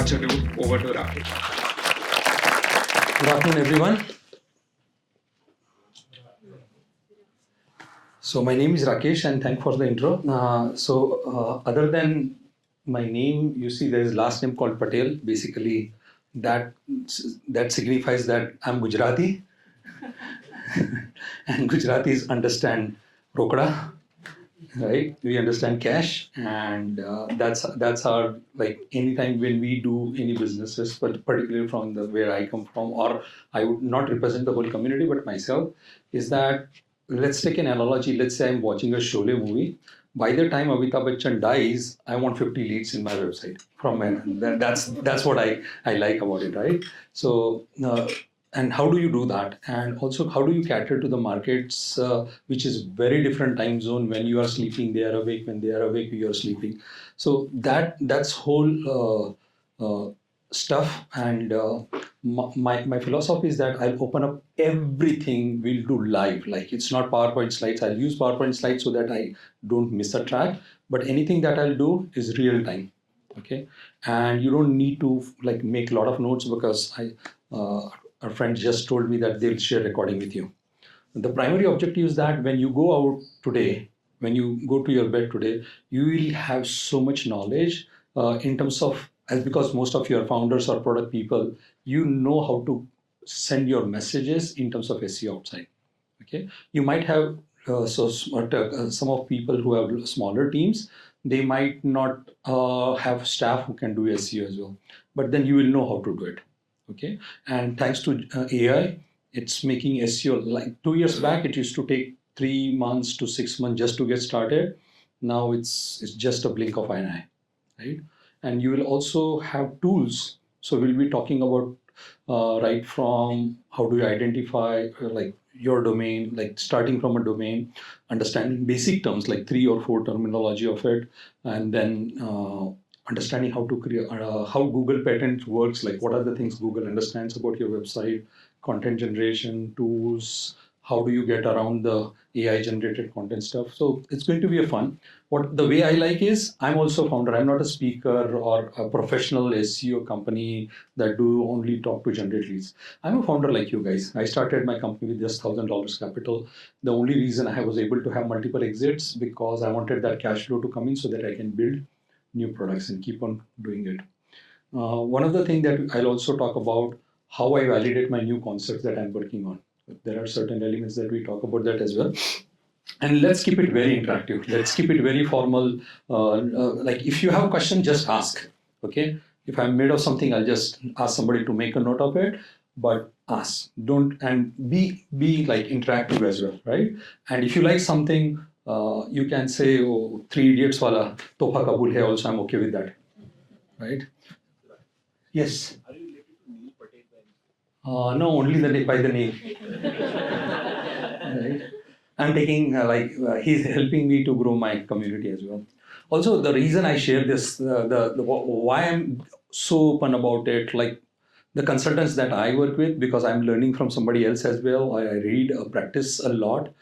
Over to Rakesh. Good afternoon, everyone. So my name is Rakesh, and thanks for the intro. Other than my name, you see there is last name called Patel. Basically, that signifies that I'm Gujarati, and Gujaratis understand rokda, right? We understand cash, and that's our, like, anytime when we do any businesses, but particularly from where I come from, or I would not represent the whole community but myself, is that, let's take an analogy. Let's say I'm watching a Sholay movie. By the time Amitabh Bachchan dies, I want 50 leads in my website from that's what I like about it, right? So and how do you do that? And also, how do you cater to the markets, which is very different time zone? When you are sleeping, they are awake. When they are awake, you are sleeping. So that's whole stuff. And my philosophy is that I'll open up everything we'll do live. Like, it's not PowerPoint slides. I'll use PowerPoint slides so that I don't miss a track. But anything that I'll do is real time. Okay, and you don't need to like make a lot of notes, because our friend just told me that they'll share recording with you. The primary objective is that when you go out today, when you go to your bed today, you will have so much knowledge in terms of, as because most of your founders or product people, you know how to send your messages in terms of SEO outside. Okay, you might have some of people who have smaller teams, they might not have staff who can do SEO as well, but then you will know how to do it. Okay, and thanks to AI, it's making SEO, like 2 years back, it used to take 3 months to 6 months just to get started. Now it's just a blink of an eye, right? And you will also have tools. So we'll be talking about right from how do you identify like your domain, like starting from a domain, understanding basic terms like 3 or 4 terminology of it, and then understanding how to create, how Google patent works, like what are the things Google understands about your website, content generation tools, how do you get around the AI generated content stuff. So it's going to be a fun. What the way I like is, I'm also founder. I'm not a speaker or a professional SEO company that do only talk to generate leads. I'm a founder like you guys. I started my company with just $1,000 capital. The only reason I was able to have multiple exits because I wanted that cash flow to come in so that I can build new products and keep on doing it. One of the things that I'll also talk about, how I validate my new concepts that I'm working on. There are certain elements that we talk about that as well. And let's keep it very interactive. Let's keep it very formal. Like, if you have a question, just ask. Okay. If I'm made of something, I'll just ask somebody to make a note of it. But ask. Don't, and be like interactive as well, right? And if you like something, you can say, oh, Three Idiots wala tofa kabul hai also, I'm okay with that, right? Yes. Are you related to Neil Patel? No, only by the name. Right. I'm taking he's helping me to grow my community as well. Also, the reason I share this, why I'm so open about it, like the consultants that I work with, because I'm learning from somebody else as well. I read, practice a lot.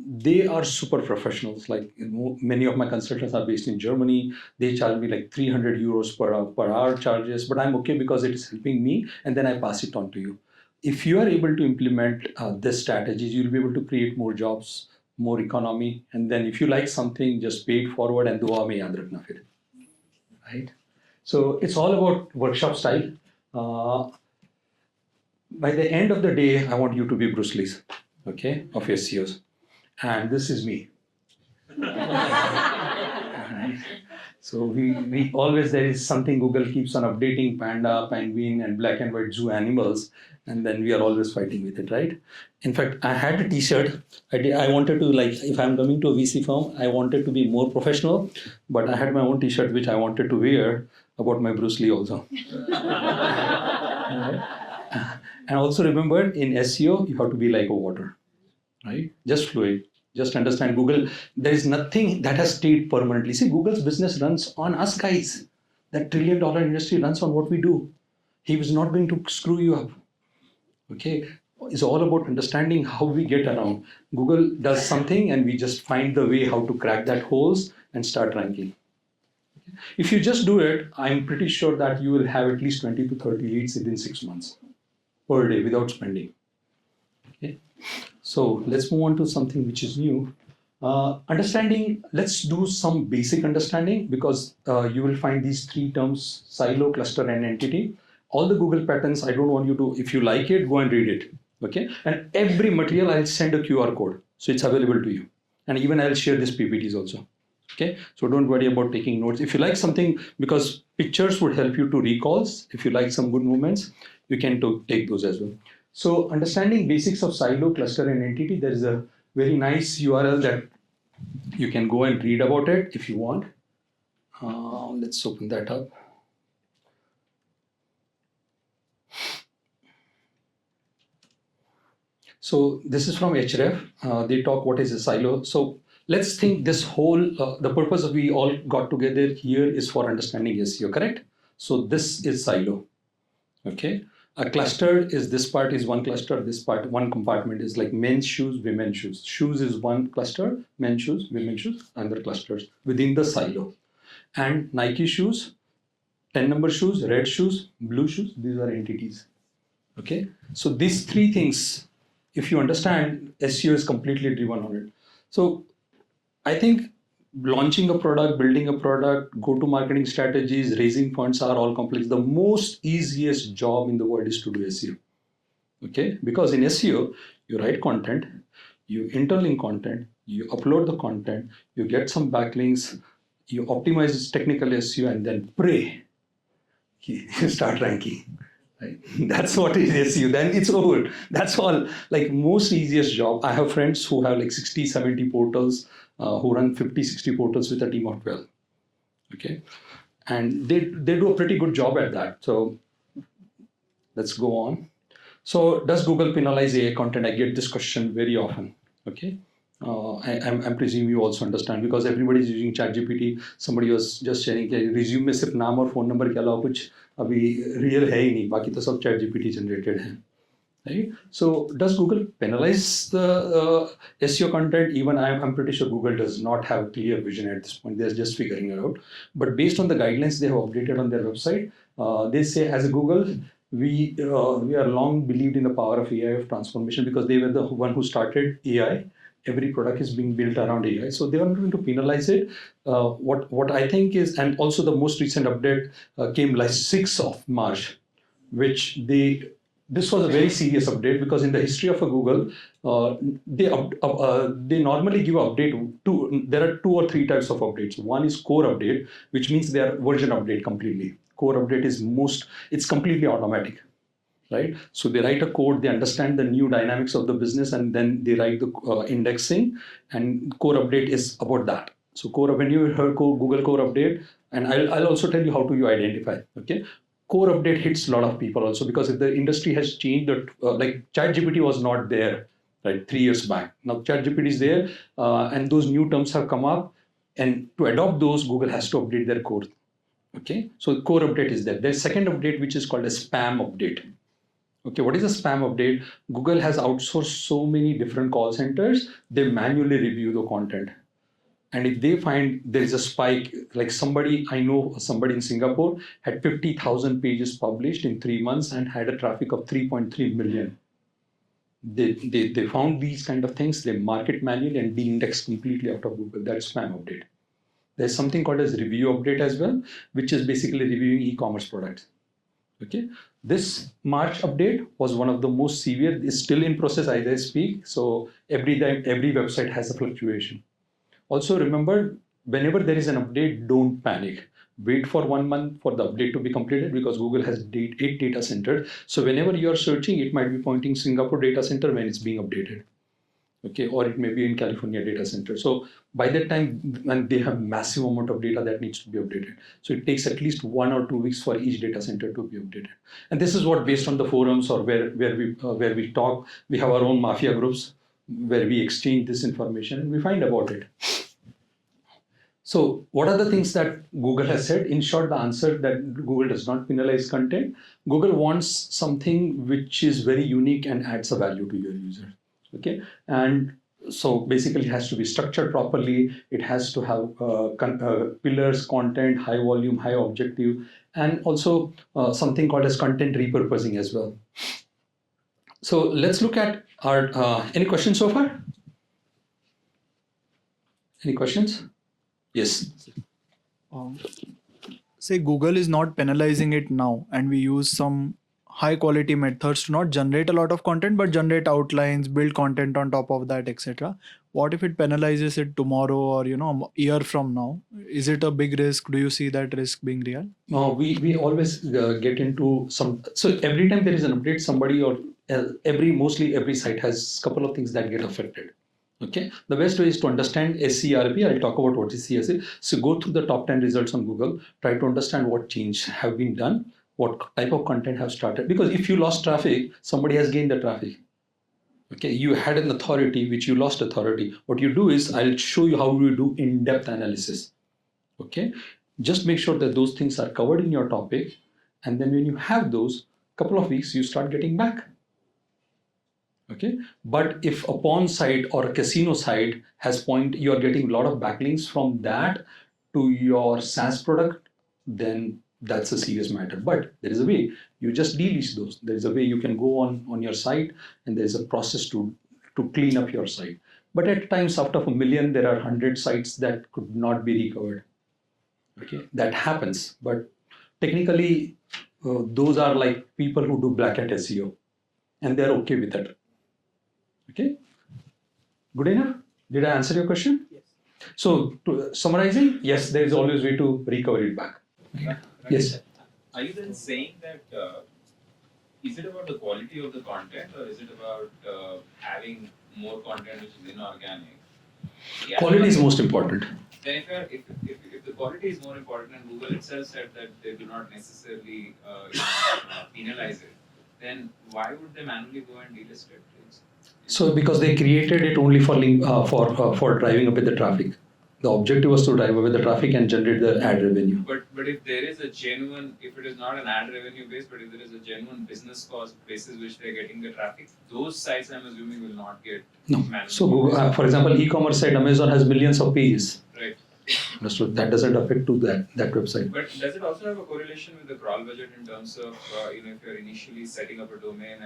They are super professionals. Like, many of my consultants are based in Germany. They charge me like 300 euros per hour charges, but I'm okay because it is helping me, and then I pass it on to you. If you are able to implement this strategies, you'll be able to create more jobs, more economy, and then if you like something, just pay it forward and dua mein yaad rakhna fir. Right? So it's all about workshop style. By the end of the day, I want you to be Bruce Lee, okay, of SEOs. And this is me. Right? So we always, there is something Google keeps on updating, panda, penguin, and black and white zoo animals, and then we are always fighting with it, right? In fact, I had a t-shirt. I wanted to, like, if I'm coming to a VC firm, I wanted to be more professional, but I had my own t-shirt which I wanted to wear about my Bruce Lee also. Right? And also remember, in SEO, you have to be like a water, right? Just fluid. Just understand Google. There is nothing that has stayed permanently. See, Google's business runs on us guys. That $1 trillion industry runs on what we do. He was not going to screw you up. Okay. It's all about understanding how we get around. Google does something and we just find the way how to crack that holes and start ranking. If you just do it, I'm pretty sure that you will have at least 20 to 30 leads within 6 months per day without spending. Okay. So let's move on to something which is new. Understanding, let's do some basic understanding, because you will find these three terms: silo, cluster, and entity. All the Google patterns, I don't want you to, if you like it, go and read it. Okay. And every material, I'll send a QR code. So it's available to you. And even I'll share these PPTs also. Okay. So don't worry about taking notes. If you like something, because pictures would help you to recalls, if you like some good movements, you can take those as well. So understanding basics of silo, cluster, and entity, there is a very nice URL that you can go and read about it if you want. Let's open that up. So this is from Ahrefs. They talk what is a silo. So let's think this whole, the purpose of we all got together here is for understanding SEO, correct? So this is silo, okay? A cluster is this part is one cluster, this part, one compartment is like men's shoes, women's shoes. Shoes is one cluster, men's shoes, women's shoes, another clusters within the silo. And Nike shoes, 10 number shoes, red shoes, blue shoes, these are entities. Okay, so these three things, if you understand, SEO is completely driven on it. So I think launching a product, building a product, go-to-marketing strategies, raising funds are all complex. The most easiest job in the world is to do SEO. Okay, because in SEO, you write content, you interlink content, you upload the content, you get some backlinks, you optimize technical SEO, and then pray you start ranking. Right? That's what is SEO. Then it's over. That's all. Like most easiest job. I have friends who have like 60, 70 portals, who run 50, 60 portals with a team of 12. Okay. And they do a pretty good job at that. So let's go on. So does Google penalize AI content? I get this question very often. Okay. I'm presuming you also understand, because everybody is using ChatGPT. Somebody was just sharing कि resume में सिर्फ नाम और phone number के अलावा कुछ अभी real है ही नहीं, बाकी तो सब ChatGPT generated है, right? So does Google penalize the SEO content? Even I'm pretty sure Google does not have a clear vision at this point. They're just figuring it out. But based on the guidelines they have updated on their website, they say as a Google, we are long believed in the power of AI of transformation, because they were the one who started AI. Every product is being built around AI, so they are not going to penalize it. What I think is, and also the most recent update came like 6th of March, which this was a very serious update, because in the history of a Google, they normally give update to. There are 2 or 3 types of updates. One is core update, which means they are version update completely. Core update is it's completely automatic. Right? So they write a code, they understand the new dynamics of the business, and then they write the indexing, and core update is about that. So when you hear Google core update, and I'll also tell you how to identify. Okay, core update hits a lot of people also, because if the industry has changed, that like ChatGPT was not there, right, 3 years back. Now ChatGPT is there, and those new terms have come up, and to adopt those, Google has to update their code. Okay, so core update is there. There's second update, which is called a spam update. Okay, what is a spam update? Google has outsourced so many different call centers, they manually review the content. And if they find there is a spike, like I know somebody in Singapore had 50,000 pages published in 3 months and had a traffic of 3.3 million. They found these kind of things, they mark it manually and de-index completely out of Google. That's spam update. There's something called as review update as well, which is basically reviewing e-commerce products. Okay, this March update was one of the most severe. It's still in process as I speak. So every website has a fluctuation. Also remember, whenever there is an update, don't panic. Wait for 1 month for the update to be completed, because Google has 8 data centers. So whenever you are searching, it might be pointing Singapore data center when it's being updated. Okay, or it may be in California data center. So by that time, when they have massive amount of data that needs to be updated. So it takes at least 1 or 2 weeks for each data center to be updated. And this is what, based on the forums or where we talk, we have our own mafia groups where we exchange this information and we find about it. So what are the things that Google has said? In short, the answer that Google does not penalize content. Google wants something which is very unique and adds a value to your user. Okay, and So basically, it has to be structured properly. It has to have pillars, content, high volume, high objective, and also something called as content repurposing as well. So let's look at our any questions so far? Any questions? Yes. Say Google is not penalizing it now, and we use some high quality methods to not generate a lot of content but generate outlines, build content on top of that, etc. What if it penalizes it tomorrow, or a year from now? Is it a big risk? Do you see that risk being real? We always get into some. So every time there is an update, somebody or mostly every site has a couple of things that get affected. Okay, the best way is to understand SERP. I'll talk about what is CSE. So go through the top 10 results on Google, try to understand what change have been done, what type of content have started. Because if you lost traffic, somebody has gained the traffic. Okay, you had an authority which you lost authority. What you do is I'll show you how you do in-depth analysis. Okay, just make sure that those things are covered in your topic, and then when you have those couple of weeks, you start getting back. Okay, but if a pawn site or a casino site has you are getting a lot of backlinks from that to your SaaS product, then that's a serious matter. But there is a way. You just delete those. There is a way you can go on your site, and there is a process to clean up your site. But at times, after 1 million, there are 100 sites that could not be recovered. Okay, that happens. But technically, those are like people who do black hat SEO, and they're okay with that. Okay, good enough? Did I answer your question? Yes. So, summarizing, yes, there is always way to recover it back. Okay. Yes. Are you then saying that is it about the quality of the content, or is it about having more content which is inorganic? Yeah, Quality is most important. Then if the quality is more important, and Google itself said that they do not necessarily penalize it, then why would they manually go and delist it? So because they created it only for driving up with the traffic. The objective was to drive up with the traffic and generate the ad revenue. But if there is a genuine, if it is not an ad revenue base, but if there is a genuine business cost basis which they are getting the traffic, those sites I'm assuming will not get manually. So Google, for example, e-commerce site Amazon has millions of pages. Right. So that doesn't affect to that website. But does it also have a correlation with the crawl budget in terms of if you're initially setting up a domain,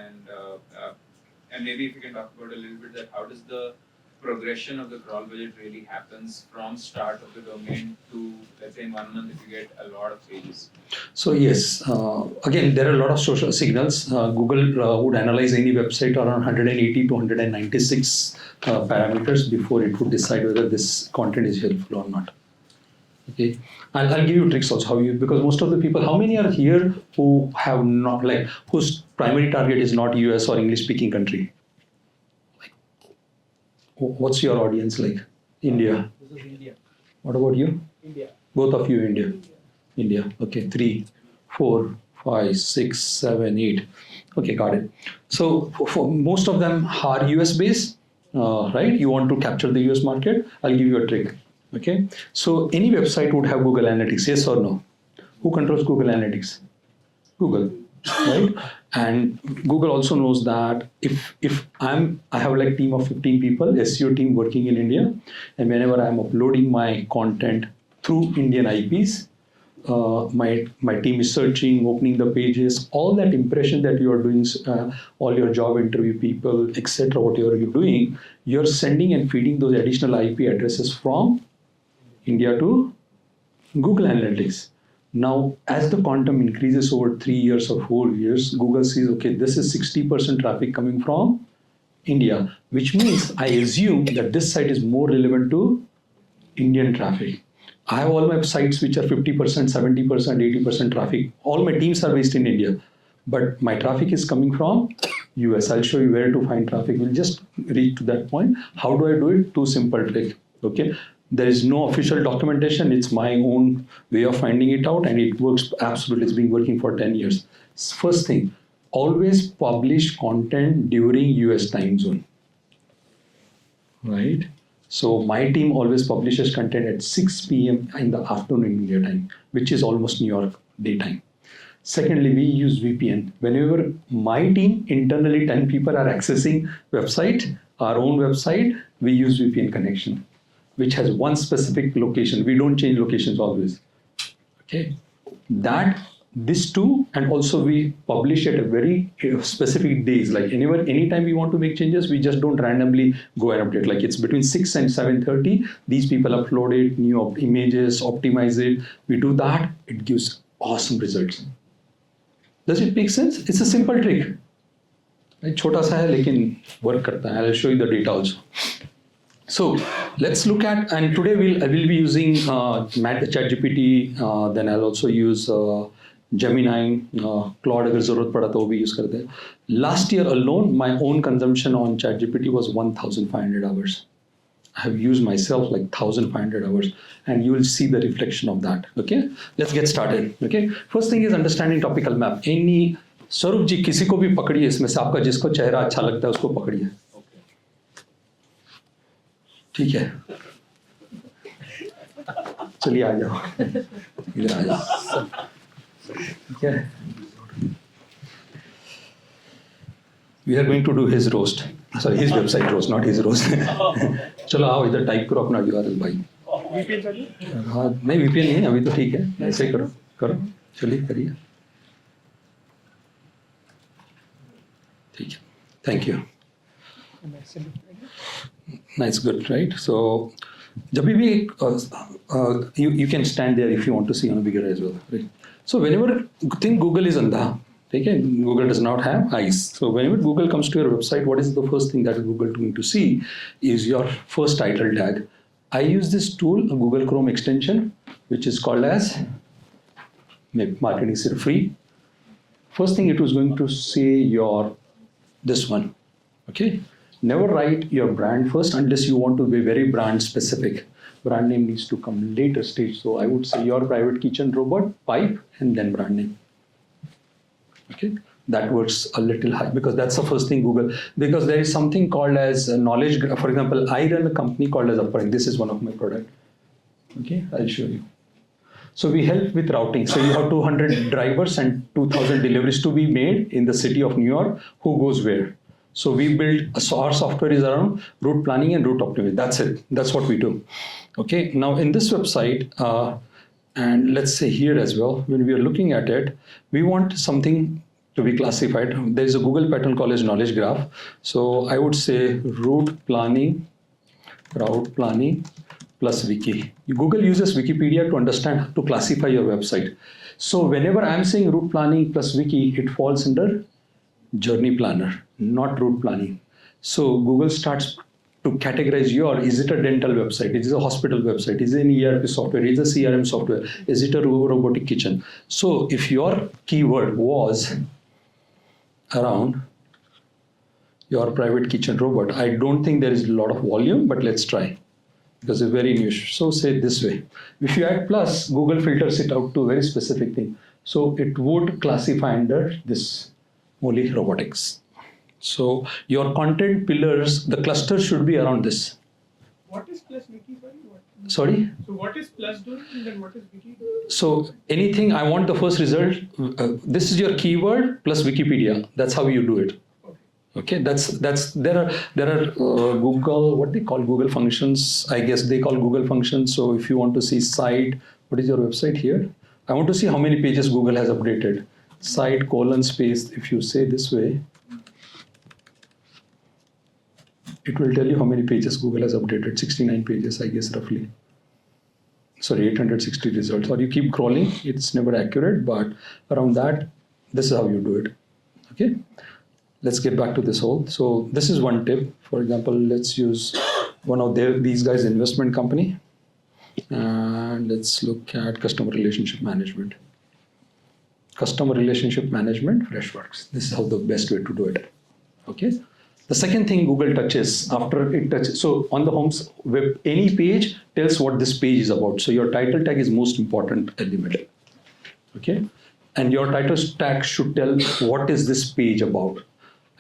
and maybe if you can talk about a little bit that how does the progression of the crawl budget really happens from start of the domain to, let's say, in 1 month if you get a lot of pages? So yes, again, there are a lot of social signals. Google would analyze any website around 180 to 196 parameters before it would decide whether this content is helpful or not. Okay, I'll give you tricks also because most of the people, how many are here who have not whose primary target is not US or English speaking country? What's your audience like? India. This is India. What about you? India. Both of you, India. India. Okay, 3, 4, 5, 6, 7, 8. Okay, got it. So for most of them are US based, right? You want to capture the US market. I'll give you a trick. Okay. So any website would have Google Analytics, yes or no? Who controls Google Analytics? Google, right? And Google also knows that if I have like team of 15 people, SEO team working in India, and whenever I'm uploading my content through Indian IPs, my team is searching, opening the pages, all that impression that you are doing, all your job interview people, etc. What you are doing, you're sending and feeding those additional IP addresses from India to Google Analytics. Now, as the quantum increases over 3 years or 4 years, Google sees, okay, this is 60% traffic coming from India, which means I assume that this site is more relevant to Indian traffic. I have all my sites which are 50%, 70%, 80% traffic. All my teams are based in India, but my traffic is coming from US. I'll show you where to find traffic. We'll just reach to that point. How do I do it? 2 simple tricks. Okay. There is no official documentation. It's my own way of finding it out, and it works absolutely. It's been working for 10 years. First thing, always publish content during US time zone. Right? So my team always publishes content at 6 p.m. in the afternoon India time, which is almost New York daytime. Secondly, we use VPN. Whenever my team, internally 10 people are accessing website, our own website, we use VPN connection, which has one specific location. We don't change locations always. Okay, these two, and also we publish at a very specific days. Like anytime we want to make changes, we just don't randomly go and update. Like it's between 6 and 7:30. These people upload it, new images, optimize it. We do that. It gives awesome results. Does it make sense? It's a simple trick. छोटा सा है लेकिन work करता है. I'll show you the data also. So let's look at, and today I will be using ChatGPT. Then I'll also use Gemini, Claude अगर ज़रूरत पड़ा तो वो भी use करते हैं. Last year alone, my own consumption on ChatGPT was 1,500 hours. I have used myself like 1,500 hours, and you will see the reflection of that. Okay, let's get started. Okay, first thing is understanding topical map. Any स्वरूप जी किसी को भी पकड़िए इसमें से, आपका जिसको चेहरा अच्छा लगता है उसको पकड़िए. ठीक है, चलिए आ जाओ, इधर आ जाओ. ठीक है, we are going to do his roast, sorry his website roast, not his roast. चलो आओ इधर टाइप करो अपना URL भाई. हाँ नहीं VPN नहीं अभी तो ठीक है, ऐसे करो करो, चलिए करिए. ठीक है, thank you. Nice, good, right? So, जब भी you can stand there if you want to see on a bigger as well, right? So whenever think Google is अंधा, ठीक है? Google does not have eyes. So whenever Google comes to your website, what is the first thing that Google is going to see is your first title tag. I use this tool, a Google Chrome extension, which is called as marketing is free. First thing it was going to say this one, okay? Never write your brand first unless you want to be very brand specific. Brand name needs to come later stage. So I would say your private kitchen robot, pipe, and then brand name. Okay, that works a little high because that's the first thing Google, because there is something called as a knowledge graph. For example, I run a company called as Upper. This is one of my product. Okay, I'll show you. So we help with routing. So you have 200 drivers and 2,000 deliveries to be made in the city of New York. Who goes where? So we build, so our software is around route planning and route optimization. That's it. That's what we do. Okay. Now in this website, and let's say here as well, when we are looking at it, we want something to be classified. There is a Google pattern called as knowledge graph. So I would say route planning plus wiki. Google uses Wikipedia to understand, to classify your website. So whenever I'm saying route planning plus wiki, it falls under journey planner, not route planning. So Google starts to categorize is it a dental website? Is it a hospital website? Is it an ERP software? Is it a CRM software? Is it a robotic kitchen? So if your keyword was around your private kitchen robot, I don't think there is a lot of volume, but let's try because it's very niche. So say this way. If you add plus, Google filters it out to a very specific thing. So it would classify under this. Only robotics. So your content pillars, the cluster should be around this. What is plus wiki? Sorry? So what is plus doing and then what is wiki doing? So anything I want the first result, this is your keyword plus Wikipedia. That's how you do it. Okay, there are Google, what they call Google functions. I guess they call Google functions. So if you want to see site, what is your website here? I want to see how many pages Google has updated. Site : space, if you say this way, it will tell you how many pages Google has updated. 69 pages, I guess, roughly. Sorry, 860 results. Or you keep crawling, it's never accurate, but around that, this is how you do it. Okay, let's get back to this whole. So this is one tip. For example, let's use one of these guys' investment company. And let's look at customer relationship management. Customer relationship management, Freshworks. This is how the best way to do it. Okay. The second thing Google touches after it touches. So on the home web, any page tells what this page is about. So your title tag is most important element. Okay. And your title tag should tell what is this page about.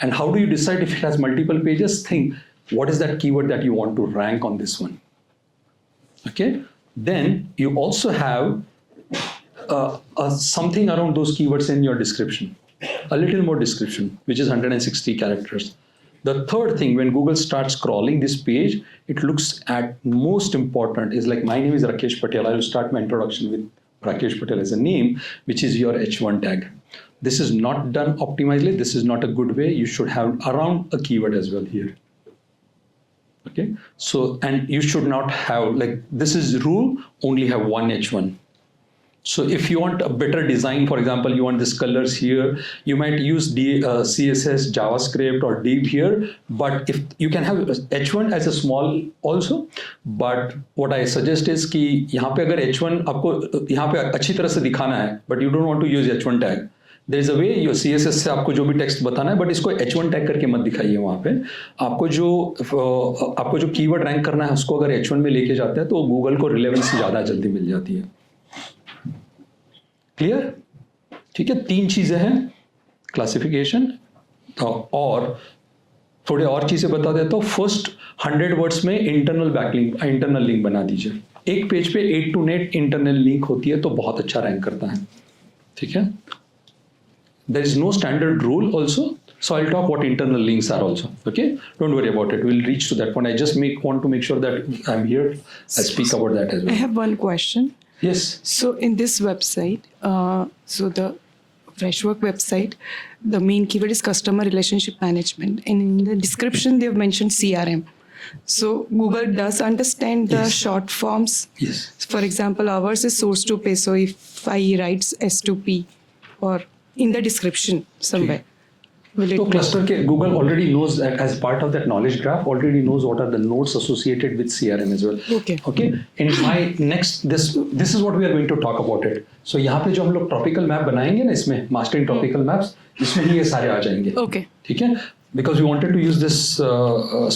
And how do you decide if it has multiple pages? Think what is that keyword that you want to rank on this one. Okay. Then you also have something around those keywords in your description, a little more description, which is 160 characters. The third thing, when Google starts crawling this page, it looks at most important is like, my name is Rakesh Patel. I will start my introduction with Rakesh Patel as a name, which is your H1 tag. This is not done optimally. This is not a good way. You should have around a keyword as well here. Okay. So, and you should not have, like, this is rule, only have one H1. So if you want a better design, for example, you want these colors here, you might use CSS, JavaScript or div here, but if you can have H1 as a small also, but what I suggest is कि यहाँ पे अगर H1 आपको यहाँ पे अच्छी तरह से दिखाना है, but you don't want to use H1 tag, there is a way your CSS से आपको जो भी टेक्स्ट बताना है, but इसको H1 टैग करके मत दिखाइए वहाँ पे. आपको जो कीवर्ड रैंक करना है उसको अगर H1 में लेके जाते हैं तो गूगल को रिलेवेंस ज़्यादा जल्दी मिल जाती है. क्लियर? ठीक है, 3 चीजें हैं, क्लासिफिकेशन और थोड़े और चीजें बता देता हूँ. फर्स्ट 100 वर्ड्स में इंटरनल लिंक बना दीजिए. एक पेज पे 8 to 8 इंटरनल लिंक होती है तो बहुत अच्छा रैंक करता है. ठीक है, there is no standard rule also, so I'll talk what internal links are also. Okay, don't worry about it, we'll reach to that point. I just want to make sure that I'm here, I speak about that as well. I have one question. Yes. So in this website, so the Freshwork website, the main keyword is customer relationship management, and in the description they have mentioned CRM. So Google does understand the Yes. short forms. Yes. For example, ours is source to pay. So if I write S2P or in the description somewhere, will it So be- cluster के Google already knows that as part of that knowledge graph, already knows what are the nodes associated with CRM as well. Okay. Okay. In my next this is what we are going to talk about it. So यहाँ पे जो हम लोग topical map बनाएंगे ना, इसमें mastering topical maps, इसमें ही ये सारे आ जाएंगे. Okay. ठीक है? Because we wanted to use this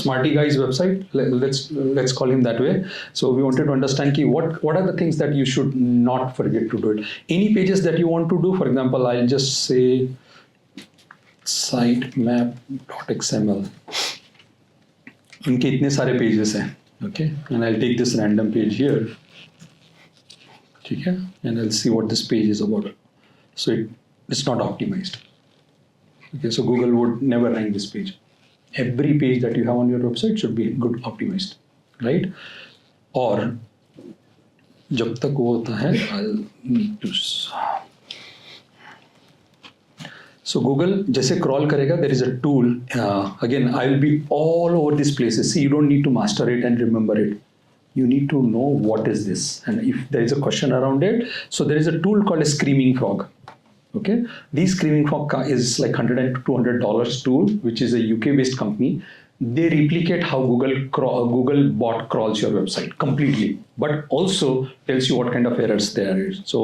Smarty Guy's website, let's call him that way. So we wanted to understand ki what are the things that you should not forget to do it. Any pages that you want to do, for example, I'll just say sitemap.xml. उनके इतने सारे pages हैं, okay? And I'll take this random page here, ठीक है? And I'll see what this page is about. So it's not optimized. Okay, so Google would never rank this page. Every page that you have on your website should be good optimized, right? और जब तक वो होता है, I'll need to. So Google जैसे crawl करेगा, there is a tool. Again, I will be all over these places. See, you don't need to master it and remember it. You need to know what is this, and if there is a question around it, so there is a tool called a Screaming Frog. Okay, these Screaming Frog is like $100 to $200 tool, which is a UK-based company. They replicate how Google bot crawls your website completely, but also tells you what kind of errors there is. So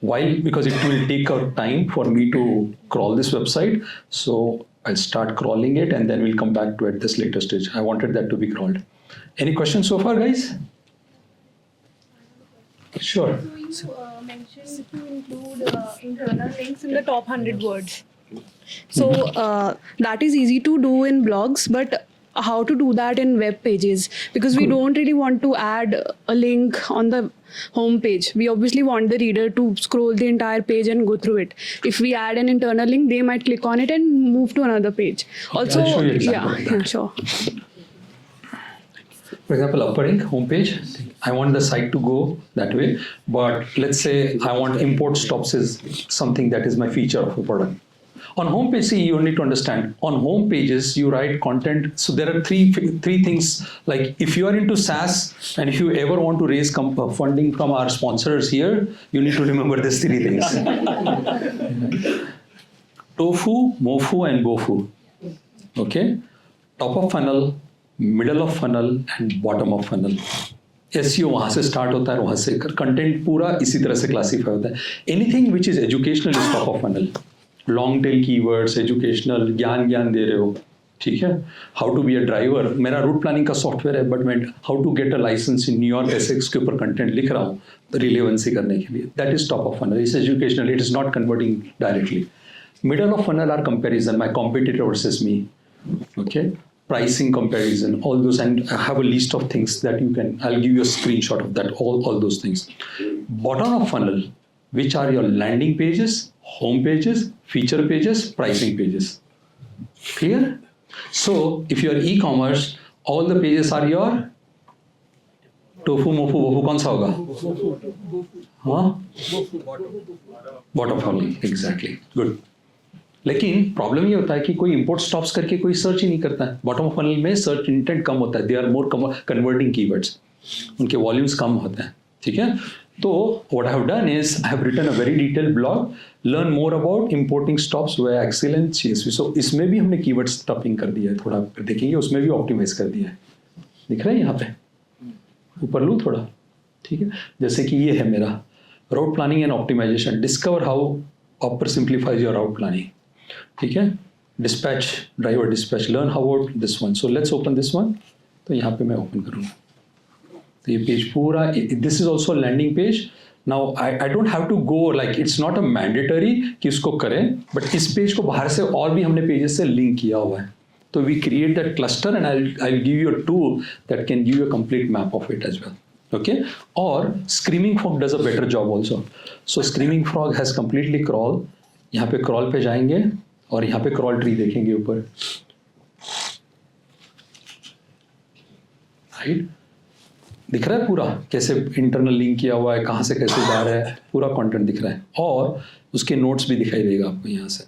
because it will take out time for me to crawl this website, so I'll start crawling it and then we'll come back to it at this later stage. I wanted that to be crawled. Any questions so far, guys? Sure. So you mentioned to include internal links in the top 100 words. So that is easy to do in blogs, but how to do that in web pages? Because we don't really want to add a link on the home page. We obviously want the reader to scroll the entire page and go through it. If we add an internal link, they might click on it and move to another page. Also, I'll show you an example of that. yeah, sure. For example, upper link, homepage, I want the site to go that way, but let's say I want import stops is something that is my feature of a product. On homepage, see, you need to understand, on home pages, you write content. So there are three things, like if you are into SaaS and if you ever want to raise funding from our sponsors here, you need to remember these 3 things. Tofu, Mofu, and Bofu. Okay? Top of funnel, middle of funnel, and bottom of funnel. SEO वहाँ से start होता है, वहाँ से content पूरा इसी तरह से classify होता है. Anything which is educational is top of funnel. Long tail keywords, educational, ज्ञान दे रहे हो, ठीक है? How to be a driver. मेरा route planning का software है, but मैं how to get a license in New York SX के ऊपर content लिख रहा हूँ, relevancy करने के लिए. That is top of funnel. It's educational. It is not converting directly. Middle of funnel are comparison. My competitor versus me. Okay. Pricing comparison, all those, and I have a list of things that you can, I'll give you a screenshot of that, all those things. Bottom of funnel, which are your landing pages, home pages, feature pages, pricing pages. Clear? So if you are e-commerce, all the pages are your tofu, mofu, wofu, कौन सा होगा? हाँ? Bottom funnel, exactly. Good. लेकिन problem ये होता है कि कोई इंपोर्ट स्टॉप्स करके कोई सर्च ही नहीं करता है. बॉटम फनल में सर्च इंटेंट कम होता है. They are more converting keywords. उनके वॉल्यूम्स कम होते हैं. ठीक है. तो what I have done is I have written a very detailed blog, learn more about importing stops way Excel and CSV. So इसमें भी हमने कीवर्ड स्टफिंग कर दिया है. थोड़ा देखेंगे उसमें भी ऑप्टिमाइज कर दिया है. दिख रहा है यहाँ पे? ऊपर लूँ थोड़ा. ठीक है. जैसे कि ये है मेरा route planning and optimization. Discover how Opera simplifies your route planning. ठीक है. Dispatch, driver dispatch. Learn how about this one. So let's open this one. तो यहाँ पे मैं open करूँगा. तो ये पेज पूरा, this is also a landing page. Now I don't have to go like it's not a mandatory कि इसको करें, but इस पेज को बाहर से और भी हमने पेजेस से लिंक किया हुआ है. तो we create that cluster and I'll give you a tool that can give you a complete map of it as well. Okay, or Screaming Frog does a better job also. So Screaming Frog has completely crawl. यहाँ पे crawl पे जाएंगे और यहाँ पे crawl tree देखेंगे ऊपर. Right? दिख रहा है पूरा कैसे इंटरनल लिंक किया हुआ है, कहाँ से कैसे जा रहा है, पूरा कंटेंट दिख रहा है और उसके नोट्स भी दिखाई देगा आपको यहाँ से.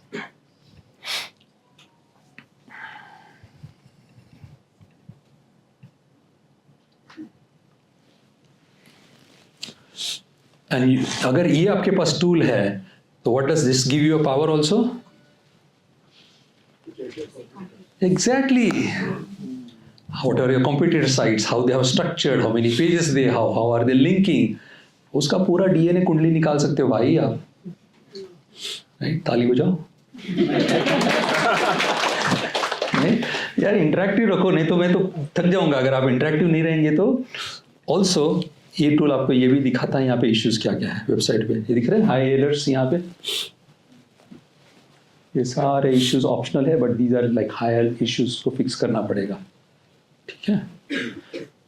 एंड अगर ये आपके पास टूल है तो what does this give you a power also? Exactly. What are your competitor sites? How they have structured? How many pages they have? How are they linking? उसका पूरा DNA कुंडली निकाल सकते हो भाई आप. राइट? ताली बजाओ. नहीं यार, इंटरेक्टिव रखो, नहीं तो मैं तो थक जाऊंगा अगर आप इंटरेक्टिव नहीं रहेंगे तो. ऑल्सो ये टूल आपको ये भी दिखाता है यहाँ पे इश्यूज क्या क्या है वेबसाइट पे. ये दिख रहे हैं हाई एलर्ट्स यहाँ पे. ये सारे इश्यूज ऑप्शनल है but these are like higher issues को फिक्स करना पड़ेगा. ठीक है.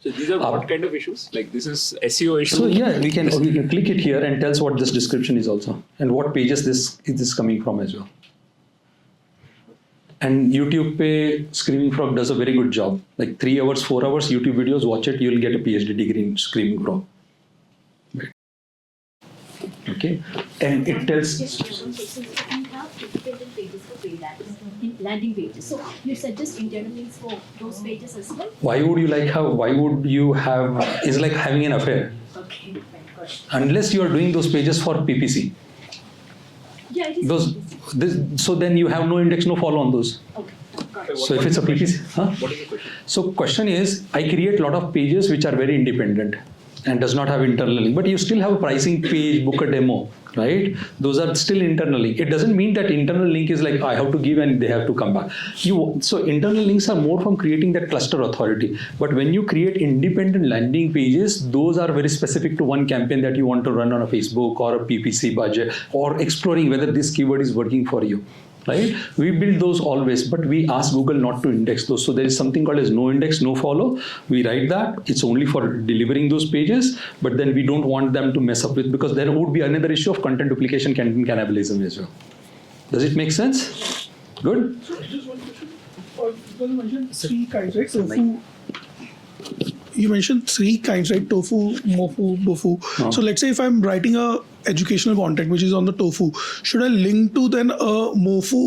So these are what kind of issues? Like this is SEO issue. So yeah, we can click it here and tells what this description is also and what pages this is coming from as well. And YouTube पे Screaming Frog does a very good job. Like 3 hours, 4 hours YouTube videos, watch it, you'll get a PhD degree in Screaming Frog. Right. Okay, and it tells. Landing pages. So you suggest internal links for those pages as well? Why would you have? It's like having an affair. Okay, fine, got it. Unless you are doing those pages for PPC. Yeah, it is. So then you have no index, no follow on those. Okay, got it. So if it's a PPC, huh? What is the question? So question is, I create a lot of pages which are very independent and does not have internal link, but you still have a pricing page, book a demo, right? Those are still internal link. It doesn't mean that internal link is like I have to give and they have to come back. So internal links are more from creating that cluster authority. But when you create independent landing pages, those are very specific to one campaign that you want to run on a Facebook or a PPC budget or exploring whether this keyword is working for you. Right? We build those always, but we ask Google not to index those. So there is something called as no index, no follow. We write that. It's only for delivering those pages, but then we don't want them to mess up with, because there would be another issue of content duplication, cannibalism as well. Does it make sense? Good? So just one question. You mentioned 3 kinds, right? Tofu. You mentioned 3 kinds, right? Tofu, mofu, bofu. So let's say if I'm writing a educational content which is on the tofu, should I link to then a mofu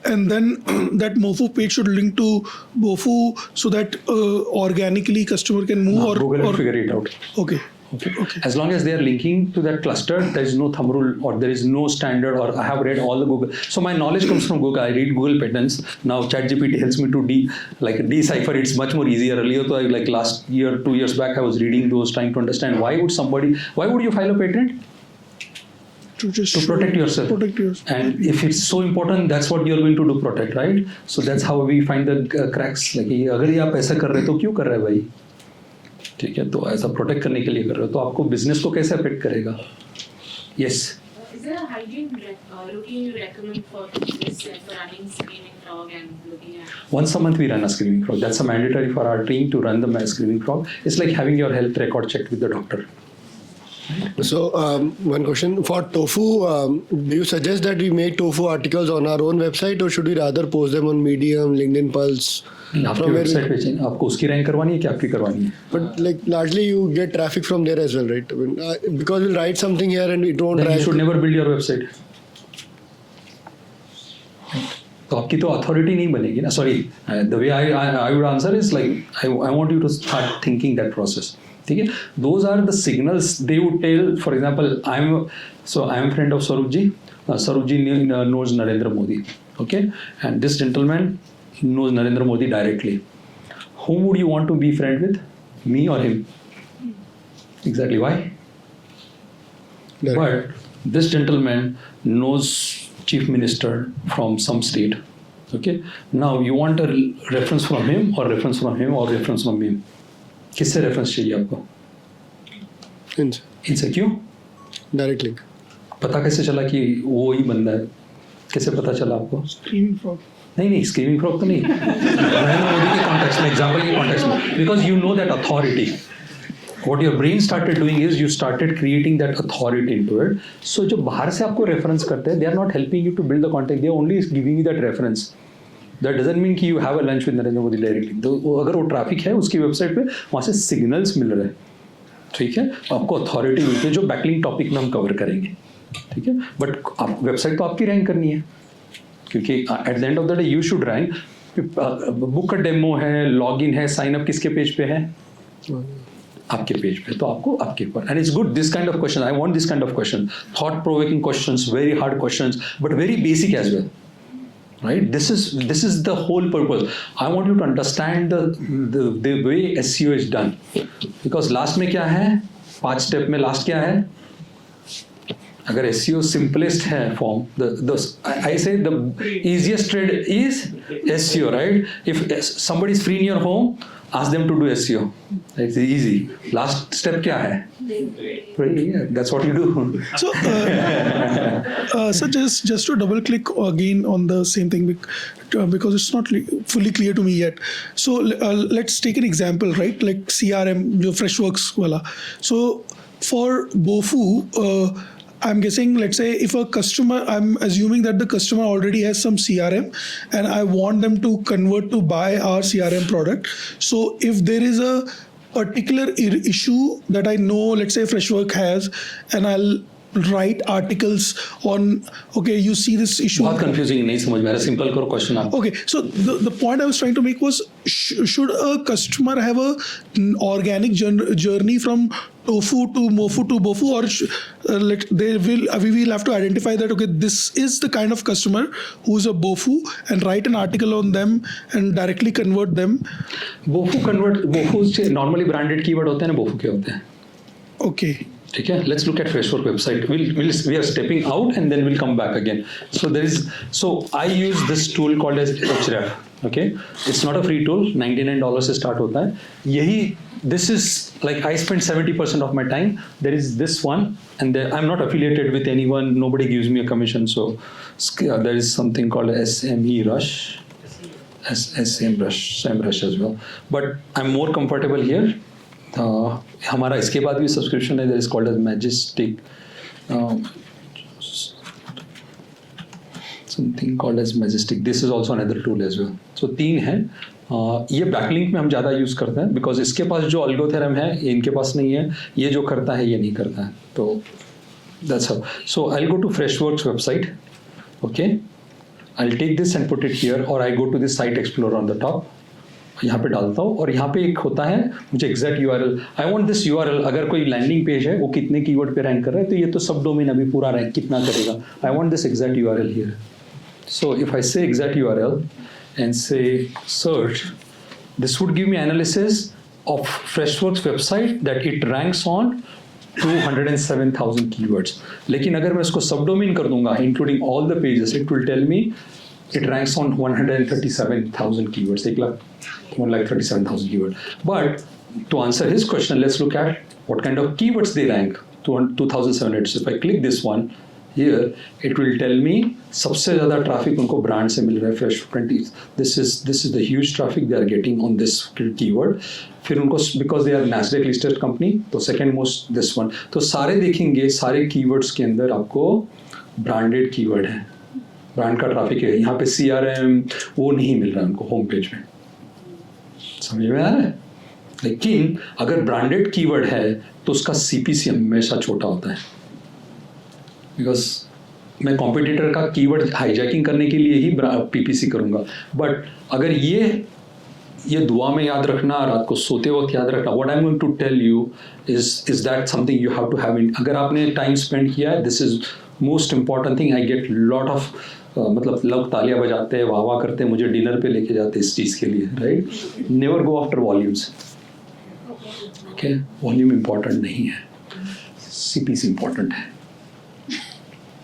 and then that mofu page should link to bofu so that organically customer can move? No, or Google will figure it out. Okay. Okay. As long as they are linking to that cluster, there is no thumb rule or there is no standard, or I have read all the Google. So my knowledge comes from Google. I read Google patents. Now ChatGPT helps me to decipher. It's much more easier. Earlier, so like last year, 2 years back, I was reading those, trying to understand why would you file a patent? To protect yourself. And if it's so important, that's what you're going to do, protect, right? So that's how we find the cracks. Like अगर ये आप ऐसा कर रहे तो क्यों कर रहे हैं भाई? ठीक है, तो ऐसा प्रोटेक्ट करने के लिए कर रहे हो तो आपको बिजनेस को कैसे अफेक्ट करेगा? Yes. Is there a hygiene routine you recommend for this, for running Screaming Frog and looking at? Once a month we run a Screaming Frog. That's a mandatory for our team to run the Screaming Frog. It's like having your health record checked with the doctor. So one question for Tofu, do you suggest that we make Tofu articles on our own website, or should we rather post them on Medium, LinkedIn Pulse? आपकी website पे चाहिए, आपको उसकी rank करवानी है कि आपकी करवानी है? But like largely you get traffic from there as well, right? I mean, because we'll write something here and we don't Then you rank. should never build your website. तो आपकी तो अथॉरिटी नहीं बनेगी ना. Sorry, the way I would answer is like I want you to start thinking that process. ठीक है, those are the signals they would tell. For example, I am friend of Swaroop ji. स्वरूप जी knows Narendra Modi, okay, and this gentleman knows Narendra Modi directly. Whom would you want to be friend with, me or him? Exactly, why? But this gentleman knows chief minister from some state, okay. Now you want a reference from him or reference from him or reference from him? किससे reference चाहिए आपको? इनसे. क्यों? Direct link. पता कैसे चला कि वो ही बंदा है? कैसे पता चला आपको? Screaming frog. नहीं, स्क्रीमिंग फ्रॉग तो नहीं. नरेंद्र मोदी के कॉन्टेक्स्ट में, एग्जाम्पल के कॉन्टेक्स्ट में, because you know that authority. What your brain started doing is you started creating that authority into it. So जो बाहर से आपको रेफरेंस करते हैं, they are not helping you to build the contact. They are only giving you that reference. That doesn't mean कि you have a lunch with Narendra Modi directly. तो अगर वो ट्रैफिक है उसकी वेबसाइट पे, वहाँ से सिग्नल्स मिल रहे हैं. ठीक है, आपको अथॉरिटी मिलती है जो बैकलिंक टॉपिक में हम कवर करेंगे. ठीक है, बट आप वेबसाइट तो आपकी रैंक करनी है, क्योंकि at the end of the day you should rank. Book का डेमो है, लॉगिन है, साइन अप किसके पेज पे है? आपके पेज पे. तो आपको आपके ऊपर. And it's good this kind of question. I want this kind of question, thought provoking questions, very hard questions, but very basic as well. Right? This is the whole purpose. I want you to understand the way SEO is done. Because last में क्या है? 5 step में last क्या है? अगर SEO simplest है form, I say the easiest trade is SEO, right? If somebody is free in your home, ask them to do SEO. It's easy. Last step क्या है? Yeah, that's what you do. So, so just to double click again on the same thing because it's not fully clear to me yet. So let's take an example, right? Like CRM, जो Freshworks वाला. So for Bofu, I'm guessing, let's say if a customer, I'm assuming that the customer already has some CRM and I want them to convert to buy our CRM product. So if there is a particular issue that I know, let's say Freshwork has, and I'll write articles on, okay, you see this issue. बहुत confusing, नहीं समझ में आ रहा. Simple करो question आप. Okay, so the point I was trying to make was, should a customer have a organic journey from Tofu to Mofu to Bofu, or we will have to identify that, okay, this is the kind of customer who's a Bofu, and write an article on them and directly convert them. Bofu से normally branded keyword होते हैं ना, Bofu के होते हैं. Okay. ठीक है, let's look at Freshwork website. We are stepping out and then we'll come back again. So I use this tool called as Ahrefs. Okay, it's not a free tool. $99 से start होता है. This is like I spend 70% of my time. There is this one, and I'm not affiliated with anyone. Nobody gives me a commission. So there is something called SEMrush. SEMrush as well. But I'm more comfortable here. हमारा इसके बाद भी subscription है. There is called as Majestic. Something called as Majestic. This is also another tool as well. So 3 है. ये backlink में हम ज़्यादा यूज़ करते हैं बिकॉज इसके पास जो अल्गोरिथम है ये इनके पास नहीं है. ये जो करता है ये नहीं करता है. तो that's how. So I'll go to Freshworks website. Okay. I'll take this and put it here, or I go to the site explorer on the top. यहाँ पे डालता हूँ और यहाँ पे एक होता है मुझे exact URL. I want this URL. अगर कोई लैंडिंग पेज है वो कितने कीवर्ड पे रैंक कर रहा है तो ये तो सब डोमेन अभी पूरा रैंक कितना करेगा. आई want this exact URL here. So if I से exact URL and say search, this would give me analysis of Freshworks website that it ranks on 207,000 keywords. लेकिन अगर मैं इसको subdomain कर दूंगा including all the pages, it will tell me it ranks on 137,000 keywords. 137,000 keywords. But to answer his question, let's look at what kind of keywords they rank. 2,700. So if I click this one, here it will tell me सबसे ज़्यादा traffic उनको brand से मिल रहा है fresh 20. This is the huge traffic they are getting on this keyword. फिर उनको because they are NASDAQ listed company, तो second most this one. तो सारे देखेंगे, सारे कीवर्ड्स के अंदर आपको ब्रांडेड कीवर्ड है, ब्रांड का ट्रैफिक है. यहाँ पे CRM वो नहीं मिल रहा है उनको होम पेज में. समझ में आ रहा है? लेकिन अगर ब्रांडेड कीवर्ड है तो उसका CPC हमेशा छोटा होता है, बिकॉज मैं कॉम्पिटिटर का कीवर्ड हाईजैकिंग करने के लिए ही PPC करूँगा. बट अगर ये दुआ में याद रखना, रात को सोते वक्त याद रखना. What I am going to tell you is that something you have to have in. अगर आपने टाइम स्पेंड किया है, this is most important thing. I get lot of मतलब लोग तालियां बजाते हैं, वाह वाह करते हैं, मुझे डिनर पे लेके जाते हैं इस चीज़ के लिए, right. Never go after volumes. Okay, volume important नहीं है, CPC इंपॉर्टेंट है.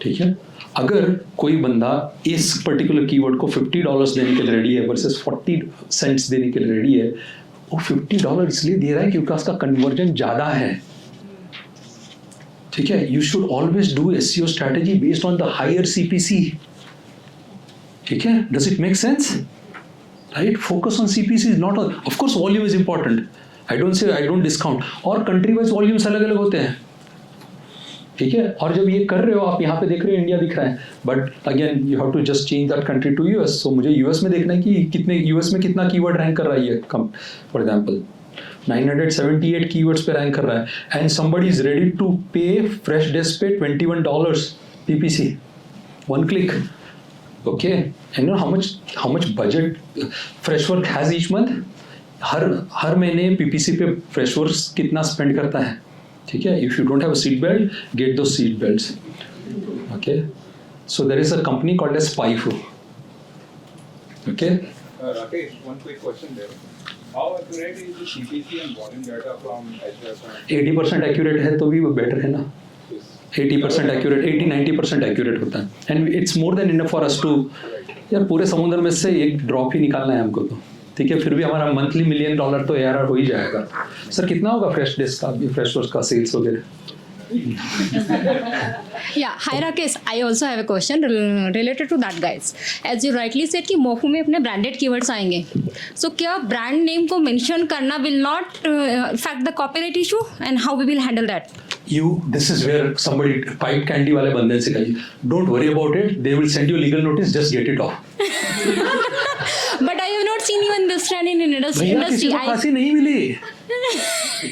ठीक है. अगर कोई बंदा इस पर्टिकुलर कीवर्ड को $50 देने के लिए रेडी है वर्सेस 40 सेंट्स देने के लिए रेडी है, वो $50 इसलिए दे रहा है क्योंकि उसका कन्वर्जन ज़्यादा है. ठीक है. You should always do SEO strategy based on the higher CPC. ठीक है. Does it make sense? Right. Focus on CPC is not, of course volume is important. I don't discount. और कंट्री वाइज वॉल्यूम्स अलग अलग होते हैं. ठीक है. और जब ये कर रहे हो, आप यहाँ पे देख रहे हो इंडिया दिख रहा है, but again you have to just change that country to US. So मुझे US में देखना है कि कितने US में कितना कीवर्ड रैंक कर रहा है. ये कम फॉर एग्जांपल 978 कीवर्ड्स पे रैंक कर रहा है, and somebody is ready to pay Freshdesk पे $21 PPC, one click. Okay, and you know how much budget Freshwork has each month? हर महीने PPC पे Freshworks कितना स्पेंड करता है. ठीक है. If you don't have a seat belt, get those seat belts. Okay. So there is a company called as Spyfoo. Okay. Rakesh, one quick question there. How accurate is the CPC and volume data from Ahrefs? 80% accurate है तो भी वो better है ना. 80% accurate, 80-90% accurate होता है. And it's more than enough for us to, यार पूरे समुद्र में से एक ड्रॉप ही निकालना है हमको तो. ठीक है. फिर भी हमारा मंथली $1 million तो ARR हो ही जाएगा. सर कितना होगा फ्रेश डेस्क का, फ्रेशवर्क्स का सेल्स वगैरह? Yeah, hi Rakesh. I also have a question related to that, guys. As you rightly said कि मोफू में अपने ब्रांडेड कीवर्ड्स आएंगे. So क्या ब्रांड नेम को मेंशन करना will not affect the copyright issue, and how we will handle that? This is where somebody pipe candy वाले बंदे से कहिए, don't worry about it. They will send you legal notice. Just get it off. But I have not seen even this trend in industry. किसी को फांसी नहीं मिली,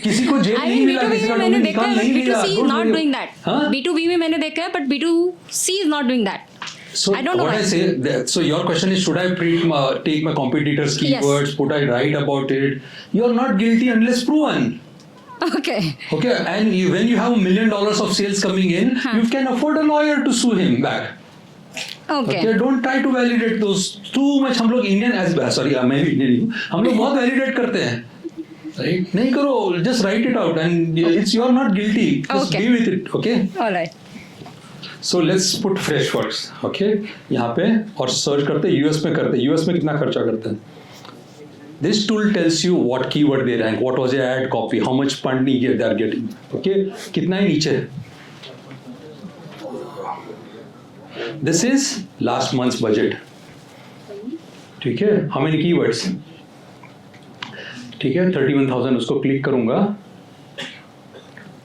किसी को जेल नहीं मिला, किसी का मैंने देखा है, but B2C is not doing that. हाँ? B2B में मैंने देखा है, but B2C is not doing that. So I don't know what why. I say, so your question is, should I take my competitors' keywords? Yes. Should I write about it? You're not guilty unless proven. Okay. Okay, and when you have $1 million of sales coming in, you can afford a lawyer to sue him back. Okay. Don't try to validate those too much. हम लोग Indian मैं भी Indian हूँ, हम लोग बहुत validate करते हैं. Right? नहीं करो, just write it out, and you're not guilty. Just be with it. Okay. All right. So let's put Freshworks. Okay. यहाँ पे और सर्च करते हैं, US में करते हैं. US में कितना खर्चा करते हैं? This tool tells you what keyword they rank, what was your ad copy, how much funding they are getting. Okay. कितना है नीचे? This is last month's budget. ठीक है. How many keywords? ठीक है. 31,000. उसको क्लिक करूंगा.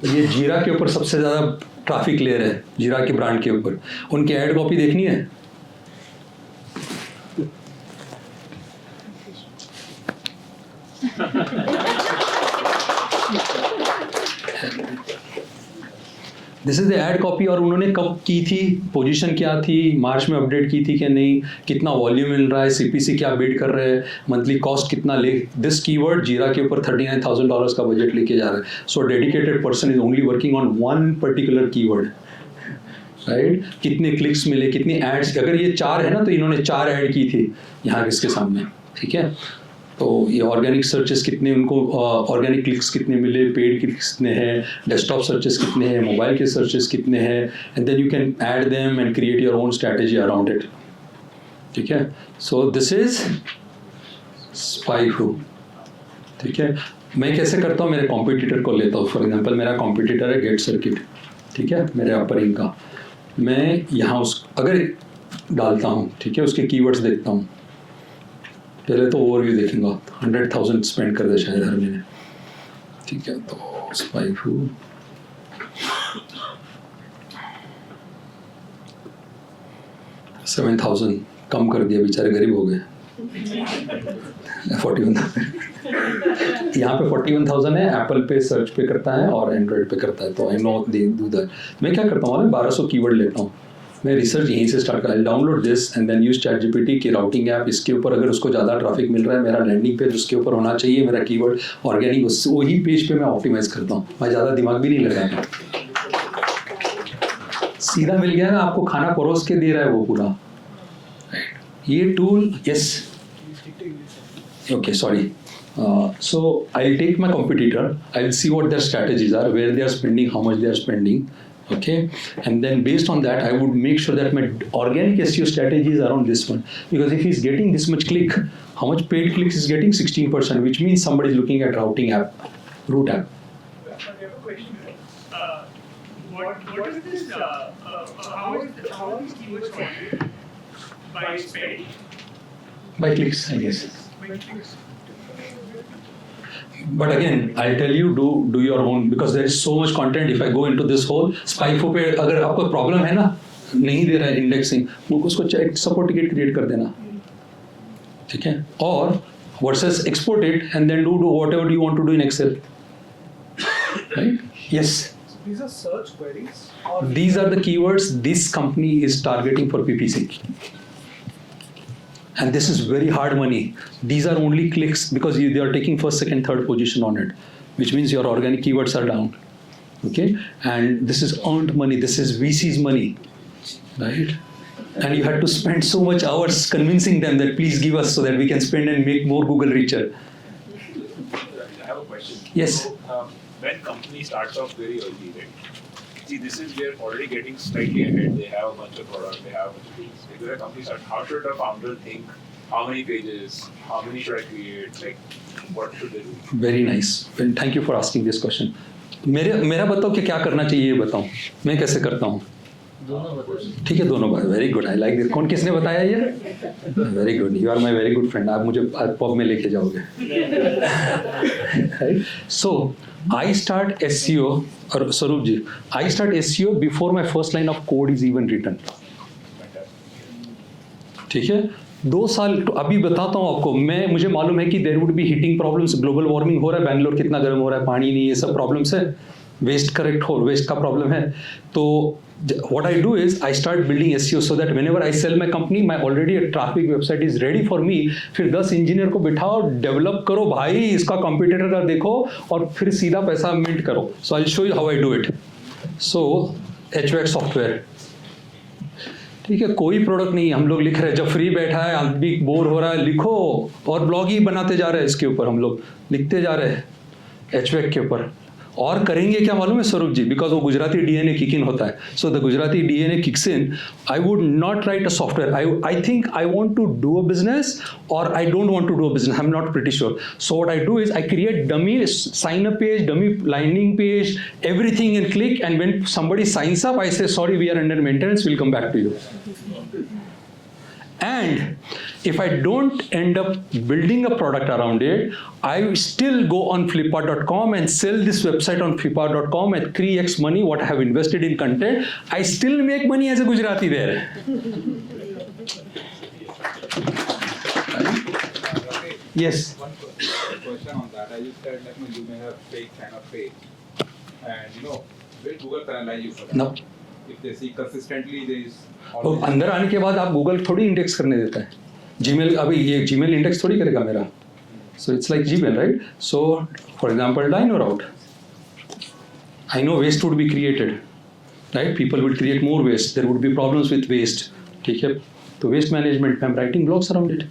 ये जीरा के ऊपर सबसे ज्यादा ट्रैफिक ले रहे हैं, जीरा के ब्रांड के ऊपर. उनकी एड कॉपी देखनी है. This is the ad copy. और उन्होंने कब की थी, पोजीशन क्या थी, मार्च में अपडेट की थी कि नहीं, कितना वॉल्यूम मिल रहा है, CPC क्या बिड कर रहे हैं, मंथली कॉस्ट कितना ले. दिस कीवर्ड जीरा के ऊपर $39,000 का बजट लेके जा रहा है. So dedicated person is only working on one particular keyword. Right. कितने क्लिक्स मिले, कितनी एड्स. अगर ये 4 है ना, तो इन्होंने 4 ऐड की थी यहाँ इसके सामने. ठीक है. तो ये ऑर्गेनिक सर्चेस कितने उनको, ऑर्गेनिक क्लिक्स कितने मिले, पेड क्लिक्स कितने हैं, डेस्कटॉप सर्चेस कितने हैं, मोबाइल के सर्चेस कितने हैं, and then you can add them and create your own strategy around it. ठीक है. So this is SpyFu. ठीक है. मैं कैसे करता हूँ, मेरे कॉम्पिटिटर को लेता हूँ. फॉर एग्जाम्पल मेरा कॉम्पिटिटर है गेट सर्किट. ठीक है. मेरे अपरिंग का. मैं यहाँ अगर डालता हूँ, ठीक है, उसके कीवर्ड्स देखता हूँ, पहले तो ओवरव्यू देखेंगा, 100,000 स्पेंड कर दे शायद हर महीने, ठीक है, तो SPIFU 7,000 कम कर दिया, बेचारे गरीब हो गए। 41,000 यहाँ पे 41,000 है, एप्पल पे सर्च पे करता है और एंड्रॉइड पे करता है, तो I know they do that. मैं क्या करता हूँ, 1200 कीवर्ड लेता हूँ, मैं रिसर्च यहीं से स्टार्ट कर, download this and then use ChatGPT की राउटिंग ऐप, इसके ऊपर अगर उसको ज़्यादा ट्रैफिक मिल रहा है, मेरा लैंडिंग पेज उसके ऊपर होना चाहिए, मेरा कीवर्ड ऑर्गेनिक वही पेज पे मैं ऑप्टिमाइज करता हूँ, मैं ज़्यादा दिमाग भी नहीं लगाता, सीधा मिल गया ना, आपको खाना परोस के दे रहा है वो पूरा। ये tool, yes, okay, sorry. So I'll take my competitor, I'll see what their strategies are, where they are spending, how much they are spending, okay, and then based on that I would make sure that my organic SEO strategies are on this one, because if he's getting this much click, how much paid clicks is getting? 16%, which means somebody is looking at routing app, route app. What is this? How are these keywords calculated? By spending? By clicks, I guess. But again, I'll tell you, do your own, because there is so much content. If I go into this whole SPIFU पे अगर आपको problem है ना, नहीं दे रहा है indexing, उसको support ticket create कर देना, ठीक है, और versus export it and then do whatever you want to do in Excel, right? Yes. These are search queries. These are the keywords this company is targeting for PPC. And this is very hard money. These are only clicks because they are taking first, second, third position on it, which means your organic keywords are down. Okay? And this is earned money. This is VC's money, right? And you had to spend so much hours convincing them that please give us so that we can spend and make more Google richer. I have a question. Yes. So, when company starts off very early, right? See, this is where already getting slightly ahead. They have a bunch of products, they have a bunch of things. Like, when a company starts, how should a founder think? How many pages? How many should I create? Like, what should they do? Very nice. And thank you for asking this question. मेरा बताओ कि क्या करना चाहिए, ये बताओ, मैं कैसे करता हूँ। ठीक है, दोनों बात, very good, I like this. कौन किसने बताया ये? Very good, you are my very good friend, आप मुझे पब में लेके जाओगे। सो आई स्टार्ट SEO, और Swaroop ji, I start SEO before my first line of code is even written, ठीक है। 2 साल तो अभी बताता हूँ आपको, मुझे मालूम है कि there would be heating problems, global warming हो रहा है, बैंगलोर कितना गर्म हो रहा है, पानी नहीं, ये सब प्रॉब्लम्स है, वेस्ट वेस्ट का प्रॉब्लम है। तो what I do is I start building SEO so that whenever I sell my company, my already a traffic website is ready for me. फिर 10 इंजीनियर को बिठाओ, डेवलप करो भाई, इसका कंप्यूटर का देखो और फिर सीधा पैसा मिंट करो। So I'll show you how I do it. So HVAC software, ठीक है, कोई प्रोडक्ट नहीं, हम लोग लिख रहे हैं, जब फ्री बैठा है, आदमी बोर हो रहा है, लिखो, और ब्लॉग ही बनाते जा रहे हैं, इसके ऊपर हम लोग लिखते जा रहे हैं HVAC के ऊपर। और करेंगे क्या मालूम है स्वरूप जी, बिकॉज वो गुजराती DNA किक इन होता है। So the Gujarati DNA kicks in, I would not write a software, I think I want to do a business or I don't want to do a business, I am not pretty sure. So what I do is I create dummy sign up page, dummy landing page, everything in click, and when somebody signs up, I say sorry, we are under maintenance, we'll come back to you. And if I don't end up building a product around it, I still go on flipkart.com and sell this website on flipkart.com at 3x money what I have invested in content. I still make money as a Gujarati there. Yes. One question on that. I just said that you may have fake kind of page, and will Google penalize you for that? No. If they see consistently there is. तो अंदर आने के बाद आप Google थोड़ी index करने देता है, जीमेल, अभी ये जीमेल इंडेक्स थोड़ी करेगा मेरा। So it's like Gmail, right? So for example dino route, I know waste would be created, right? People will create more waste, there would be problems with waste, ठीक है? तो waste management में I am writing blogs around it.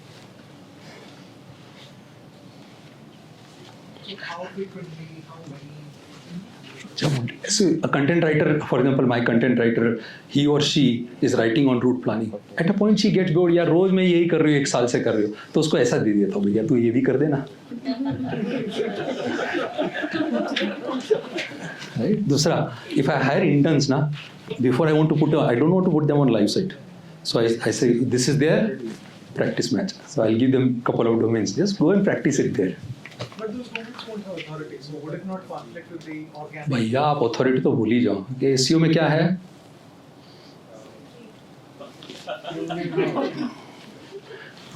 So a content writer, for example, my content writer, he or she is writing on route planning. At a point she gets bored, यार रोज मैं यही कर रही हूँ, 1 साल से कर रही हूँ, तो उसको ऐसा दे दिया था, भैया तू ये भी कर देना। right? Dusra, if I hire interns na, before I don't want to put them on live site. So I say, this is their practice match. So I'll give them a couple of domains. Just go and practice it there. But those domains won't have authority, so would it not conflict with the organic? भैया आप authority तो भूल ही जाओ कि SEO में क्या है?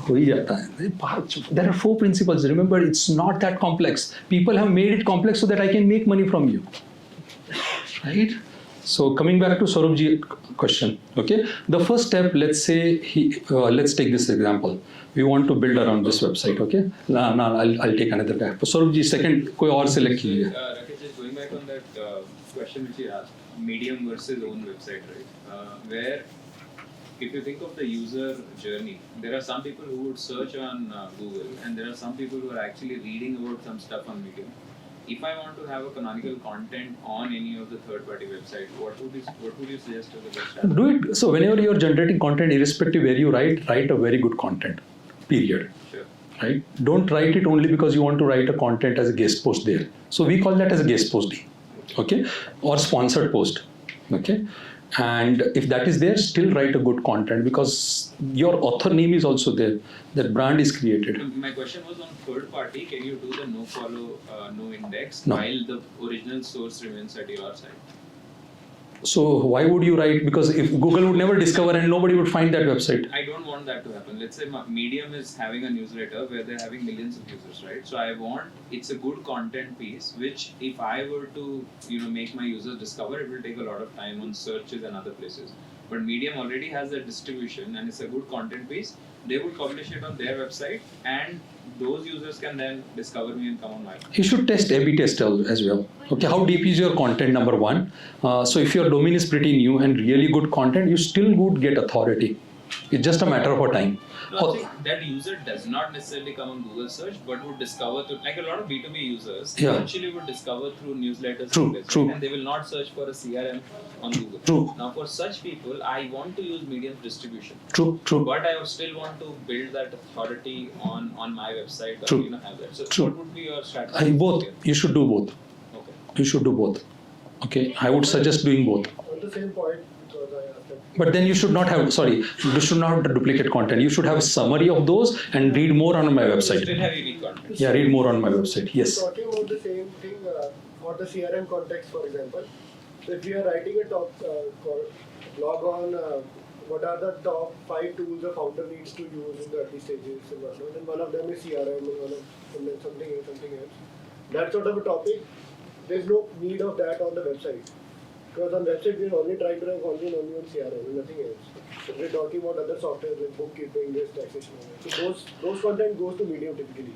हो ही जाता है. There are 4 principles. Remember, it's not that complex. People have made it complex so that I can make money from you. Right? So coming back to Saurabh's question, okay? The first step, let's say, let's take this example. We want to build around this website, okay? I'll take another guy. Saurabh, second, कोई और select कीजिए. Rakesh, just going back on that question which you asked, medium versus own website, right? Where if you think of the user journey, there are some people who would search on Google, and there are some people who are actually reading about some stuff on Medium. If I want to have a canonical content on any of the third-party websites, what would you suggest as the best strategy? Do it. So whenever you're generating content, irrespective where you write a very good content. Period. Sure. Right? Don't write it only because you want to write a content as a guest post there. So we call that as a guest post, okay, or sponsored post, okay. And if that is there, still write a good content because your author name is also there. That brand is created. My question was on third party. Can you do the no follow, no index No. while the original source remains at your side? So why would you write? Because if Google would never discover and nobody would find that website. I don't want that to happen. Let's say Medium is having a newsletter where they're having millions of users, right? So I want it's a good content piece, which if I were to, make my users discover, it will take a lot of time on searches and other places. But Medium already has that distribution and it's a good content piece. They would publish it on their website and those users can then discover me and come on mine. You should test A/B test as well. Okay, how deep is your content? Number one. So if your domain is pretty new and really good content, you still would get authority. It's just a matter of time. No, I think that user does not necessarily come on Google search, but would discover through, like a lot of B2B users, eventually would discover through newsletters True. and they will not search for a CRM on Google. True. Now for such people, I want to use Medium's distribution. True. But I would still want to build that authority on my website or have that. So what would be your strategy? Both. You should do both. Okay. You should do both. Okay, I would suggest doing both. On the same point, because I asked that. But then you should not have, you should not have duplicate content. You should have a summary of those and read more on my website. Still have unique content. Yeah, read more on my website. Yes. Talking about the same thing for the CRM context, for example. So if we are writing a blog on what are the top 5 tools a founder needs to use in the early stages and whatnot, and one of them is CRM and then something else. That sort of a topic, there's no need of that on the website. Because on website we're only trying to rank only on CRM and nothing else. So we're talking about other software like bookkeeping, this, taxation. So those content goes to Medium typically.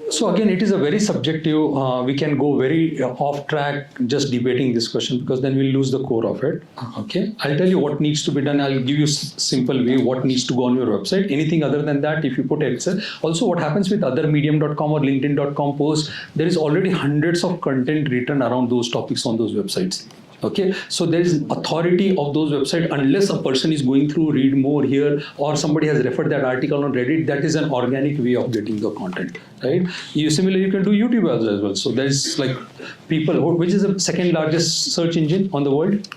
So again, it is a very subjective, we can go very off track just debating this question because then we'll lose the core of it. Okay, I'll tell you what needs to be done. I'll give you simple way what needs to go on your website. Anything other than that, if you put Excel. Also what happens with other medium.com or linkedin.com posts, there is already hundreds of content written around those topics on those websites. Okay, so there is authority of those websites unless a person is going through, read more here, or somebody has referred that article on Reddit. That is an organic way of getting the content, right? Similarly, you can do YouTube as well. So there is like people, which is the second largest search engine on the world?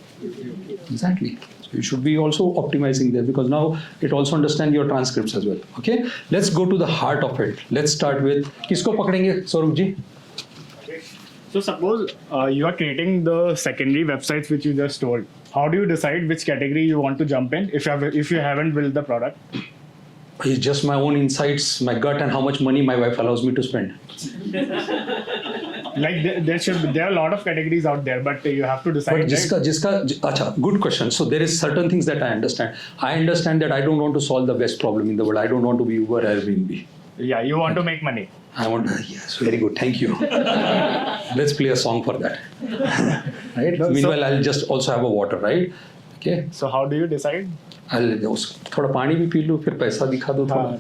Exactly. So you should be also optimizing there because now it also understands your transcripts as well. Okay, let's go to the heart of it. Let's start with, kisko pakadenge, Saurabh ji? So suppose you are creating the secondary websites which you just told. How do you decide which category you want to jump in if you haven't built the product? It's just my own insights, my gut, and how much money my wife allows me to spend. Like there are a lot of categories out there, but you have to decide. But good question. So there is certain things that I understand. I understand that I don't want to solve the best problem in the world. I don't want to be Uber or Airbnb. Yeah, you want to make money. Yes, very good. Thank you. Let's play a song for that. Right? Meanwhile, I'll just also have a water, right? Okay. So how do you decide? I'll थोड़ा पानी भी P लूँ, फिर पैसा दिखा दो थोड़ा.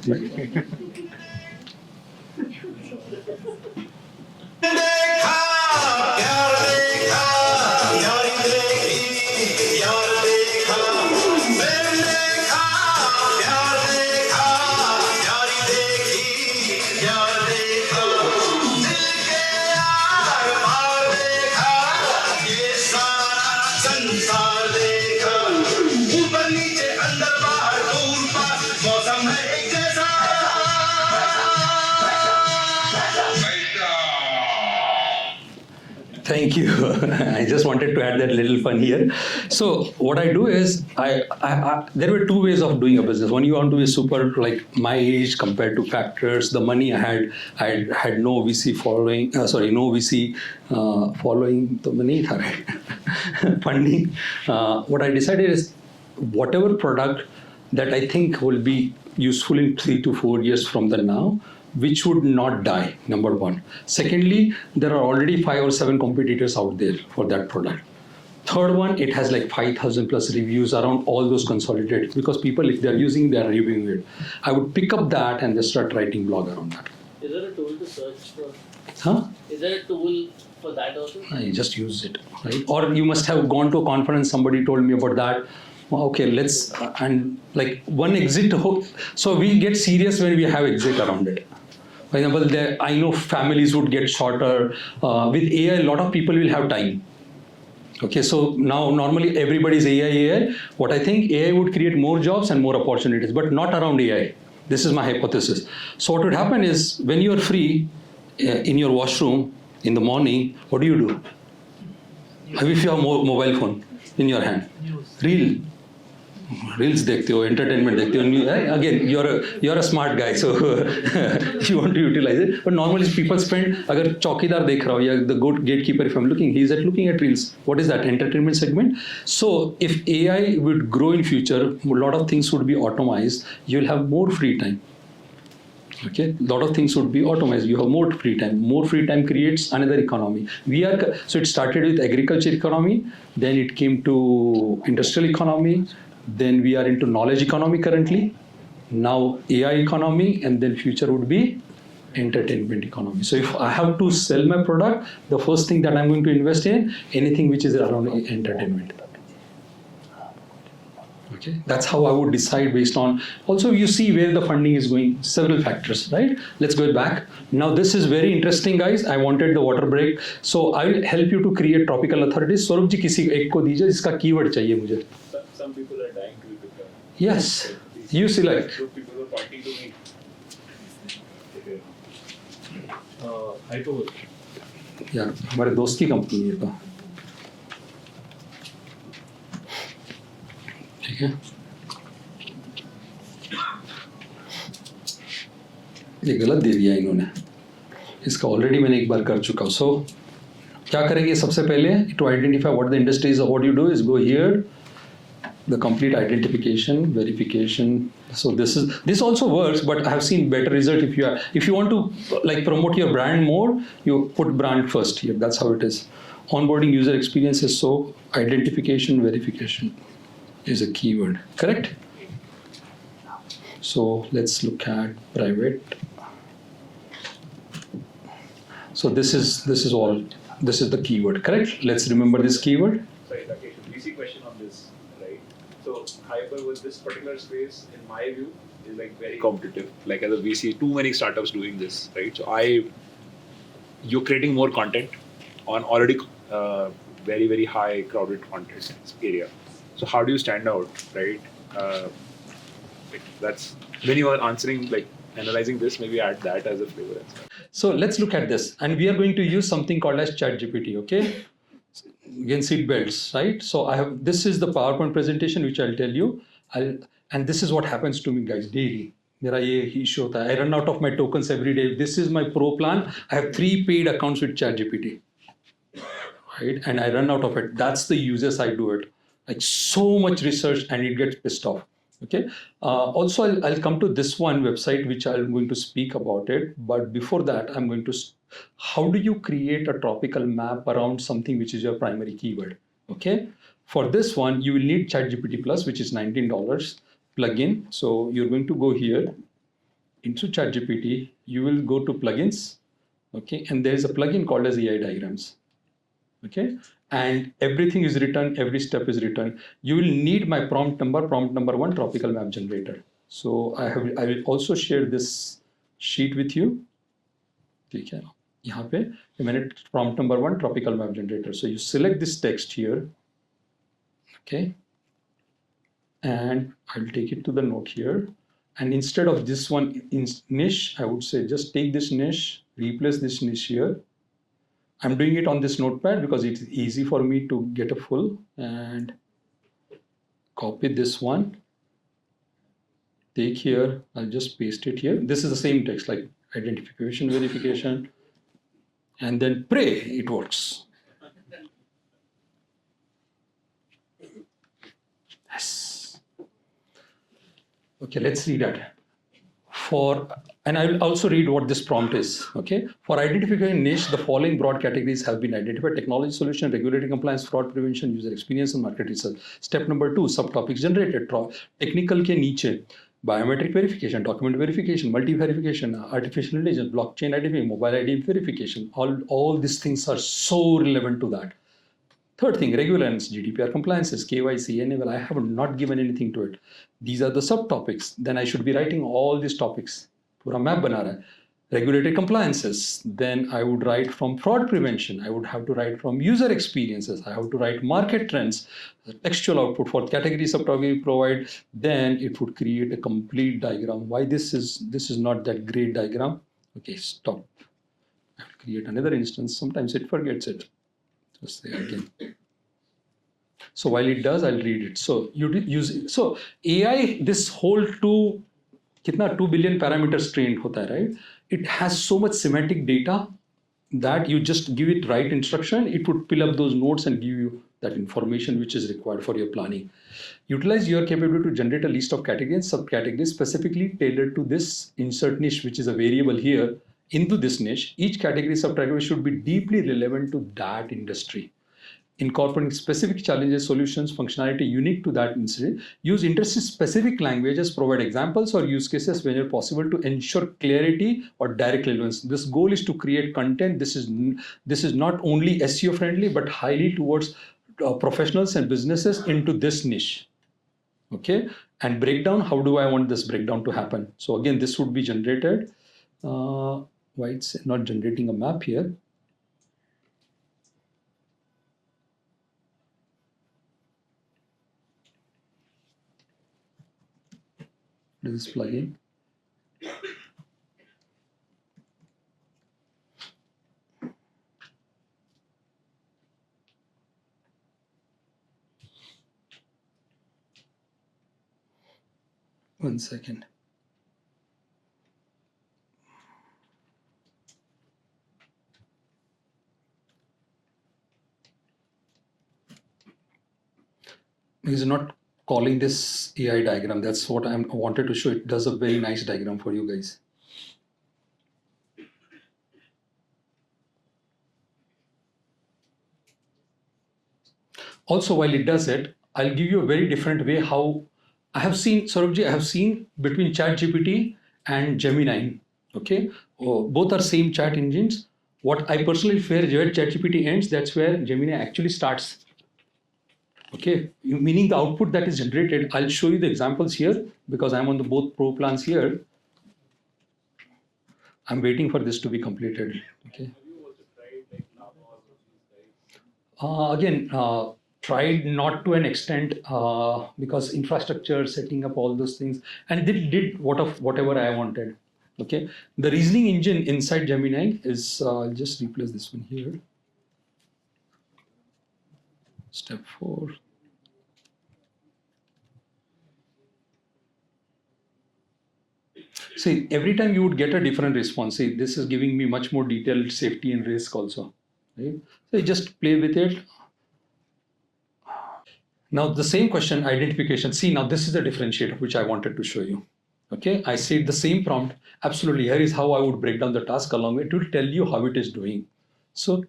Thank you. I just wanted to add that little fun here. So what I do is, there were two ways of doing a business. One, you want to be super like my age compared to factors. The money I had no VC following. No VC following the money funding. What I decided is, whatever product that I think will be useful in 3 to 4 years from the now, which would not die, number one. Secondly, there are already 5 or 7 competitors out there for that product. Third one, it has like 5,000 plus reviews around all those consolidated, because people, if they're using, they're reviewing it. I would pick up that and just start writing blog around that. Is there a tool to search for? Huh? Is there a tool for that also? I just use it, right? Or you must have gone to a conference, somebody told me about that. Okay, let's, and like one exit hook. So we get serious when we have exit around it. For example, I know families would get shorter. With AI, a lot of people will have time. Okay, so now normally everybody's AI. What I think, AI would create more jobs and more opportunities, but not around AI. This is my hypothesis. So what would happen is, when you are free in your washroom in the morning, what do? If you have mobile phone in your hand, Reels देखते हो, entertainment देखते हो. Again, you're a smart guy, so you want to utilize it. But normally people spend, अगर चौकीदार देख रहा हो या the good gatekeeper, if I'm looking, he's looking at Reels. What is that? Entertainment segment. So if AI would grow in future, a lot of things would be automated. You'll have more free time. Okay, a lot of things would be automated. You have more free time. More free time creates another economy. So it started with agriculture economy, then it came to industrial economy. Then we are into knowledge economy currently, now AI economy, and then future would be entertainment economy. So if I have to sell my product, the first thing that I'm going to invest in, anything which is around entertainment. Okay, that's how I would decide based on, also you see where the funding is going, several factors, right? Let's go back. Now this is very interesting, guys. I wanted the water break. So I will help you to create topical authorities. Swarup ji, किसी एक को दीजिए जिसका keyword चाहिए मुझे. Some people are dying to be picked up. Yes, you select. People are pointing to me. यार हमारे दोस्त की कंपनी है तो ठीक है. ये गलत दे दिया इन्होंने, इसका ऑलरेडी मैंने एक बार कर चुका हूँ. सो क्या करेंगे सबसे पहले, to identify what the industry is, what you do is go here, the complete identification, verification. So this also works, but I have seen better result if you want to like promote your brand more, you put brand first here. That's how it is. Onboarding user experience is so identification, verification is a keyword, correct? So let's look at private. So this is the keyword, correct? Let's remember this keyword. Sorry, Rakesh, basic question on this. So Hyper with this particular space, in my view, is like very competitive. Like as a VC, too many startups doing this, right? So you're creating more content on already very, very high crowded content area. So how do you stand out, right? That's when you are answering, like analyzing this, maybe add that as a flavor as well. So let's look at this, and we are going to use something called as ChatGPT, okay? Again, seat belts, right? So this is the PowerPoint presentation which I'll tell you. And this is what happens to me, guys, daily. मेरा ये issue होता है. I run out of my tokens every day. This is my pro plan. I have 3 paid accounts with ChatGPT, right? And I run out of it. That's the uses I do it. Like so much research, and it gets pissed off. Okay. Also, I'll come to this one website which I'm going to speak about it. But before that, I'm going to. How do you create a topical map around something which is your primary keyword? Okay. For this one, you will need ChatGPT Plus, which is $19 plugin. So you're going to go here into ChatGPT. You will go to plugins. Okay. And there's a plugin called as AI diagrams. Okay. And everything is written. Every step is written. You will need my prompt number 1, topical map generator. So I will also share this sheet with you. Okay. यहाँ पे मैंने prompt number 1 topical map generator. So you select this text here, okay, and I'll take it to the note here. And instead of this one in niche, I would say just take this niche, replace this niche here, I'm doing it on this notepad because it's easy for me to get a full, and copy this one. Take here, I'll just paste it here. This is the same text like identification, verification, and then pray it works. Yes. Okay, let's read that. And I will also read what this prompt is. Okay. For identifying niche, the following broad categories have been identified: technology solution, regulatory compliance, fraud prevention, user experience, and market research. Step number 2, subtopics generated. Technical ke niche, biometric verification, document verification, multi-verification, artificial intelligence, blockchain identity, mobile ID verification. All these things are so relevant to that. Third thing, regularness, GDPR compliances, KYC, enable. I have not given anything to it. These are the subtopics. Then I should be writing all these topics. Pura map bana raha hai. Regulatory compliances. Then I would write from fraud prevention. I would have to write from user experiences. I have to write market trends, textual output for category subtopic provide. Then it would create a complete diagram. Why this is not that great diagram? Okay, stop. I have to create another instance. Sometimes it forgets it. Just say again. So while it does, I'll read it. So you use it. So AI, this whole 2 billion parameters trained hota hai, right? It has so much semantic data that you just give it right instruction, it would fill up those nodes and give you that information which is required for your planning. Utilize your capability to generate a list of categories and subcategories specifically tailored to this insert niche, which is a variable here, into this niche. Each category subcategory should be deeply relevant to that industry. Incorporating specific challenges, solutions, functionality unique to that industry. Use industry-specific languages, provide examples or use cases whenever possible to ensure clarity or direct relevance. This goal is to create content. This is not only SEO friendly, but highly towards professionals and businesses into this niche. Okay, and breakdown. How do I want this breakdown to happen? So again, this would be generated. Why it's not generating a map here? This plugin. One second. He's not calling this AI diagram. That's what I wanted to show. It does a very nice diagram for you guys. Also, while it does it, I'll give you a very different way how I have seen, Saurabhji, I have seen between ChatGPT and Gemini. Okay, both are same chat engines. What I personally fear, where ChatGPT ends, that's where Gemini actually starts. Okay, meaning the output that is generated. I'll show you the examples here because I'm on the both pro plans here. I'm waiting for this to be completed. Okay. Again, tried not to an extent because infrastructure, setting up all those things, and it did whatever I wanted. Okay, the reasoning engine inside Gemini is, I'll just replace this one here. Step 4. See, every time you would get a different response. See, this is giving me much more detailed safety and risk also. Right? So you just play with it. Now the same question, identification. See, now this is the differentiator which I wanted to show you. Okay, I said the same prompt. Absolutely, here is how I would break down the task along with it. It will tell you how it is doing. So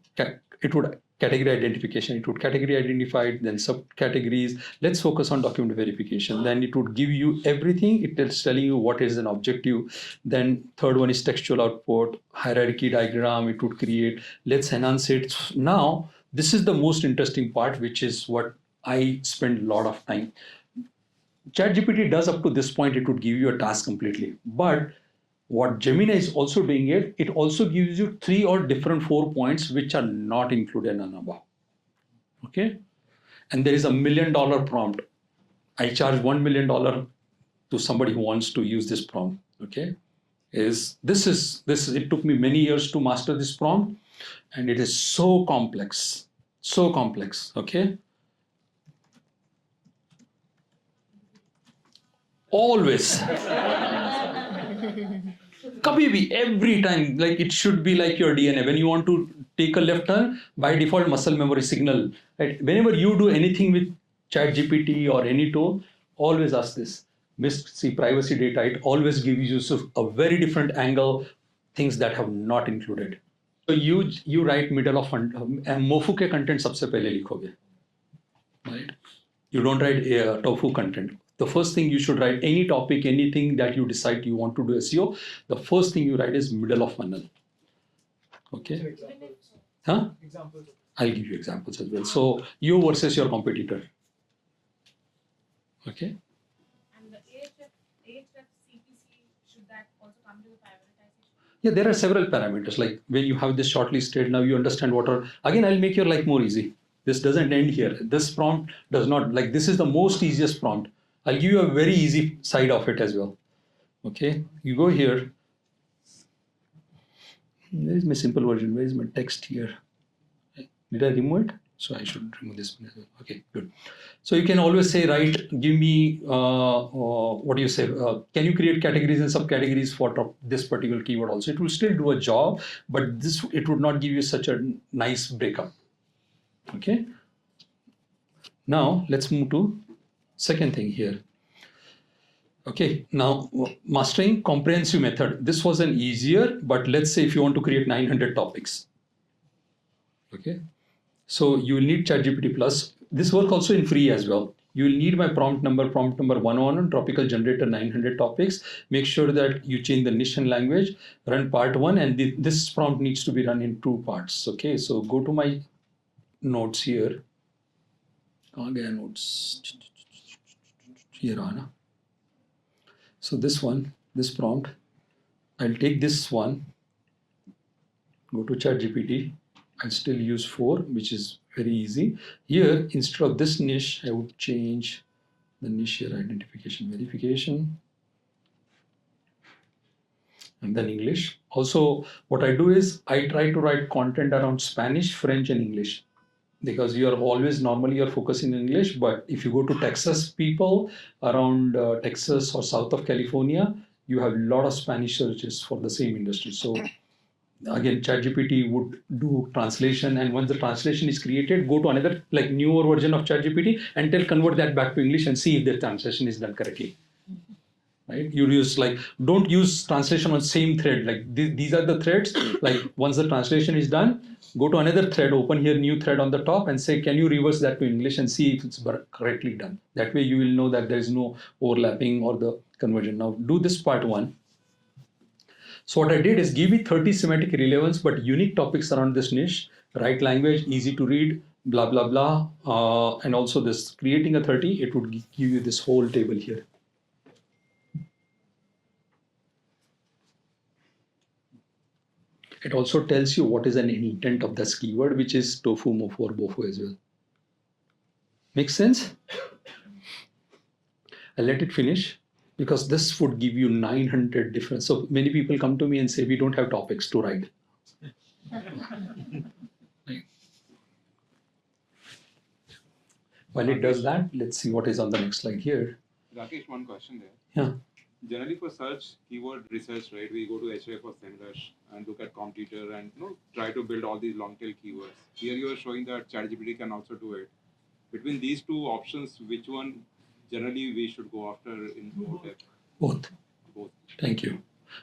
it would category identification, it would category identified, then subcategories. Let's focus on document verification. Then it would give you everything. It is telling you what is an objective. Then third one is textual output, hierarchy diagram. It would create. Let's enhance it. Now this is the most interesting part, which is what I spend a lot of time. ChatGPT does up to this point, it would give you a task completely. But what Gemini is also doing it also gives you 3 or different 4 points which are not included in above. Okay, and there is $1 million prompt. I charge $1 million to somebody who wants to use this prompt. Okay, it took me many years to master this prompt. and it is so complex, okay? Always. Kabhi bhi, every time, like it should be like your DNA. When you want to take a left turn, by default muscle memory signal. Right? Whenever you do anything with ChatGPT or any tool, always ask this. See privacy data, it always gives you a very different angle, things that have not included. So you write middle of मोफू के content सबसे पहले लिखोगे, right? You don't write tofu content. The first thing you should write, any topic, anything that you decide you want to do SEO, the first thing you write is middle of funnel. Okay? Huh? Examples. I'll give you examples as well. So you versus your competitor. Okay? And the Ahrefs CPC, should that also come to the prioritization? Yeah, there are several parameters. Like when you have this shortlisted, now you understand what are, again, I'll make your life more easy. This doesn't end here. This prompt does not, like this is the most easiest prompt. I'll give you a very easy side of it as well. Okay, you go here. Where is my simple version? Where is my text here? Did I remove it? So I should remove this one as well. Okay, good. So you can always say, right, give me, what do you say? Can you create categories and subcategories for this particular keyword also? It will still do a job, but it would not give you such a nice breakup. Okay. Now let's move to second thing here. Okay, now mastering comprehensive method. This was an easier, but let's say if you want to create 900 topics. Okay, so you will need ChatGPT Plus. This work also in free as well. You will need my prompt number 101 on Topical generator 900 topics. Make sure that you change the niche and language, run part 1, and this prompt needs to be run in 2 parts. Okay, so go to my notes here. Notes here, Anna. So this prompt, I'll take this one, go to ChatGPT, I'll still use 4, which is very easy. Here, instead of this niche, I would change the niche here, identification, verification, and then English. Also, what I do is I try to write content around Spanish, French, and English. Because normally you're focusing in English, but if you go to Texas people around Texas or south of California, you have a lot of Spanish searches for the same industry. So again, ChatGPT would do translation, and once the translation is created, go to another like newer version of ChatGPT and convert that back to English and see if the translation is done correctly. Right? You use don't use translation on same thread. Like these are the threads. Like once the translation is done, go to another thread, open here new thread on the top and say, can you reverse that to English and see if it's correctly done. That way you will know that there is no overlapping or the conversion. Now do this part 1. So what I did is give it 30 semantic relevance, but unique topics around this niche, right language, easy to read, blah, blah, blah. And also this creating a 30, it would give you this whole table here. It also tells you what is an intent of this keyword, which is tofu, mofu, or bofu as well. Makes sense? I'll let it finish because this would give you 900 different. So many people come to me and say, we don't have topics to write. Right. While it does that, let's see what is on the next slide here. Rakesh, one question there. Yeah. Generally for search keyword research, right, we go to Ahrefs or SEMrush and look at competitor and try to build all these long tail keywords. Here you are showing that ChatGPT can also do it. Between these two options, which one generally we should go after in more depth? Both. Thank you.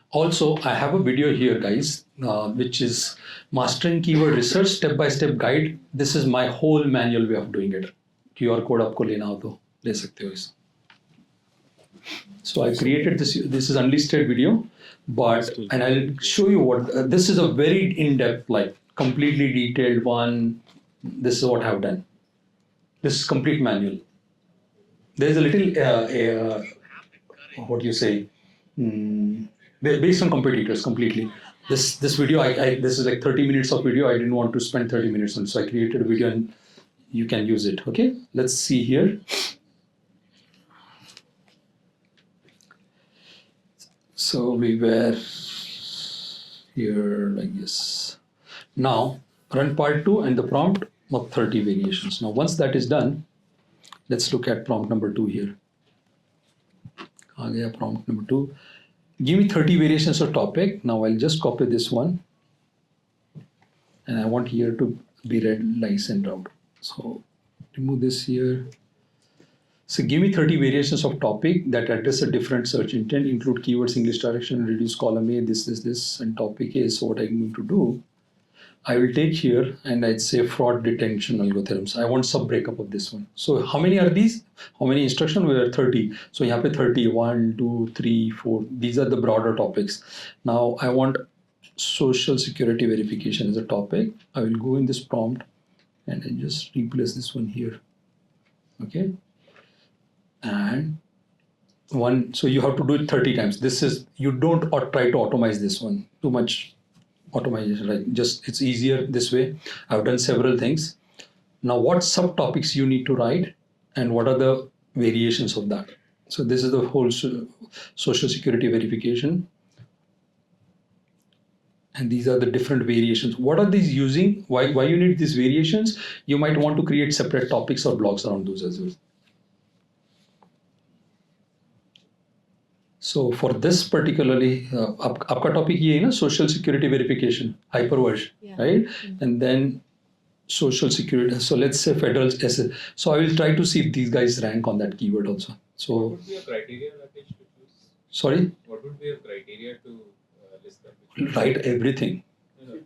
Also, I have a video here, guys, which is Mastering Keyword Research Step-by-Step Guide. This is my whole manual way of doing it. QR code आपको लेना हो तो ले सकते हो इस. So I created this. This is unlisted video, and I'll show you what this is a very in-depth, like completely detailed one. This is what I've done. This is complete manual. There's a little what do you say? Based on competitors completely. This video, this is like 30 minutes of video. I didn't want to spend 30 minutes on, so I created a video and you can use it. Okay, let's see here. So we were here like this. Now run part 2 and the prompt of 30 variations. Now once that is done, let's look at prompt number 2 here. Prompt number 2. Give me 30 variations of topic. Now I'll just copy this one. And I want here to be red license out. So remove this here. So give me 30 variations of topic that address a different search intent, include keywords, English direction, reduce column A, this, and topic A. So what I'm going to do, I will take here and I'd say fraud detection algorithms. I want sub breakup of this one. So how many are these? How many instructions? We are 30. So here 30, 1, 2, 3, 4. These are the broader topics. Now I want social security verification as a topic. I will go in this prompt and I just replace this one here. Okay. And one, so you have to do it 30 times. This is, you don't try to automate this one. Too much automation, right? Just, it's easier this way. I've done several things. Now what subtopics you need to write and what are the variations of that? So this is the whole social security verification. And these are the different variations. What are these using? Why you need these variations? You might want to create separate topics or blogs around those as well. So for this particularly, आपका topic ये है ना, social security verification, hyperverse, right? And then social security. So let's say federal SS. So I will try to see if these guys rank on that keyword also. So what would be a criteria, Rakesh, to choose? Sorry? What would be a criteria to list them? Write everything. No.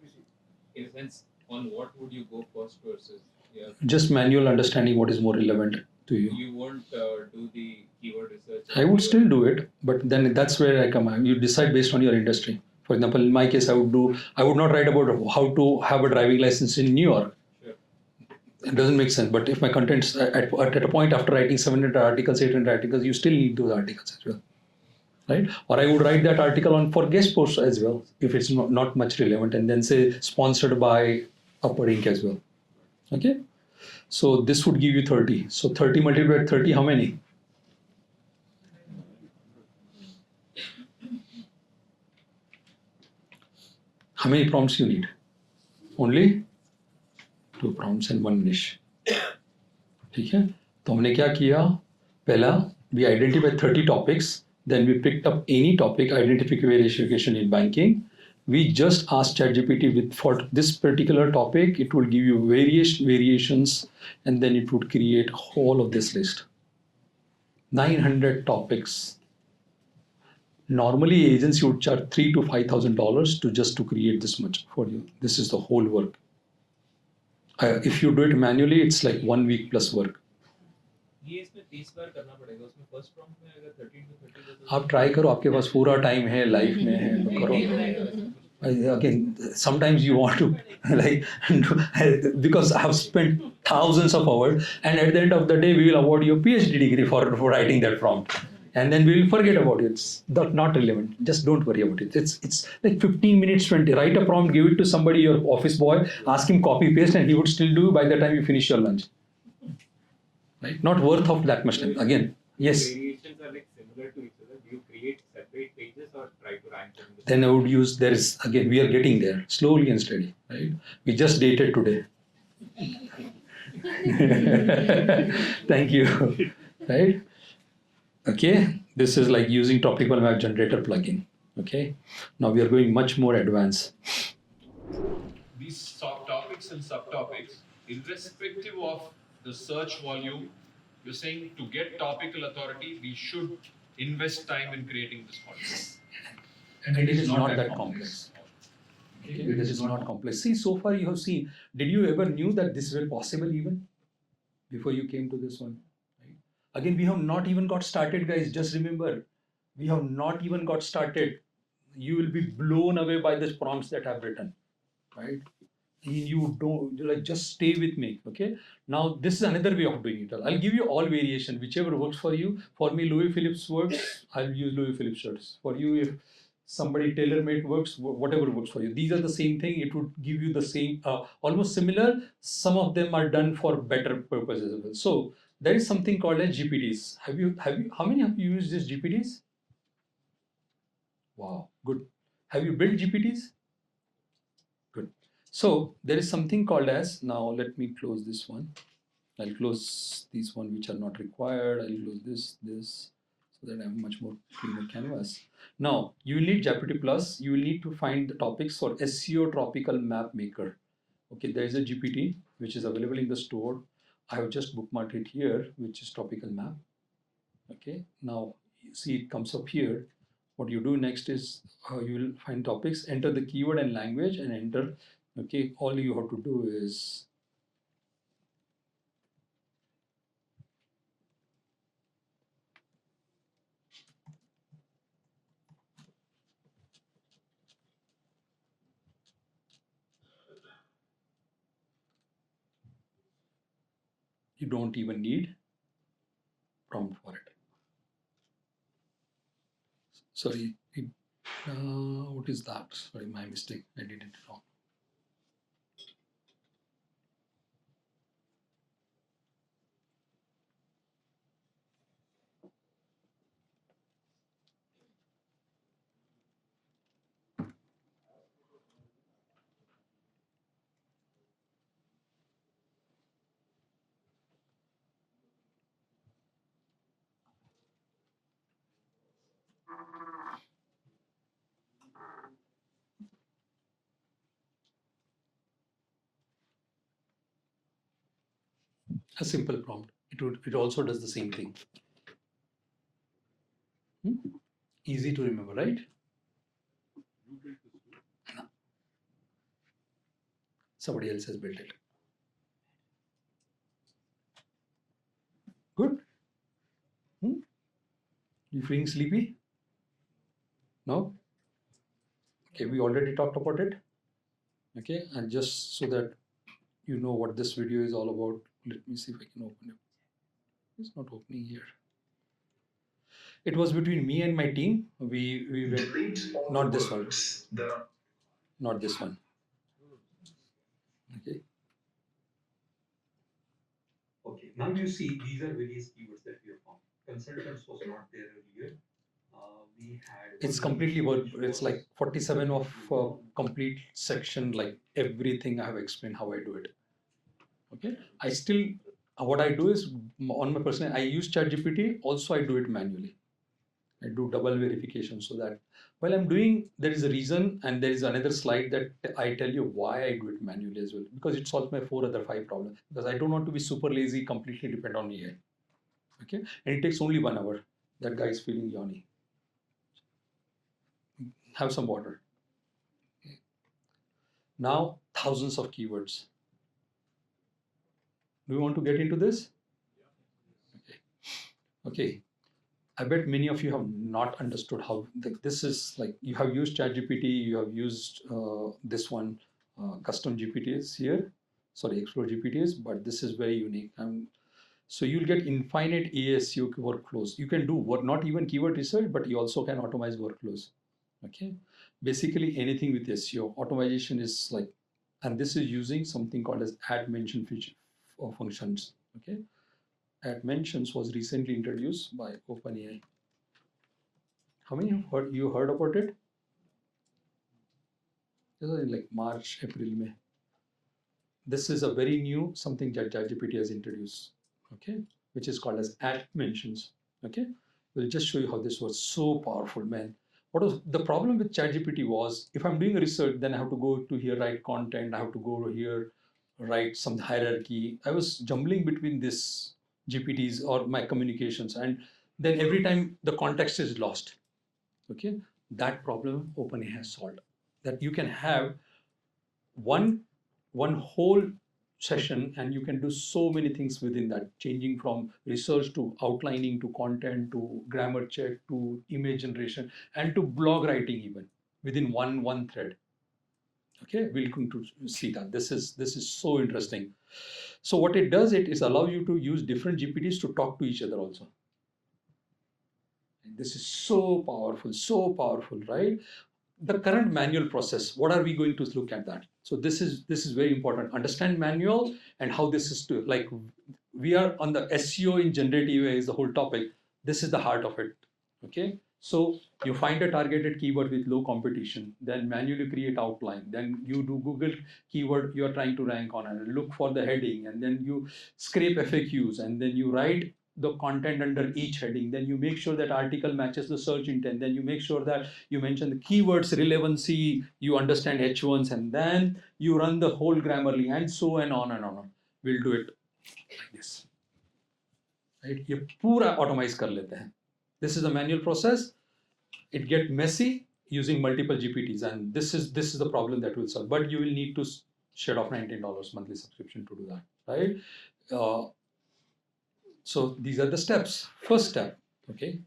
In a sense, on what would you go first versus? Yeah. Just manual understanding what is more relevant to you. You won't do the keyword research. I would still do it, but then that's where I come. You decide based on your industry. For example, in my case, I would not write about how to have a driving license in New York. Sure. It doesn't make sense. But if my content's at a point after writing 700 articles, 800 articles, you still need those articles as well. Right? Or I would write that article for guest posts as well, if it's not much relevant, and then say sponsored by Upper Inc. as well. Okay? So this would give you 30. So 30 multiplied by 30, how many? How many prompts you need? Only 2 prompts and 1 niche. ठीक है? तो हमने क्या किया? पहला, we identified 30 topics. Then we picked up any topic, identification verification in banking. We just asked ChatGPT for this particular topic, it will give you variations, and then it would create whole of this list. 900 topics. Normally, agents would charge $3,000 to $5,000 to create this much for you. This is the whole work. If you do it manually, it's like 1 week plus work. ये इसमें 30 बार करना पड़ेगा, उसमें first prompt में अगर 30 to 30 आप try करो, आपके पास पूरा टाइम है, लाइफ में है, तो करो. Again, sometimes you want to like, because I have spent thousands of hours, and at the end of the day, we will award you a PhD degree for writing that prompt, and then we will forget about it. It's not relevant. Just don't worry about it. It's like 15 minutes, 20. Write a prompt, give it to somebody, your office boy, ask him copy paste, and he would still do by the time you finish your lunch. Right? Not worth of that much time. Again, yes. Variations are like similar to each other. Do you create separate pages or try to rank them? Then I would use, again, we are getting there slowly and steady, right? We just dated today. Thank you, right? Okay, this is like using Topical map generator plugin. Okay, now we are going much more advanced. These topics and subtopics, irrespective of the search volume, you're saying to get topical authority, we should invest time in creating this content. And it is not that complex. Okay? It is not complex. See, so far you have seen, did you ever knew that this was possible even before you came to this one? Right? Again, we have not even got started, guys. Just remember, we have not even got started. You will be blown away by the prompts that I've written, right? You don't, like, just stay with me. Okay, now this is another way of doing it. I'll give you all variation, whichever works for you. For me, Louis Phillips works, I'll use Louis Phillips shirts. For you, if somebody tailor-made works, whatever works for you. These are the same thing. It would give you the same, almost similar. Some of them are done for better purposes as well. So there is something called as GPTs. How many have you used these GPTs? Wow, good. Have you built GPTs? Good. So there is something called as, now let me close this one. I'll close these one which are not required. I'll close this, so that I have much more cleaner canvas. Now you will need GPT Plus. You will need to find the topics for SEO Topical Map Maker. Okay, there is a GPT which is available in the store. I have just bookmarked it here, which is Topical Map. Okay, now you see it comes up here. What you do next is you will find topics, enter the keyword and language, and enter. Okay, all you have to do is you don't even need prompt for it. Sorry, what is that? Sorry, my mistake. I did it wrong. A simple prompt. It also does the same thing. Easy to remember, right? No. Somebody else has built it. Good. You feeling sleepy? No? Okay, we already talked about it. Okay, and just so that you know what this video is all about, let me see if I can open it. It's not opening here. It was between me and my team. We went, not this one. Not this one. Okay. Okay, now you see these are various keywords that we have found. Consultants was not there earlier. We had. It's completely work. It's like 47 of complete section, like everything I have explained how I do it. Okay, I still what I do is on my personal. I use ChatGPT. Also, I do it manually. I do double verification so that while I'm doing, there is a reason, and there is another slide that I tell you why I do it manually as well, because it solves my 5 problems. Because I don't want to be super lazy, completely depend on AI. Okay, and it takes only 1 hour. That guy is feeling yawny. Have some water. Okay. Now, thousands of keywords. Do you want to get into this? Okay. Okay. I bet many of you have not understood how this is like. You have used ChatGPT, you have used this one, custom GPTs here. Sorry, Explore GPTs, but this is very unique. So you'll get infinite ASU workflows. You can do not even keyword research, but you also can automate workflows. Okay, basically anything with SEO automation is like, and this is using something called as add mention feature or functions. Okay. Add mentions was recently introduced by OpenAI. How many have heard about it? This was in like March, April, May. This is a very new something that ChatGPT has introduced. Okay, which is called as add mentions. Okay, we'll just show you how this was so powerful, man. What was the problem with ChatGPT was if I'm doing a research, then I have to go to here write content. I have to go here write some hierarchy. I was jumbling between this GPTs or my communications, and then every time the context is lost. Okay, that problem OpenAI has solved. That you can have one whole session and you can do so many things within that, changing from research to outlining to content to grammar check to image generation and to blog writing even within one thread. Okay, we're going to see that. This is so interesting. So what it does, it is allow you to use different GPTs to talk to each other also. And this is so powerful, right? The current manual process, what are we going to look at that? So this is very important. Understand manual and how this is to, like, we are on the SEO in generative AI is the whole topic. This is the heart of it. Okay, so you find a targeted keyword with low competition, then manually create outline, then you do Google keyword you are trying to rank on and look for the heading, and then you scrape FAQs, and then you write the content under each heading, then you make sure that article matches the search intent, then you make sure that you mention the keywords relevancy, you understand H1s, and then you run the whole Grammarly, and so and on and on. We'll do it like this. Right? ये पूरा automate कर लेते हैं. This is a manual process. It gets messy using multiple GPTs, and this is the problem that will solve. But you will need to shed off $19 monthly subscription to do that, right? So these are the steps. First step, okay.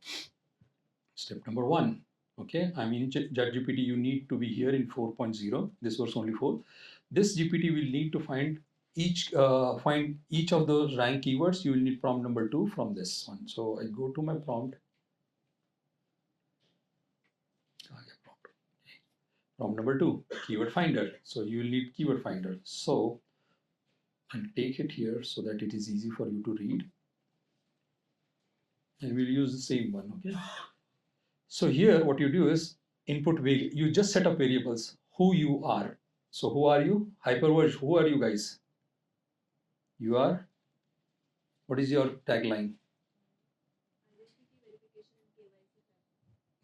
Step number 1, okay. I mean, ChatGPT, you need to be here in 4.0. This was only 4. This GPT will need to find each of those rank keywords. You will need prompt number 2 from this one. So I go to my prompt. Prompt number 2, keyword finder. So you will need keyword finder. So I'll take it here so that it is easy for you to read. And we'll use the same one, okay? So here what you do is input, you just set up variables, who you are. So who are you? Hyperverge, who are you guys? You are, what is your tagline?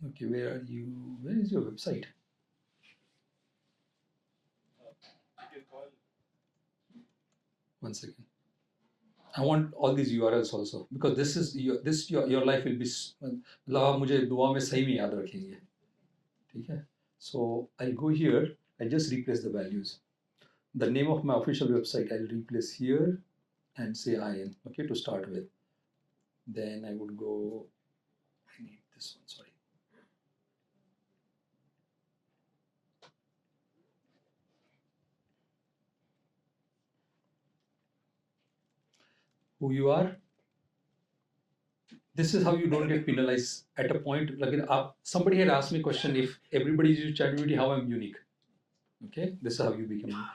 Okay, where are you? Where is your website? One second. I want all these URLs also, because this is your life will be अल्लाह मुझे दुआ में सही में याद रखेंगे, ठीक है? So I'll go here. I just replace the values. The name of my official website I'll replace here and say IN, okay, to start with. Then I would go. I need this one. Sorry. Who you are. This is how you don't get penalized at a point. Like somebody had asked me a question: if everybody uses ChatGPT, how I'm unique? Okay, this is how you become.